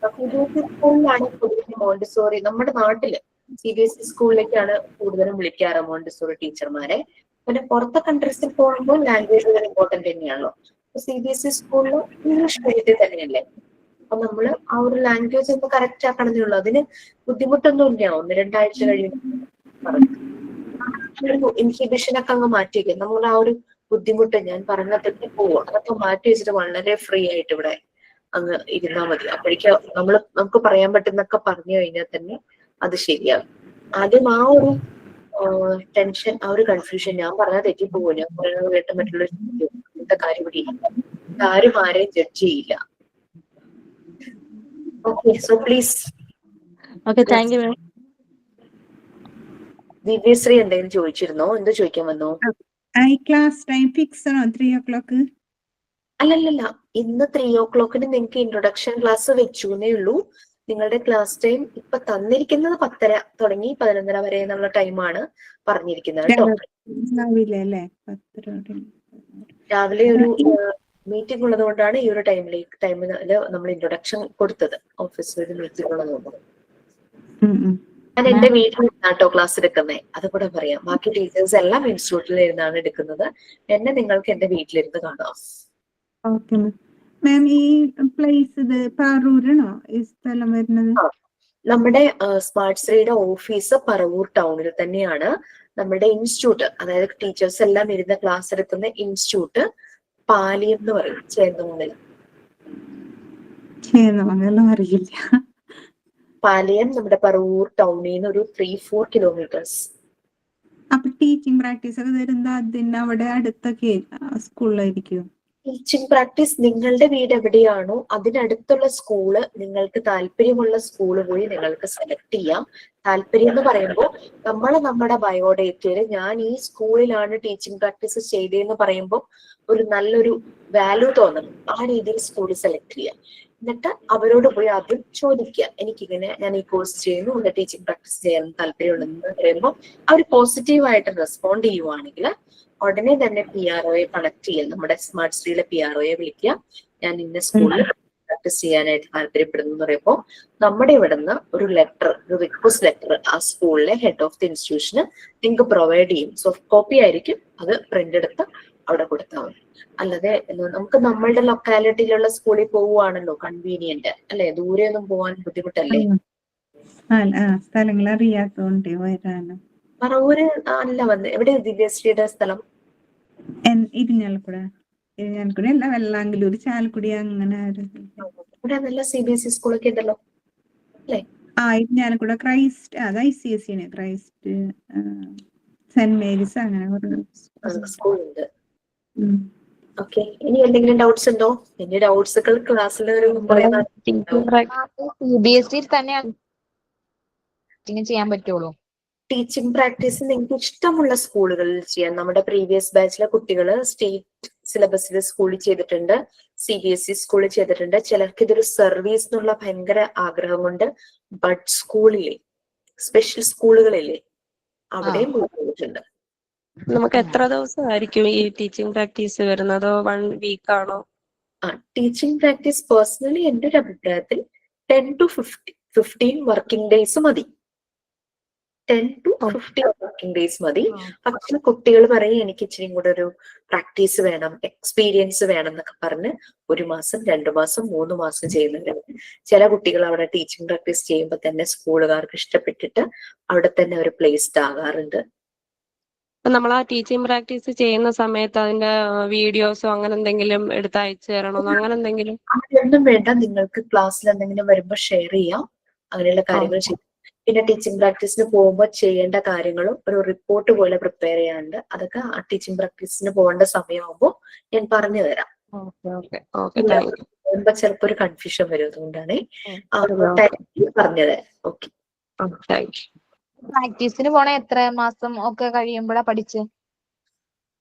[SPEAKER 1] സ്കൂളിലാണ് കൂടുതലും മോണ്ടിസോറി, നമ്മുടെ നാട്ടില് CBSE സ്കൂളിലേക്കാണ് കൂടുതലും വിളിക്കാറ് മോണ്ടിസോറി ടീച്ചർമാരെ. പിന്നെ പുറത്തെ കൺട്രീസിൽ പോകുമ്പോൾ ലാംഗ്വേജ് ഇമ്പോർട്ടന്റ് തന്നെയാണല്ലോ. CBSE സ്കൂളിൽ ഇംഗ്ലീഷ് മീഡിയത്തിൽ തന്നെയല്ലേ. അപ്പൊ നമ്മള് ആ ഒരു ലാംഗ്വേജ് ഒന്ന് കറക്റ്റ് ആക്കണമെന്നേ ഉള്ളൂ. അതിന് ബുദ്ധിമുട്ടൊന്നും ഇല്ല. 1-2 ആഴ്ച കഴിയുമ്പോൾ ഇൻഹിബിഷനൊക്കെ അങ്ങ് മാറ്റി വയ്ക്കും. നമ്മൾ ആ ഒരു ബുദ്ധിമുട്ട് ഞാൻ പറഞ്ഞതൊക്കെ പോവും, അതൊക്കെ മാറ്റി വെച്ചിട്ട് വളരെ ഫ്രീ ആയിട്ട് ഇവിടെ അങ്ങ് ഇരുന്നാൽ മതി. അപ്പോഴേക്കും നമുക്ക് പറയാൻ പറ്റുന്നൊക്കെ പറഞ്ഞു കഴിഞ്ഞാൽ തന്നെ അത് ശരിയാകും. ആദ്യം ആ ഒരു ടെൻഷൻ, ആ ഒരു കൺഫ്യൂഷൻ, ഞാൻ പറഞ്ഞാൽ തെറ്റിപ്പോകും, ഞാൻ പറയുന്നത് കേട്ട് മറ്റുള്ള ഇന്നത്തെ കാര്യം ഇവിടെ ആരും ആരെയും ജഡ്ജ് ചെയ്യില്ല. Okay, so please.
[SPEAKER 10] Okay, thank you ma'am.
[SPEAKER 1] Divyashree എന്തെങ്കിലും ചോദിച്ചിരുന്നോ? എന്തോ ചോദിക്കാൻ വന്നോ?
[SPEAKER 3] ക്ലാസ് ടൈം ഫിക്സ് ആണോ 3 o'clock?
[SPEAKER 1] അല്ലല്ല, ഇന്ന് 3 o'clock നിങ്ങൾക്ക് ഇൻട്രൊഡക്ഷൻ ക്ലാസ് വെച്ചുന്നേ ഉള്ളൂ. നിങ്ങളുടെ ക്ലാസ് ടൈം ഇപ്പൊ തന്നിരിക്കുന്നത് 10:30 തുടങ്ങി 11:30 വരെ എന്നുള്ള ടൈമാണ് പറഞ്ഞിരിക്കുന്നത് കേട്ടോ. രാവിലെ ഒരു മീറ്റിംഗ് ഉള്ളത് കൊണ്ടാണ് ഈ ഒരു ടൈമില് നമ്മൾ ഇൻട്രൊഡക്ഷൻ കൊടുത്തത്. ഓഫീസിൽ ഒരു മീറ്റിംഗ് ഉള്ളതുകൊണ്ട് ഞാൻ എന്റെ വീട്ടിൽ നിന്നാട്ടോ ക്ലാസ് എടുക്കുന്നത്, അതുകൂടെ പറയാം. ബാക്കി ടീച്ചേഴ്സ് എല്ലാം ഇൻസ്റ്റിറ്റ്യൂട്ടിൽ ഇരുന്നാണ് എടുക്കുന്നത്. എന്നെ നിങ്ങൾക്ക് എന്റെ വീട്ടിലിരുന്ന് കാണാം.
[SPEAKER 3] Okay ma'am. ഈ പ്ലേസ് ഇത് പാറൂരാണോ ഈ സ്ഥലം വരുന്നത്?
[SPEAKER 1] നമ്മുടെ സ്മാർട്ട് ശ്രീയുടെ ഓഫീസ് പറവൂർ ടൗണിൽ തന്നെയാണ്. നമ്മുടെ ഇൻസ്റ്റിറ്റ്യൂട്ട്, അതായത് ടീച്ചേഴ്സ് എല്ലാം ഇരുന്ന് ക്ലാസ് എടുക്കുന്ന ഇൻസ്റ്റിറ്റ്യൂട്ട് പാലിയം എന്ന് പറയും, ചേന്നമംഗലം.
[SPEAKER 3] അറിയില്ല.
[SPEAKER 1] പാലിയം നമ്മുടെ പറവൂർ ടൗണിൽ നിന്ന് ഒരു 3-4 kilometers.
[SPEAKER 3] അപ്പൊ ടീച്ചിങ് പ്രാക്ടീസ് ഒക്കെ വരുന്നത് അതിന് അവിടെ അടുത്തൊക്കെ സ്കൂളിലായിരിക്കും?
[SPEAKER 1] ടീച്ചിങ് പ്രാക്ടീസ് നിങ്ങളുടെ വീട് എവിടെയാണോ അതിനടുത്തുള്ള സ്കൂള്, നിങ്ങൾക്ക് താല്പര്യമുള്ള സ്കൂള് പോയി നിങ്ങൾക്ക് സെലക്ട് ചെയ്യാം. താല്പര്യം എന്ന് പറയുമ്പോൾ നമ്മുടെ ബയോഡേറ്റയില് ഞാൻ ഈ സ്കൂളിലാണ് ടീച്ചിങ് പ്രാക്ടീസ് ചെയ്തതെന്ന് പറയുമ്പോൾ ഒരു നല്ലൊരു വാല്യൂ തോന്നണം. ആ രീതിയിൽ സ്കൂൾ സെലക്ട് ചെയ്യാം. എന്നിട്ട് അവരോട് പോയി ആദ്യം ചോദിക്കുക, എനിക്കിങ്ങനെ ഞാൻ ഈ കോഴ്സ് ചെയ്യുന്നു, ഇവിടെ ടീച്ചിങ് പ്രാക്ടീസ് ചെയ്യാൻ താല്പര്യമുള്ളതെന്ന് പറയുമ്പോൾ അവർ പോസിറ്റീവായിട്ട് റെസ്പോണ്ട് ചെയ്യുവാണെങ്കിൽ ഉടനെ തന്നെ PROയെ കണക്ട് ചെയ്യാം. നമ്മുടെ സ്മാർട്ട് സ്ത്രീയിലെ PROയെ വിളിക്കുക, ഞാൻ ഇന്ന സ്കൂളിൽ പ്രാക്ടീസ് ചെയ്യാനായിട്ട് താല്പര്യപ്പെടുന്നു എന്ന് പറയുമ്പോൾ നമ്മുടെ ഇവിടെ നിന്ന് ഒരു ലെറ്റർ, ഒരു റിക്വസ്റ്റ് ലെറ്റർ ആ സ്കൂളിലെ ഹെഡ് ഓഫ് ദി ഇൻസ്റ്റിറ്റ്യൂഷന് നിങ്ങൾക്ക് പ്രൊവൈഡ് ചെയ്യും. സോഫ്റ്റ് കോപ്പി ആയിരിക്കും, അത് പ്രിന്റ് എടുത്ത് അവിടെ കൊടുത്താൽ മതി. അല്ലാതെ നമുക്ക് നമ്മളുടെ ലൊക്കാലിറ്റിയിലുള്ള സ്കൂളിൽ പോവുകയാണല്ലോ കൺവീനിയന്റ് അല്ലെ, ദൂരെ ഒന്നും പോകാൻ ബുദ്ധിമുട്ടല്ലേ.
[SPEAKER 3] സ്ഥലങ്ങൾ അറിയാത്തോണ്ട് വരാനും.
[SPEAKER 1] പറവൂര് അല്ല വന്ന് എവിടെ ദിവ്യശ്രീയുടെ സ്ഥലം?
[SPEAKER 3] ഇരിഞ്ഞാലക്കുട അല്ല, വെള്ളാങ്കല്ലൂർ, ചാലക്കുടി, അങ്ങനെ
[SPEAKER 1] ഇവിടെ നല്ല CBSE സ്കൂളൊക്കെ ഉണ്ടല്ലോ അല്ലേ?
[SPEAKER 3] ഇരിഞ്ഞാലക്കുട ക്രൈസ്റ്റ്, അത് ICSE ആണ്. ക്രൈസ്റ്റ്, സെന്റ് മേരീസ്, അങ്ങനെ
[SPEAKER 1] സ്കൂളുണ്ട്. ഓക്കെ, ഇനി എന്തെങ്കിലും ഡൗട്ട്സ് ഉണ്ടോ? എന്റെ ഡൗട്ട്സുകൾ ക്ലാസ്സിൽ ഒരു
[SPEAKER 8] CBSE തന്നെ ചെയ്യാൻ പറ്റുള്ളൂ.
[SPEAKER 1] ടീച്ചിങ് പ്രാക്ടീസ് നിങ്ങൾക്ക് ഇഷ്ടമുള്ള സ്കൂളുകളിൽ ചെയ്യാം. നമ്മുടെ പ്രീവിയസ് ബാച്ചിലെ കുട്ടികൾ സ്റ്റേറ്റ് സിലബസിൽ സ്കൂളിൽ ചെയ്തിട്ടുണ്ട്, CBSE സ്കൂളിൽ ചെയ്തിട്ടുണ്ട്. ചിലർക്ക് ഇതൊരു സർവീസ് എന്നുള്ള ഭയങ്കര ആഗ്രഹം കൊണ്ട് ബഡ് സ്കൂളിലെ സ്പെഷ്യൽ സ്കൂളുകളിലെ അവിടെയും പോയിട്ടുണ്ട്.
[SPEAKER 11] നമുക്ക് എത്ര ദിവസമായിരിക്കും ഈ ടീച്ചിങ് പ്രാക്ടീസ് വരുന്നതോ 1 വീക്ക് ആണോ?
[SPEAKER 1] ടീച്ചിങ് പ്രാക്ടീസ് പേഴ്സണലി എന്റെ ഒരു അഭിപ്രായത്തിൽ 10 to 15 വർക്കിംഗ് ഡേയ്സ് മതി. 10 to 15 വർക്കിംഗ് ഡേയ്സ് മതി. പക്ഷെ കുട്ടികൾ പറയും എനിക്ക് ഇച്ചിരി കൂടെ ഒരു പ്രാക്ടീസ് വേണം, എക്സ്പീരിയൻസ് വേണം എന്നൊക്കെ പറഞ്ഞ് 1 മാസം 2 മാസം 3 മാസം ചെയ്യുന്നവരുണ്ട്. ചില കുട്ടികൾ അവിടെ ടീച്ചിങ് പ്രാക്ടീസ് ചെയ്യുമ്പോൾ തന്നെ സ്കൂളുകാർക്ക് ഇഷ്ടപ്പെട്ടിട്ട് അവിടെ തന്നെ അവർ പ്ലേസ്ഡ് ആകാറുണ്ട്.
[SPEAKER 11] നമ്മൾ ആ ടീച്ചിങ് പ്രാക്ടീസ് ചെയ്യുന്ന സമയത്ത് അതിന്റെ വീഡിയോസോ അങ്ങനെ എന്തെങ്കിലും എടുത്ത് അയച്ചു തരണോ, അങ്ങനെ എന്തെങ്കിലും?
[SPEAKER 1] അങ്ങനെയൊന്നും വേണ്ട, നിങ്ങൾക്ക് ക്ലാസ്സിൽ എന്തെങ്കിലും വരുമ്പോൾ ഷെയർ ചെയ്യാം, അങ്ങനെയുള്ള കാര്യങ്ങൾ ചെയ്യും. പിന്നെ ടീച്ചിങ് പ്രാക്ടീസിന് പോകുമ്പോൾ ചെയ്യേണ്ട കാര്യങ്ങളും ഒരു റിപ്പോർട്ട് പോലെ പ്രിപ്പയർ ചെയ്യാനുണ്ട്. അതൊക്കെ ആ ടീച്ചിങ് പ്രാക്ടീസിന് പോകേണ്ട സമയമാകുമ്പോൾ ഞാൻ പറഞ്ഞു തരാം. പോകുമ്പോ ചിലപ്പോ ഒരു കൺഫ്യൂഷൻ വരും, അതുകൊണ്ടാണ് പറഞ്ഞു തരാം. ഓക്കെ,
[SPEAKER 8] പ്രാക്ടീസിന് പോണ എത്ര മാസം ഒക്കെ കഴിയുമ്പോഴാ പഠിച്ച്?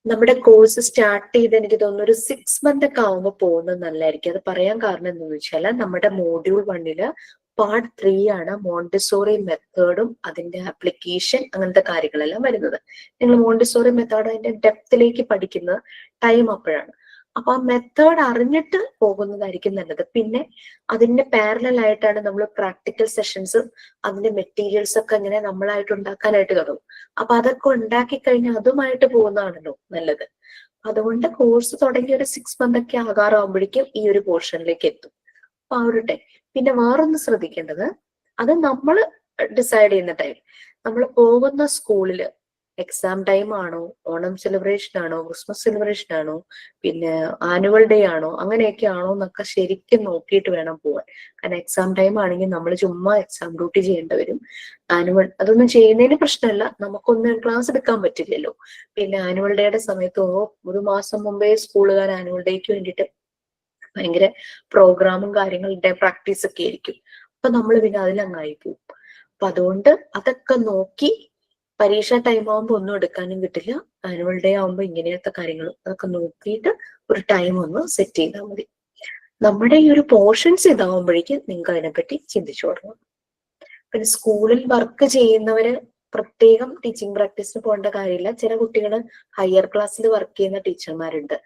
[SPEAKER 1] നമ്മുടെ കോഴ്സ് സ്റ്റാർട്ട് ചെയ്ത് എനിക്ക് തോന്നുന്നു ഒരു 6 month ഒക്കെ ആവുമ്പോൾ പോകുന്നത് നല്ലതായിരിക്കും. അത് പറയാൻ കാരണം എന്താണെന്ന് വെച്ചാൽ നമ്മുടെ മോഡ്യൂൾ 1 പാർട്ട് 3 ആണ് മോണ്ടിസോറി മെത്തേഡും അതിന്റെ ആപ്ലിക്കേഷൻ അങ്ങനത്തെ കാര്യങ്ങളെല്ലാം വരുന്നത്. നിങ്ങൾ മോണ്ടിസോറി മെത്തേഡ് അതിന്റെ ഡെപ്തിലേക്ക് പഠിക്കുന്ന ടൈം അപ്പോഴാണ്. അപ്പൊ ആ മെത്തേഡ് അറിഞ്ഞിട്ട് പോകുന്നതായിരിക്കും നല്ലത്. പിന്നെ അതിന്റെ പാരലൽ ആയിട്ടാണ് നമ്മൾ പ്രാക്ടിക്കൽ സെഷൻസും അതിന്റെ മെറ്റീരിയൽസ് ഒക്കെ ഇങ്ങനെ നമ്മളായിട്ട് ഉണ്ടാക്കാനായിട്ട് തുടങ്ങും. അപ്പൊ അതൊക്കെ ഉണ്ടാക്കി കഴിഞ്ഞാൽ അതുമായിട്ട് പോകുന്നതാണല്ലോ നല്ലത്. അതുകൊണ്ട് കോഴ്സ് തുടങ്ങി ഒരു 6 month ഒക്കെ ആകാറാകുമ്പോഴേക്കും ഈ ഒരു പോർഷനിലേക്ക് എത്തും. അപ്പൊ ആ ഒരു ടൈം. പിന്നെ വേറൊന്ന് ശ്രദ്ധിക്കേണ്ടത്, അത് നമ്മൾ ഡിസൈഡ് ചെയ്യുന്ന ടൈം. നമ്മൾ പോകുന്ന സ്കൂളില് എക്സാം ടൈം ആണോ, ഓണം സെലിബ്രേഷൻ ആണോ, ക്രിസ്മസ് സെലിബ്രേഷൻ ആണോ, പിന്നെ ആനുവൽ ഡേ ആണോ, അങ്ങനെയൊക്കെ ആണോ എന്നൊക്കെ ശരിക്കും നോക്കിയിട്ട് വേണം പോവാൻ. കാരണം എക്സാം ടൈം ആണെങ്കിൽ നമ്മൾ ചുമ്മാ എക്സാം ഡ്യൂട്ടി ചെയ്യേണ്ടി വരും. ആനുവൽ അതൊന്നും ചെയ്യുന്നതിന് പ്രശ്നമല്ല, നമുക്കൊന്നും ക്ലാസ് എടുക്കാൻ പറ്റില്ലല്ലോ. പിന്നെ ആനുവൽ ഡേയുടെ സമയത്ത് 1 മാസം മുമ്പേ സ്കൂളുകാർ ആനുവൽ ഡേക്ക് വേണ്ടിയിട്ട് ഭയങ്കര പ്രോഗ്രാമും കാര്യങ്ങളുടെ പ്രാക്ടീസ് ഒക്കെ ആയിരിക്കും. അപ്പൊ നമ്മൾ പിന്നെ അതിലങ്ങായി പോകും. അപ്പൊ അതുകൊണ്ട് അതൊക്കെ നോക്കി, പരീക്ഷ ടൈം ആകുമ്പോൾ ഒന്നും എടുക്കാനും കിട്ടില്ല, ആനുവൽ ഡേ ആകുമ്പോൾ ഇങ്ങനത്തെ കാര്യങ്ങളും അതൊക്കെ നോക്കിയിട്ട് ഒരു ടൈം ഒന്ന് സെറ്റ് ചെയ്താൽ മതി. നമ്മുടെ ഈ ഒരു പോർഷൻസ് ഇതാവുമ്പോഴേക്കും നിങ്ങൾക്ക് അതിനെപ്പറ്റി ചിന്തിച്ചു തുടങ്ങും. പിന്നെ സ്കൂളിൽ വർക്ക് ചെയ്യുന്നവര് പ്രത്യേകം ടീച്ചിങ് പ്രാക്ടീസിന് പോകേണ്ട കാര്യമില്ല. ചില കുട്ടികൾ ഹയർ ക്ലാസ്സിൽ വർക്ക് ചെയ്യുന്ന ടീച്ചർമാരുണ്ട്.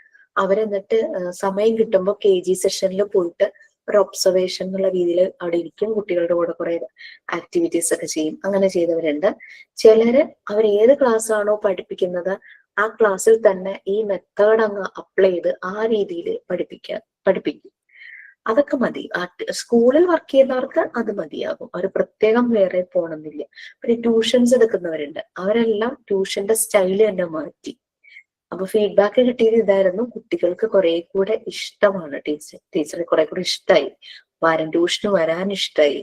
[SPEAKER 1] അവരെന്നിട്ട് സമയം കിട്ടുമ്പോൾ KG സെഷനിൽ പോയിട്ട് ഒരു ഒബ്സർവേഷൻ എന്നുള്ള രീതിയിൽ അവിടെ ഇരിക്കും, കുട്ടികളുടെ കൂടെ കുറെ ആക്ടിവിറ്റീസ് ഒക്കെ ചെയ്യും. അങ്ങനെ ചെയ്തവരുണ്ട്. ചിലര് അവർ ഏത് ക്ലാസ് ആണോ പഠിപ്പിക്കുന്നത് ആ ക്ലാസ്സിൽ തന്നെ ഈ മെത്തേഡ് അങ്ങ് അപ്ലൈ ചെയ്ത് ആ രീതിയിൽ പഠിപ്പിക്കും. അതൊക്കെ മതി. സ്കൂളിൽ വർക്ക് ചെയ്യുന്നവർക്ക് അത് മതിയാകും. അവർ പ്രത്യേകം വേറെ പോകണമെന്നില്ല. പിന്നെ ട്യൂഷൻസ് എടുക്കുന്നവരുണ്ട്, അവരെല്ലാം ട്യൂഷന്റെ സ്റ്റൈല് തന്നെ മാറ്റി. അപ്പൊ ഫീഡ്ബാക്ക് കിട്ടിയത് ഇതായിരുന്നു, കുട്ടികൾക്ക് കുറെ കൂടെ ഇഷ്ടമാണ് ടീച്ചറെ കുറെ കൂടെ ഇഷ്ടമായി, ട്യൂഷന് വരാൻ ഇഷ്ടമായി.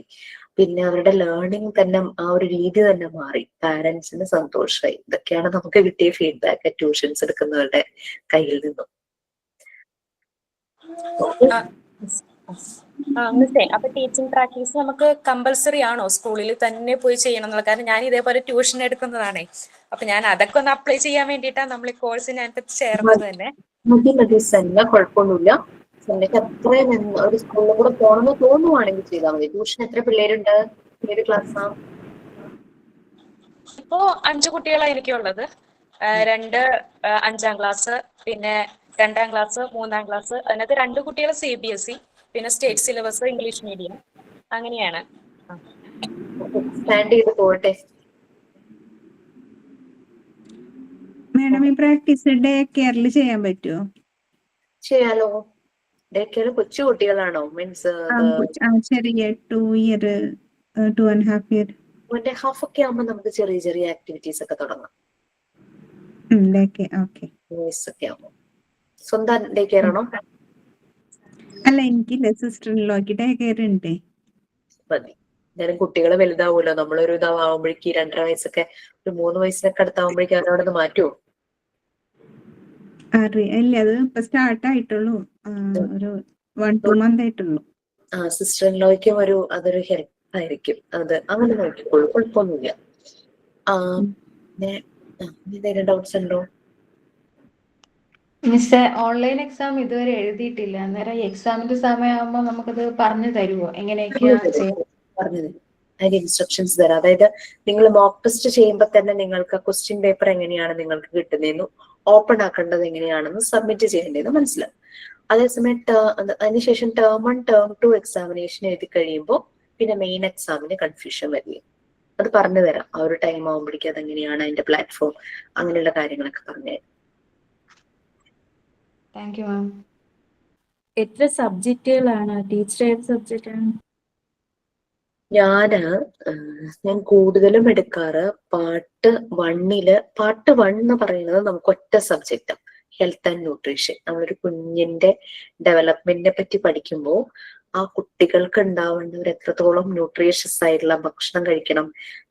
[SPEAKER 1] പിന്നെ അവരുടെ ലേണിംഗ് തന്നെ ആ ഒരു രീതി തന്നെ മാറി, പാരന്റ്സിന് സന്തോഷമായി. ഇതൊക്കെയാണ് നമുക്ക് കിട്ടിയ ഫീഡ്ബാക്ക് ട്യൂഷൻസ് എടുക്കുന്നവരുടെ കയ്യിൽ നിന്നും.
[SPEAKER 12] മിസ്സേ, അപ്പൊ ടീച്ചിങ് പ്രാക്ടീസ് നമുക്ക് കമ്പൽസറി ആണോ സ്കൂളിൽ തന്നെ പോയി ചെയ്യണം എന്നുള്ള? കാരണം ഞാൻ ഇതേപോലെ ട്യൂഷൻ എടുക്കുന്നതാണേ. അപ്പൊ ഞാൻ അതൊക്കെ ഒന്ന് അപ്ലൈ ചെയ്യാൻ വേണ്ടിയിട്ടാണ് നമ്മൾ ഈ കോഴ്സിനകത്ത് ചേർന്നത് തന്നെ.
[SPEAKER 1] മതി സെന്ന, കുഴപ്പമൊന്നുമില്ല. സെന്നക്ക് അത്രയും ഒരു സ്കൂളിൽ കൂടെ പോകണമെന്ന് തോന്നുവാണെങ്കിൽ ചെയ്താൽ മതി. ട്യൂഷൻ എത്ര പിള്ളേരുണ്ട്? ഏത് ക്ലാസ്സാ?
[SPEAKER 12] ഇപ്പോ 5 കുട്ടികളാണ് എനിക്കുള്ളത്. 2 5ാം ക്ലാസ്, പിന്നെ 2ാം ക്ലാസ്, 3ാം ക്ലാസ്. അതിനകത്ത് 2 കുട്ടികൾ CBSE, പിന്നെ സ്റ്റേറ്റ് സിലബസ് ഇംഗ്ലീഷ് മീഡിയം, അങ്ങനെയാണ്.
[SPEAKER 1] എക്സ്പാൻഡ് ചെയ്ത് പോകട്ടെ.
[SPEAKER 3] മാഡം, ഈ പ്രാക്ടീസ് ഡേ കെയറിൽ ചെയ്യാൻ പറ്റുമോ?
[SPEAKER 1] ചെയ്യാലോ. ഡേ കെയർ കൊച്ചു കുട്ടികളാണോ? മീൻസ്
[SPEAKER 3] ചെറിയ 2 year 2.5 year
[SPEAKER 1] 2.5 ഒക്കെ ആകുമ്പോൾ നമുക്ക് ചെറിയ ചെറിയ ആക്ടിവിറ്റീസ് ഒക്കെ തുടങ്ങാം. ഒക്കെ ആകുമ്പോൾ സ്വന്തം ഡേ കെയർ ആണോ?
[SPEAKER 3] അല്ല, എനിക്കില്ല, സിസ്റ്ററിലോക്ക് ഡേ കെയർ ഉണ്ട്.
[SPEAKER 1] മതി. ഞാനും കുട്ടികളെ വലുതാവൂലോ. നമ്മളൊരു ഇതാവുമ്പോഴേക്ക് 2.5 വയസ്സൊക്കെ, ഒരു 3 വയസ്സിനൊക്കെ അടുത്താവുമ്പോഴേക്കും അവരവിടെ നിന്ന് മാറ്റുമോ?
[SPEAKER 3] ഇല്ല, അത് ഇപ്പൊ സ്റ്റാർട്ട് ആയിട്ടുള്ളൂ. ഒരു 1-2 month ആയിട്ടുള്ളൂ.
[SPEAKER 1] സിസ്റ്ററിലോയ്ക്കും അതൊരു ഹെൽപ്പ് ആയിരിക്കും. അത് അങ്ങനെ നോക്കിക്കോളൂ, കുഴപ്പമൊന്നുമില്ല. എന്തെങ്കിലും ഡൗട്ട്സ് ഉണ്ടോ?
[SPEAKER 2] മിസ്, ഓൺലൈൻ എക്സാം ഇതുവരെ എഴുതിയിട്ടില്ല. അന്നേരം എക്സാമിന്റെ സമയമാകുമ്പോൾ നമുക്കത് പറഞ്ഞു തരുമോ എങ്ങനെയൊക്കെയാ ചെയ്യാൻ?
[SPEAKER 1] പറഞ്ഞു തരും. അതിന്റെ ഇൻസ്ട്രക്ഷൻസ് തരാം. അതായത് നിങ്ങൾ മോക്ക് ടെസ്റ്റ് ചെയ്യുമ്പോൾ തന്നെ നിങ്ങൾക്ക് ക്വസ്റ്റ്യൻ പേപ്പർ എങ്ങനെയാണ് നിങ്ങൾക്ക് കിട്ടുന്നതെന്നും ഓപ്പൺ ആക്കേണ്ടത് എങ്ങനെയാണെന്ന് സബ്മിറ്റ് ചെയ്യേണ്ടതെന്ന് മനസ്സിലാവും. അതേസമയം അതിനുശേഷം ടേം 1 ടേം 2 എക്സാമിനേഷൻ എഴുതി കഴിയുമ്പോൾ പിന്നെ മെയിൻ എക്സാമിന് കൺഫ്യൂഷൻ വരില്ല. അത് പറഞ്ഞു തരാം. ആ ഒരു ടൈം ആകുമ്പോഴേക്കും അതെങ്ങനെയാണ്, അതിന്റെ പ്ലാറ്റ്ഫോം, അങ്ങനെയുള്ള കാര്യങ്ങളൊക്കെ പറഞ്ഞു തരാം.
[SPEAKER 2] താങ്ക് യു മാം.
[SPEAKER 6] എത്ര സബ്ജക്റ്റുകളാണ് ടീച്ചർ? ഏത് സബ്ജക്റ്റ് ആണ്?
[SPEAKER 1] ഞാൻ കൂടുതലും എടുക്കാറ് പാർട്ട് 1 എന്ന് പറയുന്നത് നമുക്ക് ഒറ്റ സബ്ജക്റ്റ്, ഹെൽത്ത് ആൻഡ് ന്യൂട്രീഷൻ. നമ്മളൊരു കുഞ്ഞിന്റെ ഡെവലപ്മെന്റിനെ പറ്റി പഠിക്കുമ്പോൾ ആ കുട്ടികൾക്ക് ഉണ്ടാവേണ്ടവർ എത്രത്തോളം ന്യൂട്രീഷ്യസ് ആയിട്ടുള്ള ഭക്ഷണം കഴിക്കണം,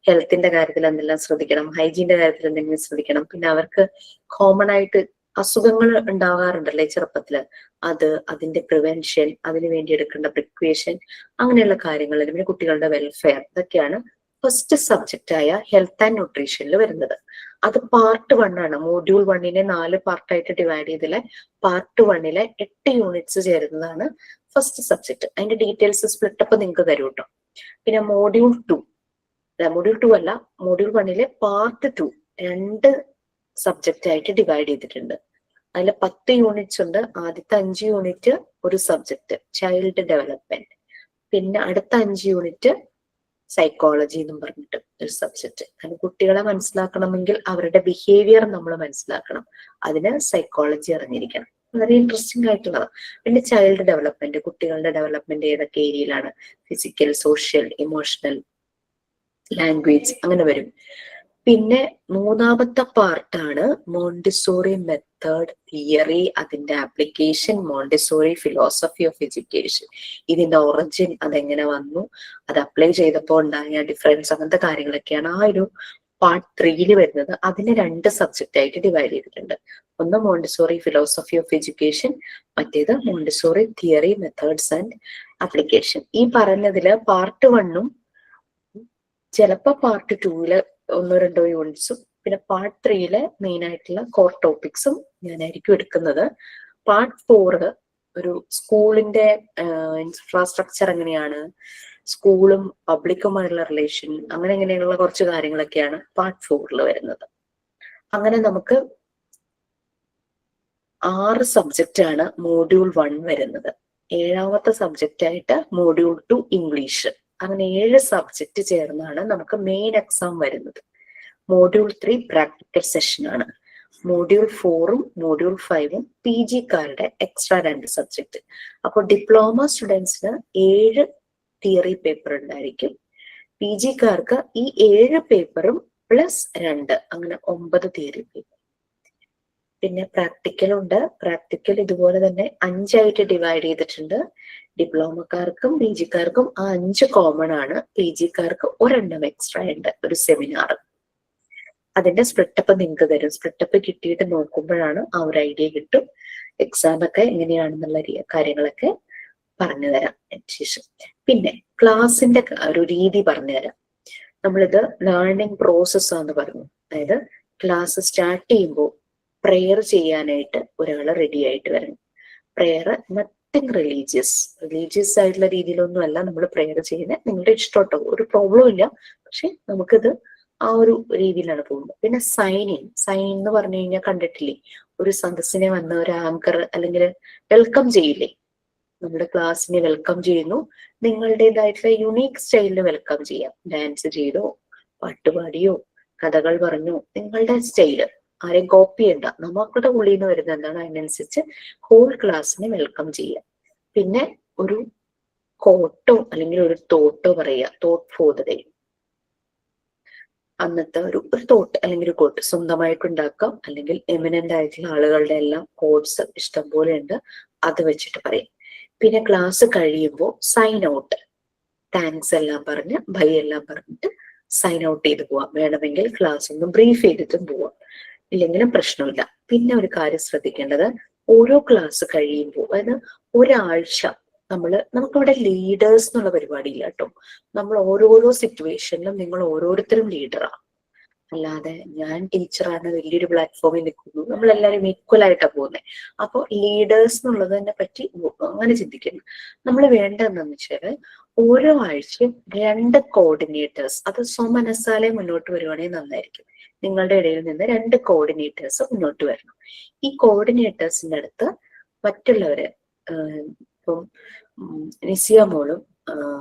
[SPEAKER 1] ഹെൽത്തിന്റെ കാര്യത്തിൽ എന്തെല്ലാം ശ്രദ്ധിക്കണം, ഹൈജീന്റെ കാര്യത്തിൽ എന്തെങ്കിലും ശ്രദ്ധിക്കണം, പിന്നെ അവർക്ക് കോമൺ ആയിട്ട് അസുഖങ്ങൾ ഉണ്ടാകാറുണ്ടല്ലേ ചെറുപ്പത്തില്, അതിന്റെ പ്രിവെൻഷൻ, അതിനു വേണ്ടി എടുക്കേണ്ട പ്രിക്വേഷൻ, അങ്ങനെയുള്ള കാര്യങ്ങൾ, പിന്നെ കുട്ടികളുടെ വെൽഫെയർ, ഇതൊക്കെയാണ് ഫസ്റ്റ് സബ്ജക്റ്റ് ആയ ഹെൽത്ത് ആൻഡ് ന്യൂട്രീഷനിൽ വരുന്നത്. അത് പാർട്ട് 1 ആണ്. മോഡ്യൂൾ 1നെ 4 പാർട്ടായിട്ട് ഡിവൈഡ് ചെയ്തിലെ പാർട്ട് 1ലെ 8 യൂണിറ്റ്സ് ചേരുന്നതാണ് ഫസ്റ്റ് സബ്ജക്ട്. അതിന്റെ ഡീറ്റെയിൽസ് സ്പ്ലിറ്റപ്പ് നിങ്ങൾക്ക് തരും കേട്ടോ. പിന്നെ മോഡ്യൂൾ 2 അല്ല, മോഡ്യൂൾ 1ലെ പാർട്ട് 2 2 സബ്ജക്റ്റ് ആയിട്ട് ഡിവൈഡ് ചെയ്തിട്ടുണ്ട്. അതിൽ 10 യൂണിറ്റ്സ് ഉണ്ട്. ആദ്യത്തെ 5 യൂണിറ്റ് ഒരു സബ്ജക്ട് ചൈൽഡ് ഡെവലപ്മെന്റ്, പിന്നെ അടുത്ത 5 യൂണിറ്റ് സൈക്കോളജി എന്നും പറഞ്ഞിട്ട് ഒരു സബ്ജക്ട്. കാരണം കുട്ടികളെ മനസ്സിലാക്കണമെങ്കിൽ അവരുടെ ബിഹേവിയർ നമ്മൾ മനസ്സിലാക്കണം. അതിന് സൈക്കോളജി അറിഞ്ഞിരിക്കണം. വളരെ ഇൻട്രസ്റ്റിംഗ് ആയിട്ടുള്ളതാണ്. പിന്നെ ചൈൽഡ് ഡെവലപ്മെന്റ്, കുട്ടികളുടെ ഡെവലപ്മെന്റ് ഏതൊക്കെ ഏരിയയിലാണ്, ഫിസിക്കൽ, സോഷ്യൽ, ഇമോഷണൽ, ലാംഗ്വേജ്, അങ്ങനെ വരും. പിന്നെ 3ാമത്തെ പാർട്ടാണ് മോണ്ടിസോറി മെത്തേഡ് തിയറി, അതിന്റെ application, Montessori philosophy of education, ഇതിന്റെ ഒറിജിൻ, അതെങ്ങനെ വന്നു, അത് അപ്ലൈ ചെയ്തപ്പോൾ ഉണ്ടായ ഡിഫറൻസ്, അങ്ങനത്തെ കാര്യങ്ങളൊക്കെയാണ് ആ ഒരു പാർട്ട് 3 വരുന്നത്. അതിനെ 2 സബ്ജക്റ്റ് ആയിട്ട് ഡിവൈഡ് ചെയ്തിട്ടുണ്ട്. ഒന്ന് മോണ്ടിസോറി ഫിലോസഫി ഓഫ് എഡ്യൂക്കേഷൻ, മറ്റേത് Montessori theory, methods and application. ഈ പറഞ്ഞതില് പാർട്ട് 1ഉം ചിലപ്പോ പാർട്ട് 2ല് 1-2 യൂണിറ്റ്സും, പിന്നെ പാർട്ട് 3ലെ മെയിൻ ആയിട്ടുള്ള കോർ ടോപ്പിക്സും ഞാനായിരിക്കും എടുക്കുന്നത്. പാർട്ട് 4 ഒരു സ്കൂളിന്റെ ഇൻഫ്രാസ്ട്രക്ചർ എങ്ങനെയാണ്, സ്കൂളും പബ്ലിക്കുമായുള്ള റിലേഷൻ, അങ്ങനെയുള്ള കുറച്ച് കാര്യങ്ങളൊക്കെയാണ് പാർട്ട് 4ൽ വരുന്നത്. അങ്ങനെ നമുക്ക് 6 സബ്ജക്റ്റ് ആണ് മോഡ്യൂൾ 1 വരുന്നത്. 7ാമത്തെ സബ്ജക്റ്റ് ആയിട്ട് മോഡ്യൂൾ 2 ഇംഗ്ലീഷ്. അങ്ങനെ 7 സബ്ജക്റ്റ് ചേർന്നാണ് നമുക്ക് മെയിൻ എക്സാം വരുന്നത്. മോഡ്യൂൾ 3 പ്രാക്ടിക്കൽ സെഷൻ ആണ്. മോഡ്യൂൾ 4ഉം മോഡ്യൂൾ 5ഉം PGക്കാരുടെ എക്സ്ട്രാ 2 സബ്ജക്റ്റ്. അപ്പോൾ ഡിപ്ലോമ സ്റ്റുഡൻസിന് 7 തിയറി പേപ്പർ ഉണ്ടായിരിക്കും. PGക്കാർക്ക് ഈ 7 പേപ്പറും പ്ലസ് 2, അങ്ങനെ 9 തിയറി പേപ്പർ. പിന്നെ പ്രാക്ടിക്കൽ ഉണ്ട്. പ്രാക്ടിക്കൽ ഇതുപോലെ തന്നെ 5 ആയിട്ട് ഡിവൈഡ് ചെയ്തിട്ടുണ്ട്. ഡിപ്ലോമക്കാർക്കും PGക്കാർക്കും ആ 5 കോമൺ ആണ്. PGക്കാർക്ക് 1 എക്സ്ട്രാ ഉണ്ട്, ഒരു സെമിനാർ. അതിന്റെ സ്പ്ലിറ്റപ്പ് നിങ്ങൾക്ക് തരും. സ്പ്ലിറ്റപ്പ് കിട്ടിയിട്ട് നോക്കുമ്പോഴാണ് ആ ഒരു ഐഡിയ കിട്ടും എക്സാം ഒക്കെ എങ്ങനെയാണെന്നുള്ള കാര്യങ്ങളൊക്കെ പറഞ്ഞു തരാം ശേഷം. പിന്നെ ക്ലാസിന്റെ ഒരു രീതി പറഞ്ഞുതരാം. നമ്മളിത് ലേണിംഗ് പ്രോസസ് ആണെന്ന് പറഞ്ഞു. അതായത് ക്ലാസ് സ്റ്റാർട്ട് ചെയ്യുമ്പോൾ പ്രെയർ ചെയ്യാനായിട്ട് ഒരാൾ റെഡി ആയിട്ട് വരണം. പ്രെയർ നത്തിങ് റിലീജിയസ് ആയിട്ടുള്ള രീതിയിലൊന്നും അല്ല നമ്മൾ പ്രെയർ ചെയ്യുന്നത്. നിങ്ങളുടെ ഇഷ്ടോട്ടോ, ഒരു പ്രോബ്ലം ഇല്ല. പക്ഷെ നമുക്കിത് ആ ഒരു രീതിയിലാണ് പോകുന്നത്. പിന്നെ സൈൻ എന്ന് പറഞ്ഞു കഴിഞ്ഞാൽ കണ്ടിട്ടില്ലേ, ഒരു സദസ്സിനെ വന്ന ഒരു ആങ്കർ അല്ലെങ്കിൽ വെൽക്കം ചെയ്യില്ലേ, നമ്മുടെ ക്ലാസ്സിനെ വെൽക്കം ചെയ്യുന്നു. നിങ്ങളുടേതായിട്ടുള്ള യുണീക്ക് സ്റ്റൈലിൽ വെൽക്കം ചെയ്യാം. ഡാൻസ് ചെയ്തോ, പാട്ടുപാടിയോ, കഥകൾ പറഞ്ഞോ, നിങ്ങളുടെ സ്റ്റൈല്, ആരെയും കോപ്പി ചെയ്യണ്ട. നമുക്കുടെ ഉള്ളിൽ നിന്ന് വരുന്നത് എന്താണ് അതിനനുസരിച്ച് ഹോൾ ക്ലാസ്സിനെ വെൽക്കം ചെയ്യാം. പിന്നെ ഒരു കോട്ടോ അല്ലെങ്കിൽ ഒരു തോട്ടോ പറയുക, തോട്ട് ഫോർ ദ ഡേ. അന്നത്തെ ഒരു തോട്ട് അല്ലെങ്കിൽ ഒരു കോട്ട് സ്വന്തമായിട്ട് ഉണ്ടാക്കാം, അല്ലെങ്കിൽ എമിനന്റ് ആയിട്ടുള്ള ആളുകളുടെ എല്ലാം കോട്ട്സ് ഇഷ്ടം പോലെ ഉണ്ട്, അത് വെച്ചിട്ട് പറയും. പിന്നെ ക്ലാസ് കഴിയുമ്പോൾ സൈൻ ഔട്ട്, താങ്ക്സ് എല്ലാം പറഞ്ഞ് ബൈ എല്ലാം പറഞ്ഞിട്ട് സൈൻ ഔട്ട് ചെയ്ത് പോവാം. വേണമെങ്കിൽ ക്ലാസ് ഒന്ന് ബ്രീഫ് ചെയ്തിട്ടും പോവാം, ഇല്ലെങ്കിലും പ്രശ്നമില്ല. പിന്നെ ഒരു കാര്യം ശ്രദ്ധിക്കേണ്ടത്, ഓരോ ക്ലാസ് കഴിയുമ്പോൾ, അതായത് ഒരാഴ്ച നമുക്കിവിടെ ലീഡേഴ്സ് എന്നുള്ള പരിപാടിയില്ല കേട്ടോ. നമ്മൾ ഓരോരോ സിറ്റുവേഷനിലും നിങ്ങൾ ഓരോരുത്തരും ലീഡറാണ്. അല്ലാതെ ഞാൻ ടീച്ചറാണ് വലിയൊരു പ്ലാറ്റ്ഫോമിൽ നിൽക്കുന്നു, നമ്മളെല്ലാവരും ഈക്വൽ ആയിട്ടാണ് പോകുന്നത്. അപ്പോൾ ലീഡേഴ്സ് എന്നുള്ളതിനെ പറ്റി അങ്ങനെ ചിന്തിക്കുന്നു. നമ്മൾ വേണ്ടതെന്ന് വെച്ചാൽ ഓരോ ആഴ്ചയും 2 കോർഡിനേറ്റേഴ്സ്, അത് സ്വമനസ്സാലെ മുന്നോട്ട് വരുവാണെങ്കിൽ നന്നായിരിക്കും. നിങ്ങളുടെ ഇടയിൽ നിന്ന് 2 കോർഡിനേറ്റേഴ്സ് മുന്നോട്ട് വരണം. ഈ കോർഡിനേറ്റേഴ്സിന്റെ അടുത്ത് മറ്റുള്ളവര്, ഇപ്പം നിസിയ മോളും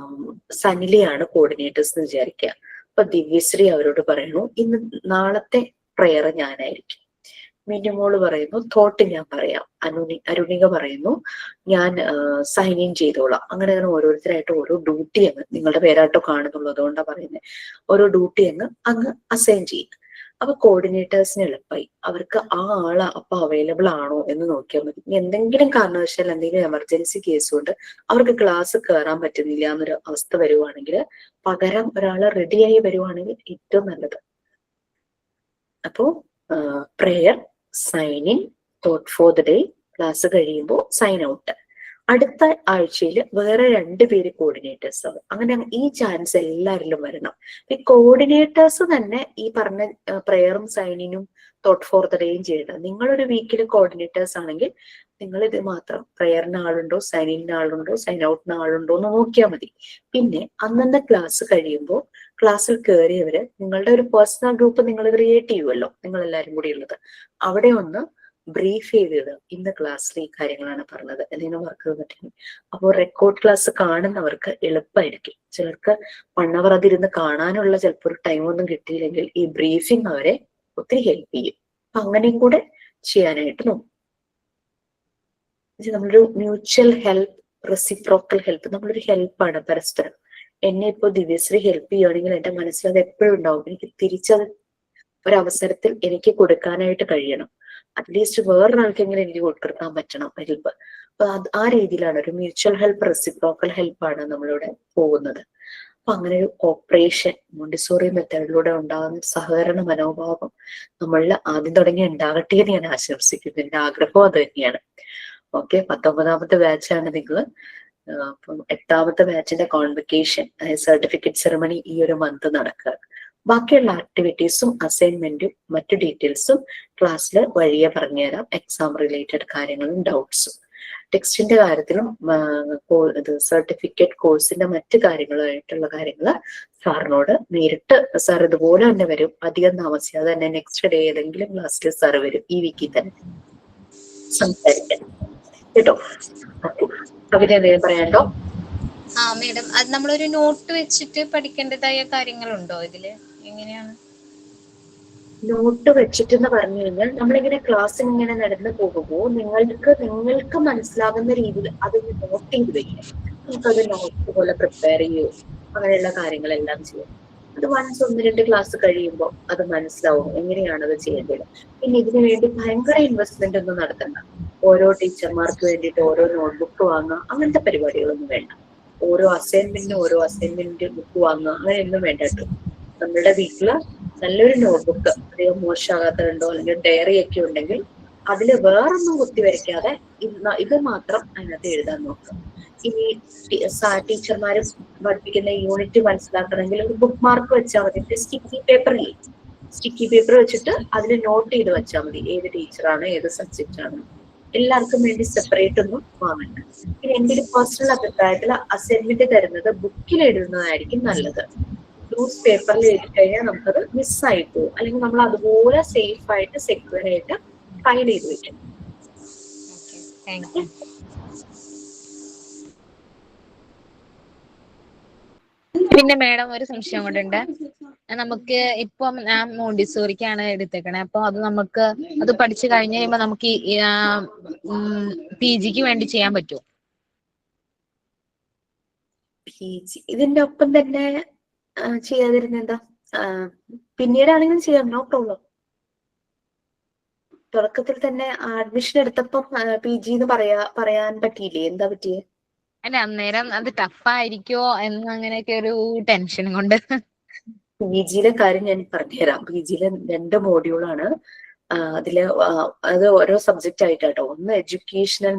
[SPEAKER 1] സനിലയാണ് കോർഡിനേറ്റേഴ്സ് എന്ന് വിചാരിക്കുക. അപ്പൊ ദിവ്യശ്രീ അവരോട് പറയുന്നു, നാളത്തെ പ്രെയർ ഞാനായിരിക്കും. മിനിമോള് പറയുന്നു തോട്ട് ഞാൻ പറയാം. അരുണിക പറയുന്നു ഞാൻ സൈൻ ഇൻ ചെയ്തോളാം. അങ്ങനെ ഓരോരുത്തരായിട്ട് ഓരോ ഡ്യൂട്ടി അങ്ങ്, നിങ്ങളുടെ പേരായിട്ടോ കാണുന്നുള്ളൂ, അതുകൊണ്ടാണ് പറയുന്നത്, ഓരോ ഡ്യൂട്ടി അങ്ങ് അസൈൻ ചെയ്യും. അപ്പൊ കോർഡിനേറ്റേഴ്സിന് എളുപ്പമായി. അവർക്ക് ആ ആള് അപ്പൊ അവൈലബിൾ ആണോ എന്ന് നോക്കിയാൽ മതി. എന്തെങ്കിലും കാരണവശാൽ എന്തെങ്കിലും എമർജൻസി കേസ് കൊണ്ട് അവർക്ക് ക്ലാസ് കയറാൻ പറ്റുന്നില്ല എന്നൊരു അവസ്ഥ വരുവാണെങ്കിൽ പകരം ഒരാള് റെഡിയായി വരുവാണെങ്കിൽ ഏറ്റവും നല്ലത്. അപ്പോ prayer, sign in, thought for the day, class കഴിയുമ്പോൾ സൈൻ ഔട്ട്. അടുത്ത ആഴ്ചയിൽ വേറെ 2 പേര് കോർഡിനേറ്റേഴ്സ് ആവും. അങ്ങനെ ഈ ചാൻസ് എല്ലാവരിലും വരണം. ഈ കോർഡിനേറ്റേഴ്സ് തന്നെ ഈ പറഞ്ഞ പ്രെയറും സൈനിനും തോട്ട് ഫോർ ദ ഡേയും ചെയ്യണം. നിങ്ങളൊരു വീക്കിൽ കോർഡിനേറ്റേഴ്സ് ആണെങ്കിൽ നിങ്ങൾ ഇത് മാത്രം, പ്രെയറിന് ആളുണ്ടോ, സൈനിന് ആളുണ്ടോ, സൈൻ ഔട്ടിന് ആളുണ്ടോ എന്ന് നോക്കിയാൽ മതി. പിന്നെ അന്നത്തെ ക്ലാസ് കഴിയുമ്പോൾ ക്ലാസ്സിൽ കയറിയവര് നിങ്ങളുടെ ഒരു പേഴ്സണൽ ഗ്രൂപ്പ് നിങ്ങൾ ക്രിയേറ്റ് ചെയ്യുമല്ലോ, നിങ്ങൾ എല്ലാവരും കൂടി ഉള്ളത്, അവിടെ ഒന്ന് ബ്രീഫ് ചെയ്തിടുക. ഇന്ന് ക്ലാസ്സിൽ ഈ കാര്യങ്ങളാണ് പറഞ്ഞത്, എന്തെങ്കിലും വർക്ക് തന്നിട്ടുണ്ടെങ്കിൽ. അപ്പോൾ റെക്കോർഡ് ക്ലാസ് കാണുന്നവർക്ക് എളുപ്പമായിരിക്കും. ചിലർക്ക് 1 hour അതിരുന്ന് കാണാനുള്ള ചിലപ്പോൾ ഒരു ടൈമൊന്നും കിട്ടിയില്ലെങ്കിൽ ഈ ബ്രീഫിംഗ് അവരെ ഒത്തിരി ഹെൽപ്പ് ചെയ്യും. അപ്പൊ അങ്ങനെയും കൂടെ ചെയ്യാനായിട്ട് നോക്കും. നമ്മളൊരു മ്യൂച്വൽ ഹെൽപ്പ്, റെസിപ്രോക്കൽ ഹെൽപ്പ്, നമ്മളൊരു ഹെൽപ്പാണ് പരസ്പരം. എന്നെ ഇപ്പൊ ദിവ്യശ്രീ ഹെൽപ്പ് ചെയ്യുകയാണെങ്കിൽ എന്റെ മനസ്സിൽ അത് എപ്പോഴും ഉണ്ടാവും. എനിക്ക് തിരിച്ചത് ഒരവസരത്തിൽ എനിക്ക് കൊടുക്കാനായിട്ട് കഴിയണം. അറ്റ്ലീസ്റ്റ് വേറൊരാൾക്കെങ്കിലും എനിക്ക് കൊടുക്കാൻ പറ്റണം ഹെൽപ്പ്. അപ്പൊ ആ രീതിയിലാണ് ഒരു മ്യൂച്വൽ ഹെൽപ്പ്, റെസിപ്രോക്കൽ ഹെൽപ്പാണ് നമ്മളിവിടെ പോകുന്നത്. അപ്പൊ അങ്ങനെ ഒരു കോപ്പറേഷൻ, മോണ്ടിസോറി മെത്തേഡിലൂടെ ഉണ്ടാകുന്ന സഹകരണ മനോഭാവം നമ്മളിൽ ആദ്യം തുടങ്ങി ഉണ്ടാകട്ടെ എന്ന് ഞാൻ ആശംസിക്കുന്നു. എന്റെ ആഗ്രഹവും അത് തന്നെയാണ്. ഓക്കെ, 19ാമത്തെ ബാച്ചാണ് നിങ്ങൾ. അപ്പം 8ാമത്തെ ബാച്ചിന്റെ കോൺവെക്കേഷൻ, അതായത് സർട്ടിഫിക്കറ്റ് സെറമണി ഈ ഒരു മന്ത് നടക്കുക. ബാക്കിയുള്ള ആക്ടിവിറ്റീസും അസൈൻമെന്റും മറ്റു ഡീറ്റെയിൽസും ക്ലാസ്സിൽ വഴിയെ പറഞ്ഞുതരാം. എക്സാം റിലേറ്റഡ് കാര്യങ്ങളും ഡൗട്ട്സും ടെക്സ്റ്റിന്റെ കാര്യത്തിലും സർട്ടിഫിക്കറ്റ് കോഴ്സിന്റെ മറ്റു കാര്യങ്ങളുമായിട്ടുള്ള കാര്യങ്ങൾ സാറിനോട് നേരിട്ട്, സാർ ഇതുപോലെ തന്നെ വരും, അധികം താമസിയാതെ തന്നെ നെക്സ്റ്റ് ഡേ ഏതെങ്കിലും ക്ലാസ്സിൽ സാർ വരും, ഈ വീക്കിൽ തന്നെ സംസാരിക്കാൻ കേട്ടോ. കവിത എന്തെങ്കിലും പറയാനുണ്ടോ?
[SPEAKER 8] മേഡം, അത് നമ്മളൊരു നോട്ട് വെച്ചിട്ട് പഠിക്കേണ്ടതായ കാര്യങ്ങളുണ്ടോ ഇതില്? എങ്ങനെയാണ്
[SPEAKER 1] നോട്ട് വെച്ചിട്ടെന്ന് പറഞ്ഞു കഴിഞ്ഞാൽ നമ്മളിങ്ങനെ ക്ലാസ്സിൽ ഇങ്ങനെ നടന്നു പോകുമ്പോൾ നിങ്ങൾക്ക് മനസ്സിലാകുന്ന രീതിയിൽ അത് നോട്ട് ചെയ്ത് വെക്കാം. നമുക്കത് നോട്ട് പോലെ പ്രിപ്പയർ ചെയ്യോ അങ്ങനെയുള്ള കാര്യങ്ങളെല്ലാം ചെയ്യാം. അത് വൺസ് 1-2 ക്ലാസ് കഴിയുമ്പോൾ അത് മനസ്സിലാവും എങ്ങനെയാണ് അത് ചെയ്യേണ്ടത്. പിന്നെ ഇതിനു വേണ്ടി ഭയങ്കര ഇൻവെസ്റ്റ്മെന്റ് ഒന്നും നടത്തണ്ട. ഓരോ ടീച്ചർമാർക്ക് വേണ്ടിയിട്ട് ഓരോ നോട്ട്ബുക്ക് വാങ്ങുക, അങ്ങനത്തെ പരിപാടികളൊന്നും വേണ്ട. ഓരോ അസൈൻമെന്റ് ബുക്ക് വാങ്ങുക, അങ്ങനെയൊന്നും വേണ്ട കേട്ടോ. നമ്മളുടെ വീട്ടില് നല്ലൊരു നോട്ട്ബുക്ക്, അധികം മോശമാകാത്തതുണ്ടോ അല്ലെങ്കിൽ ഡയറി ഒക്കെ ഉണ്ടെങ്കിൽ അതില് വേറൊന്നും കുത്തിവരയ്ക്കാതെ ഇത് മാത്രം അതിനകത്ത് എഴുതാൻ നോക്കുക. ഇനി ടീച്ചർമാര് പഠിപ്പിക്കുന്ന യൂണിറ്റ് മനസ്സിലാക്കണമെങ്കിൽ ഒരു ബുക്ക് മാർക്ക് വെച്ചാൽ മതി. സ്റ്റിക്കി പേപ്പർ വെച്ചിട്ട് അതിൽ നോട്ട് ചെയ്ത് വെച്ചാൽ മതി ഏത് ടീച്ചറാണ് ഏത് സബ്ജക്റ്റ് ആണ്. എല്ലാവർക്കും വേണ്ടി സെപ്പറേറ്റ് ഒന്നും വാങ്ങണ്ട. പിന്നെ എൻ്റെ ഒരു പേഴ്സണൽ അഭിപ്രായത്തിൽ അസൈൻമെന്റ് തരുന്നത് ബുക്കിൽ എഴുതുന്നതായിരിക്കും നല്ലത്. ലൂസ് പേപ്പറിൽ എഴുതി കഴിഞ്ഞാൽ നമുക്കത് മിസ്സായി പോകും. അല്ലെങ്കിൽ നമ്മൾ അതുപോലെ സേഫ് ആയിട്ട് സെക്യൂർ ആയിട്ട് ഫയൽ ചെയ്ത് വെക്കും.
[SPEAKER 8] പിന്നെ മാഡം ഒരു സംശയം കൊണ്ടുണ്ട്. നമുക്ക് ഇപ്പം ഞാൻ മോണ്ടിസോറിക്കാണ് എടുത്തേക്കണേ. അപ്പൊ അത് നമുക്ക് അത് പഠിച്ചു കഴിഞ്ഞ് കഴിയുമ്പോ നമുക്ക് PG ക്ക് വേണ്ടി ചെയ്യാൻ പറ്റുമോ?
[SPEAKER 1] PG ഇതിന്റെ ഒപ്പം തന്നെ ചെയ്യാതിരുന്ന എന്താ, പിന്നീടാണെങ്കിലും ചെയ്യാം, നോ പ്രോബ്ലം. തുടക്കത്തിൽ തന്നെ അഡ്മിഷൻ എടുത്തപ്പം PG എന്ന് പറയാൻ പറ്റിയില്ലേ? എന്താ പറ്റിയേ?
[SPEAKER 8] അല്ല, അന്നേരം അത് ടഫായിരിക്കോ എന്ന് അങ്ങനെയൊക്കെ ഒരു ടെൻഷൻ കൊണ്ട്.
[SPEAKER 1] PG-യിലെ കാര്യം ഞാൻ പറഞ്ഞുതരാം. PG-യിലെ 2 മോഡ്യൂളാണ്. അതില് അത് ഓരോ സബ്ജക്റ്റ് ആയിട്ടാട്ടോ. ഒന്ന് എഡ്യൂക്കേഷണൽ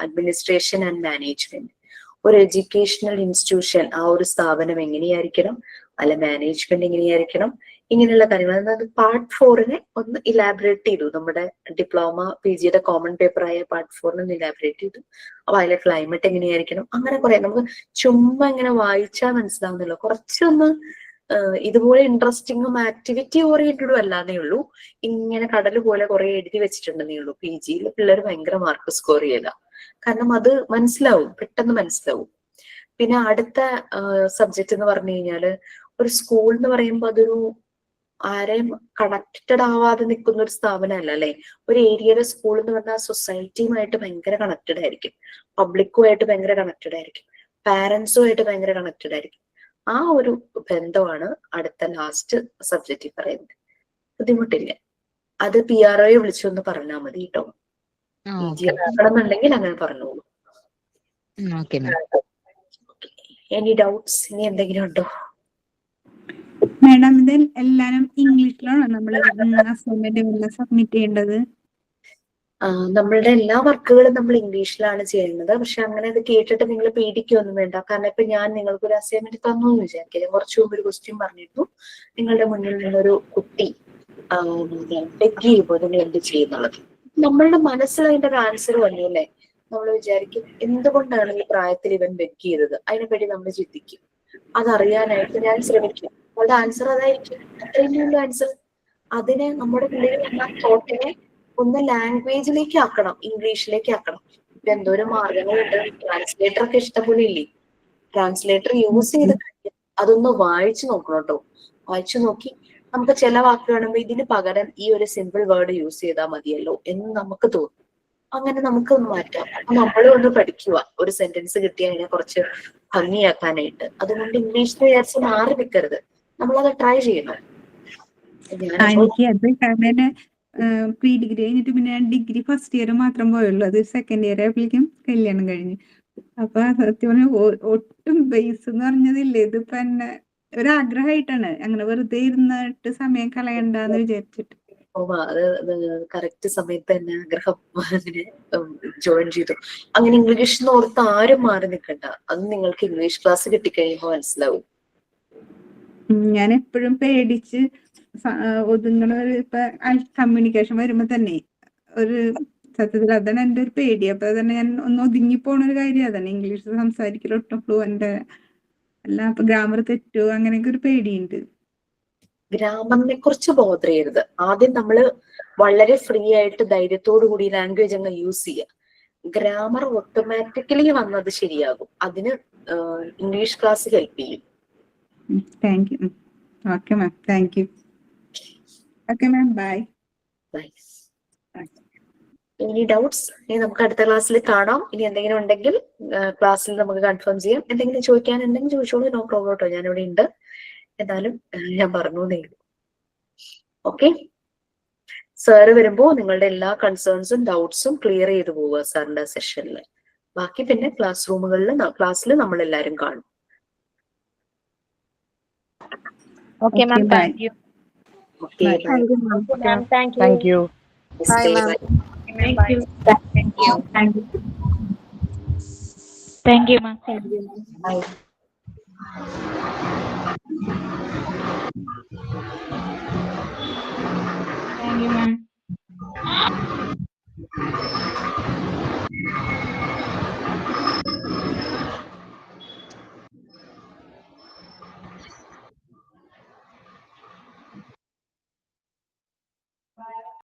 [SPEAKER 1] അഡ്മിനിസ്ട്രേഷൻ ആൻഡ് മാനേജ്മെന്റ്. ഒരു എഡ്യൂക്കേഷണൽ ഇൻസ്റ്റിറ്റ്യൂഷൻ, ആ ഒരു സ്ഥാപനം എങ്ങനെയായിരിക്കണം, അല്ല മാനേജ്മെന്റ് എങ്ങനെയായിരിക്കണം, ഇങ്ങനെയുള്ള കാര്യങ്ങൾ. അതായത് പാർട്ട് 4-നെ ഒന്ന് ഇലാബറേറ്റ് ചെയ്തു. നമ്മുടെ ഡിപ്ലോമ PG-യുടെ കോമൺ പേപ്പറായ പാർട്ട് 4-നെ ഇലാബറേറ്റ് ചെയ്തു. അപ്പൊ അതിലെ ക്ലൈമറ്റ് എങ്ങനെയായിരിക്കണം, അങ്ങനെ കുറെ. നമുക്ക് ചുമ്മാ ഇങ്ങനെ വായിച്ചാൽ മനസ്സിലാവുന്നില്ല. കുറച്ചൊന്ന് ഇതുപോലെ ഇൻട്രസ്റ്റിങ്ങും ആക്ടിവിറ്റി ഓറിയന്റഡും അല്ലാന്നേ ഉള്ളൂ. ഇങ്ങനെ കടൽ പോലെ കുറെ എഴുതി വെച്ചിട്ടുണ്ടെന്നേ ഉള്ളൂ. PG-യിൽ പിള്ളേർ ഭയങ്കര മാർക്ക് സ്കോർ ചെയ്യില്ല. കാരണം അത് മനസ്സിലാവും, പെട്ടെന്ന് മനസ്സിലാവും. പിന്നെ അടുത്ത സബ്ജക്റ്റ് എന്ന് പറഞ്ഞു കഴിഞ്ഞാല്, ഒരു സ്കൂൾ എന്ന് പറയുമ്പോൾ അതൊരു ആരെയും കണക്റ്റഡ് ആവാതെ നിൽക്കുന്ന ഒരു സ്ഥാപനമല്ല അല്ലെ. ഒരു ഏരിയയിലെ സ്കൂൾ എന്ന് പറഞ്ഞാൽ സൊസൈറ്റിയുമായിട്ട് ഭയങ്കര കണക്റ്റഡ് ആയിരിക്കും, പബ്ലിക്കുമായിട്ട് ഭയങ്കര കണക്റ്റഡ് ആയിരിക്കും, പാരന്റ്സുമായിട്ട് ഭയങ്കര കണക്റ്റഡ് ആയിരിക്കും. ആ ഒരു ബന്ധമാണ് അടുത്ത ലാസ്റ്റ് സബ്ജക്റ്റിൽ പറയുന്നത്. ബുദ്ധിമുട്ടില്ല. അത് PRO വിളിച്ചൊന്ന് പറഞ്ഞാൽ മതി കേട്ടോ. PG ആക്കണമെന്നുണ്ടെങ്കിൽ അങ്ങനെ പറഞ്ഞോളൂ. Any doubts? ഇനി എന്തെങ്കിലും ഉണ്ടോ?
[SPEAKER 3] മാഡം, ഇത് എല്ലാരും ഇംഗ്ലീഷിലാണോ നമ്മൾ അസൈൻമെന്റ് എല്ലാം സബ്മിറ്റ് ചെയ്യേണ്ടത്?
[SPEAKER 1] നമ്മളുടെ എല്ലാ വർക്കുകളും നമ്മൾ ഇംഗ്ലീഷിലാണ് ചെയ്യുന്നത്. പക്ഷെ അങ്ങനെ അത് കേട്ടിട്ട് നിങ്ങൾ പേടിക്കൊന്നും വേണ്ട. കാരണം ഇപ്പൊ ഞാൻ നിങ്ങൾക്ക് ഒരു അസൈൻമെന്റ് തന്നു എന്ന് വിചാരിക്കില്ല. കുറച്ചു മുമ്പ് ഒരു ക്വസ്റ്റ്യൻ പറഞ്ഞിരുന്നു, നിങ്ങളുടെ മുന്നിൽ നിന്നൊരു കുട്ടി ബെഗ് ചെയ്യുമ്പോൾ നിങ്ങൾ എന്ത് ചെയ്യുന്നുള്ളത്. നമ്മളുടെ മനസ്സിൽ അതിന്റെ ഒരു ആൻസർ വന്നു അല്ലേ. നമ്മൾ വിചാരിക്കും എന്തുകൊണ്ടാണ് ഈ പ്രായത്തിൽ ഇവൻ ബെഗ് ചെയ്തത്, അതിനെപ്പറ്റി നമ്മൾ ചിന്തിക്കും. അതറിയാനായിട്ട് ഞാൻ ശ്രമിക്കും. അവളുടെ ആൻസർ അതായിരിക്കും, അത്രയും ആൻസർ. അതിനെ നമ്മുടെ പിള്ളേർ തോട്ടിനെ ഒന്ന് ലാംഗ്വേജിലേക്ക് ആക്കണം, ഇംഗ്ലീഷിലേക്ക് ആക്കണം. ഇപ്പൊ എന്തോരം മാർഗങ്ങളുണ്ട്. ട്രാൻസ്ലേറ്റർ ഒക്കെ ഇഷ്ടംപോലെ ഇല്ലേ. ട്രാൻസ്ലേറ്റർ യൂസ് ചെയ്ത് അതൊന്ന് വായിച്ചു നോക്കണം കേട്ടോ. വായിച്ചു നോക്കി നമുക്ക് ചില വാക്ക് കാണുമ്പോൾ ഇതിന് പകരം ഈ ഒരു സിമ്പിൾ വേർഡ് യൂസ് ചെയ്താൽ മതിയല്ലോ എന്ന് നമുക്ക് തോന്നും. അങ്ങനെ നമുക്ക് മാറ്റാം. അപ്പൊ നമ്മളും ഒന്ന് പഠിക്കുക. ഒരു സെന്റൻസ് കിട്ടിയാൽ അതിനെ കുറച്ച് ഭംഗിയാക്കാനായിട്ട്. അതുകൊണ്ട് ഇംഗ്ലീഷിൽ വിചാരിച്ച് മാറി നിൽക്കരുത്, നമ്മളത് ട്രൈ ചെയ്യണം.
[SPEAKER 3] എനിക്ക് അത് കാരണം പ്രീ ഡിഗ്രി കഴിഞ്ഞിട്ട് പിന്നെ ഞാൻ ഡിഗ്രി ഫസ്റ്റ് ഇയർ മാത്രം പോയുള്ളൂ. അത് സെക്കൻഡ് ഇയർ ആയപ്പോഴേക്കും കല്യാണം കഴിഞ്ഞു. അപ്പൊ സത്യം പറഞ്ഞ ഒട്ടും ബേസ് എന്ന് പറഞ്ഞതില്ലേ. ഇതിപ്പോ എന്നെ ഒരാഗ്രഹമായിട്ടാണ്, അങ്ങനെ വെറുതെ ഇരുന്നിട്ട് സമയം കളയണ്ടെന്ന് വിചാരിച്ചിട്ട്.
[SPEAKER 1] കറക്റ്റ് സമയത്ത് തന്നെ ആഗ്രഹം അങ്ങനെ ജോയിൻ ചെയ്തു. അങ്ങനെ ഇംഗ്ലീഷ് ഓർത്ത് ആരും മാറി നിൽക്കണ്ട. അത് നിങ്ങൾക്ക് ഇംഗ്ലീഷ് ക്ലാസ് കിട്ടിക്കഴിയുമ്പോൾ മനസ്സിലാവും.
[SPEAKER 3] ഞാൻ എപ്പോഴും പേടിച്ച് ഒതുങ്ങണ ഒരു ഇപ്പൊ കമ്മ്യൂണിക്കേഷൻ വരുമ്പോ തന്നെ ഒരു സത്യത്തിൽ അതാണ് എന്റെ ഒരു പേടി. അപ്പൊ തന്നെ ഞാൻ ഒന്ന് ഒതുങ്ങി പോണ ഒരു കാര്യം അതാണ്. ഇംഗ്ലീഷ് സംസാരിക്കൽ ഒട്ടും ഫ്ലുവന്റ് അല്ല. അപ്പൊ ഗ്രാമർ തെറ്റുമോ അങ്ങനെയൊക്കെ ഒരു പേടിയുണ്ട്.
[SPEAKER 1] ഗ്രാമറിനെ കുറിച്ച് ബോധർ ചെയ്യരുത്. ആദ്യം നമ്മൾ വളരെ ഫ്രീ ആയിട്ട് ധൈര്യത്തോടു കൂടി ലാംഗ്വേജ് അങ്ങ് യൂസ് ചെയ്യുക. ഗ്രാമർ ഓട്ടോമാറ്റിക്കലി വന്നത് ശരിയാകും. അതിന് ഇംഗ്ലീഷ് ക്ലാസ് ഹെൽപ്പ് ചെയ്യും.
[SPEAKER 3] Thank you. Okay ma'am, thank you. Okay ma'am, bye.
[SPEAKER 1] ഇനി ഡൗട്ട്സ്? ഇനി നമുക്ക് അടുത്ത ക്ലാസ്സിൽ കാണാം. ഇനി എന്തെങ്കിലും ഉണ്ടെങ്കിൽ ക്ലാസ്സിൽ നമുക്ക് കൺഫേം ചെയ്യാം. എന്തെങ്കിലും ചോദിക്കാനുണ്ടെങ്കിൽ ചോദിച്ചോളൂ, നോ പ്രോബ്ലം കേട്ടോ, ഞാനിവിടെ ഉണ്ട്. എന്നാലും ഞാൻ പറഞ്ഞു തരും. ഓക്കെ, സാറ് വരുമ്പോ നിങ്ങളുടെ എല്ലാ കൺസേൺസും ഡൗട്ട്സും ക്ലിയർ ചെയ്തു പോവുക സാറിന്റെ സെഷനിൽ. ബാക്കി പിന്നെ ക്ലാസ്സിൽ നമ്മൾ എല്ലാവരും കാണും.
[SPEAKER 8] Okay ma'am, thank you.
[SPEAKER 1] Okay,
[SPEAKER 8] thank you.
[SPEAKER 1] Bye.
[SPEAKER 2] Thank
[SPEAKER 12] Bye.
[SPEAKER 2] you.
[SPEAKER 12] Thank you.
[SPEAKER 2] Thank you. Thank you, ma'am.
[SPEAKER 6] Thank you. Bye.
[SPEAKER 2] Thank you, ma'am.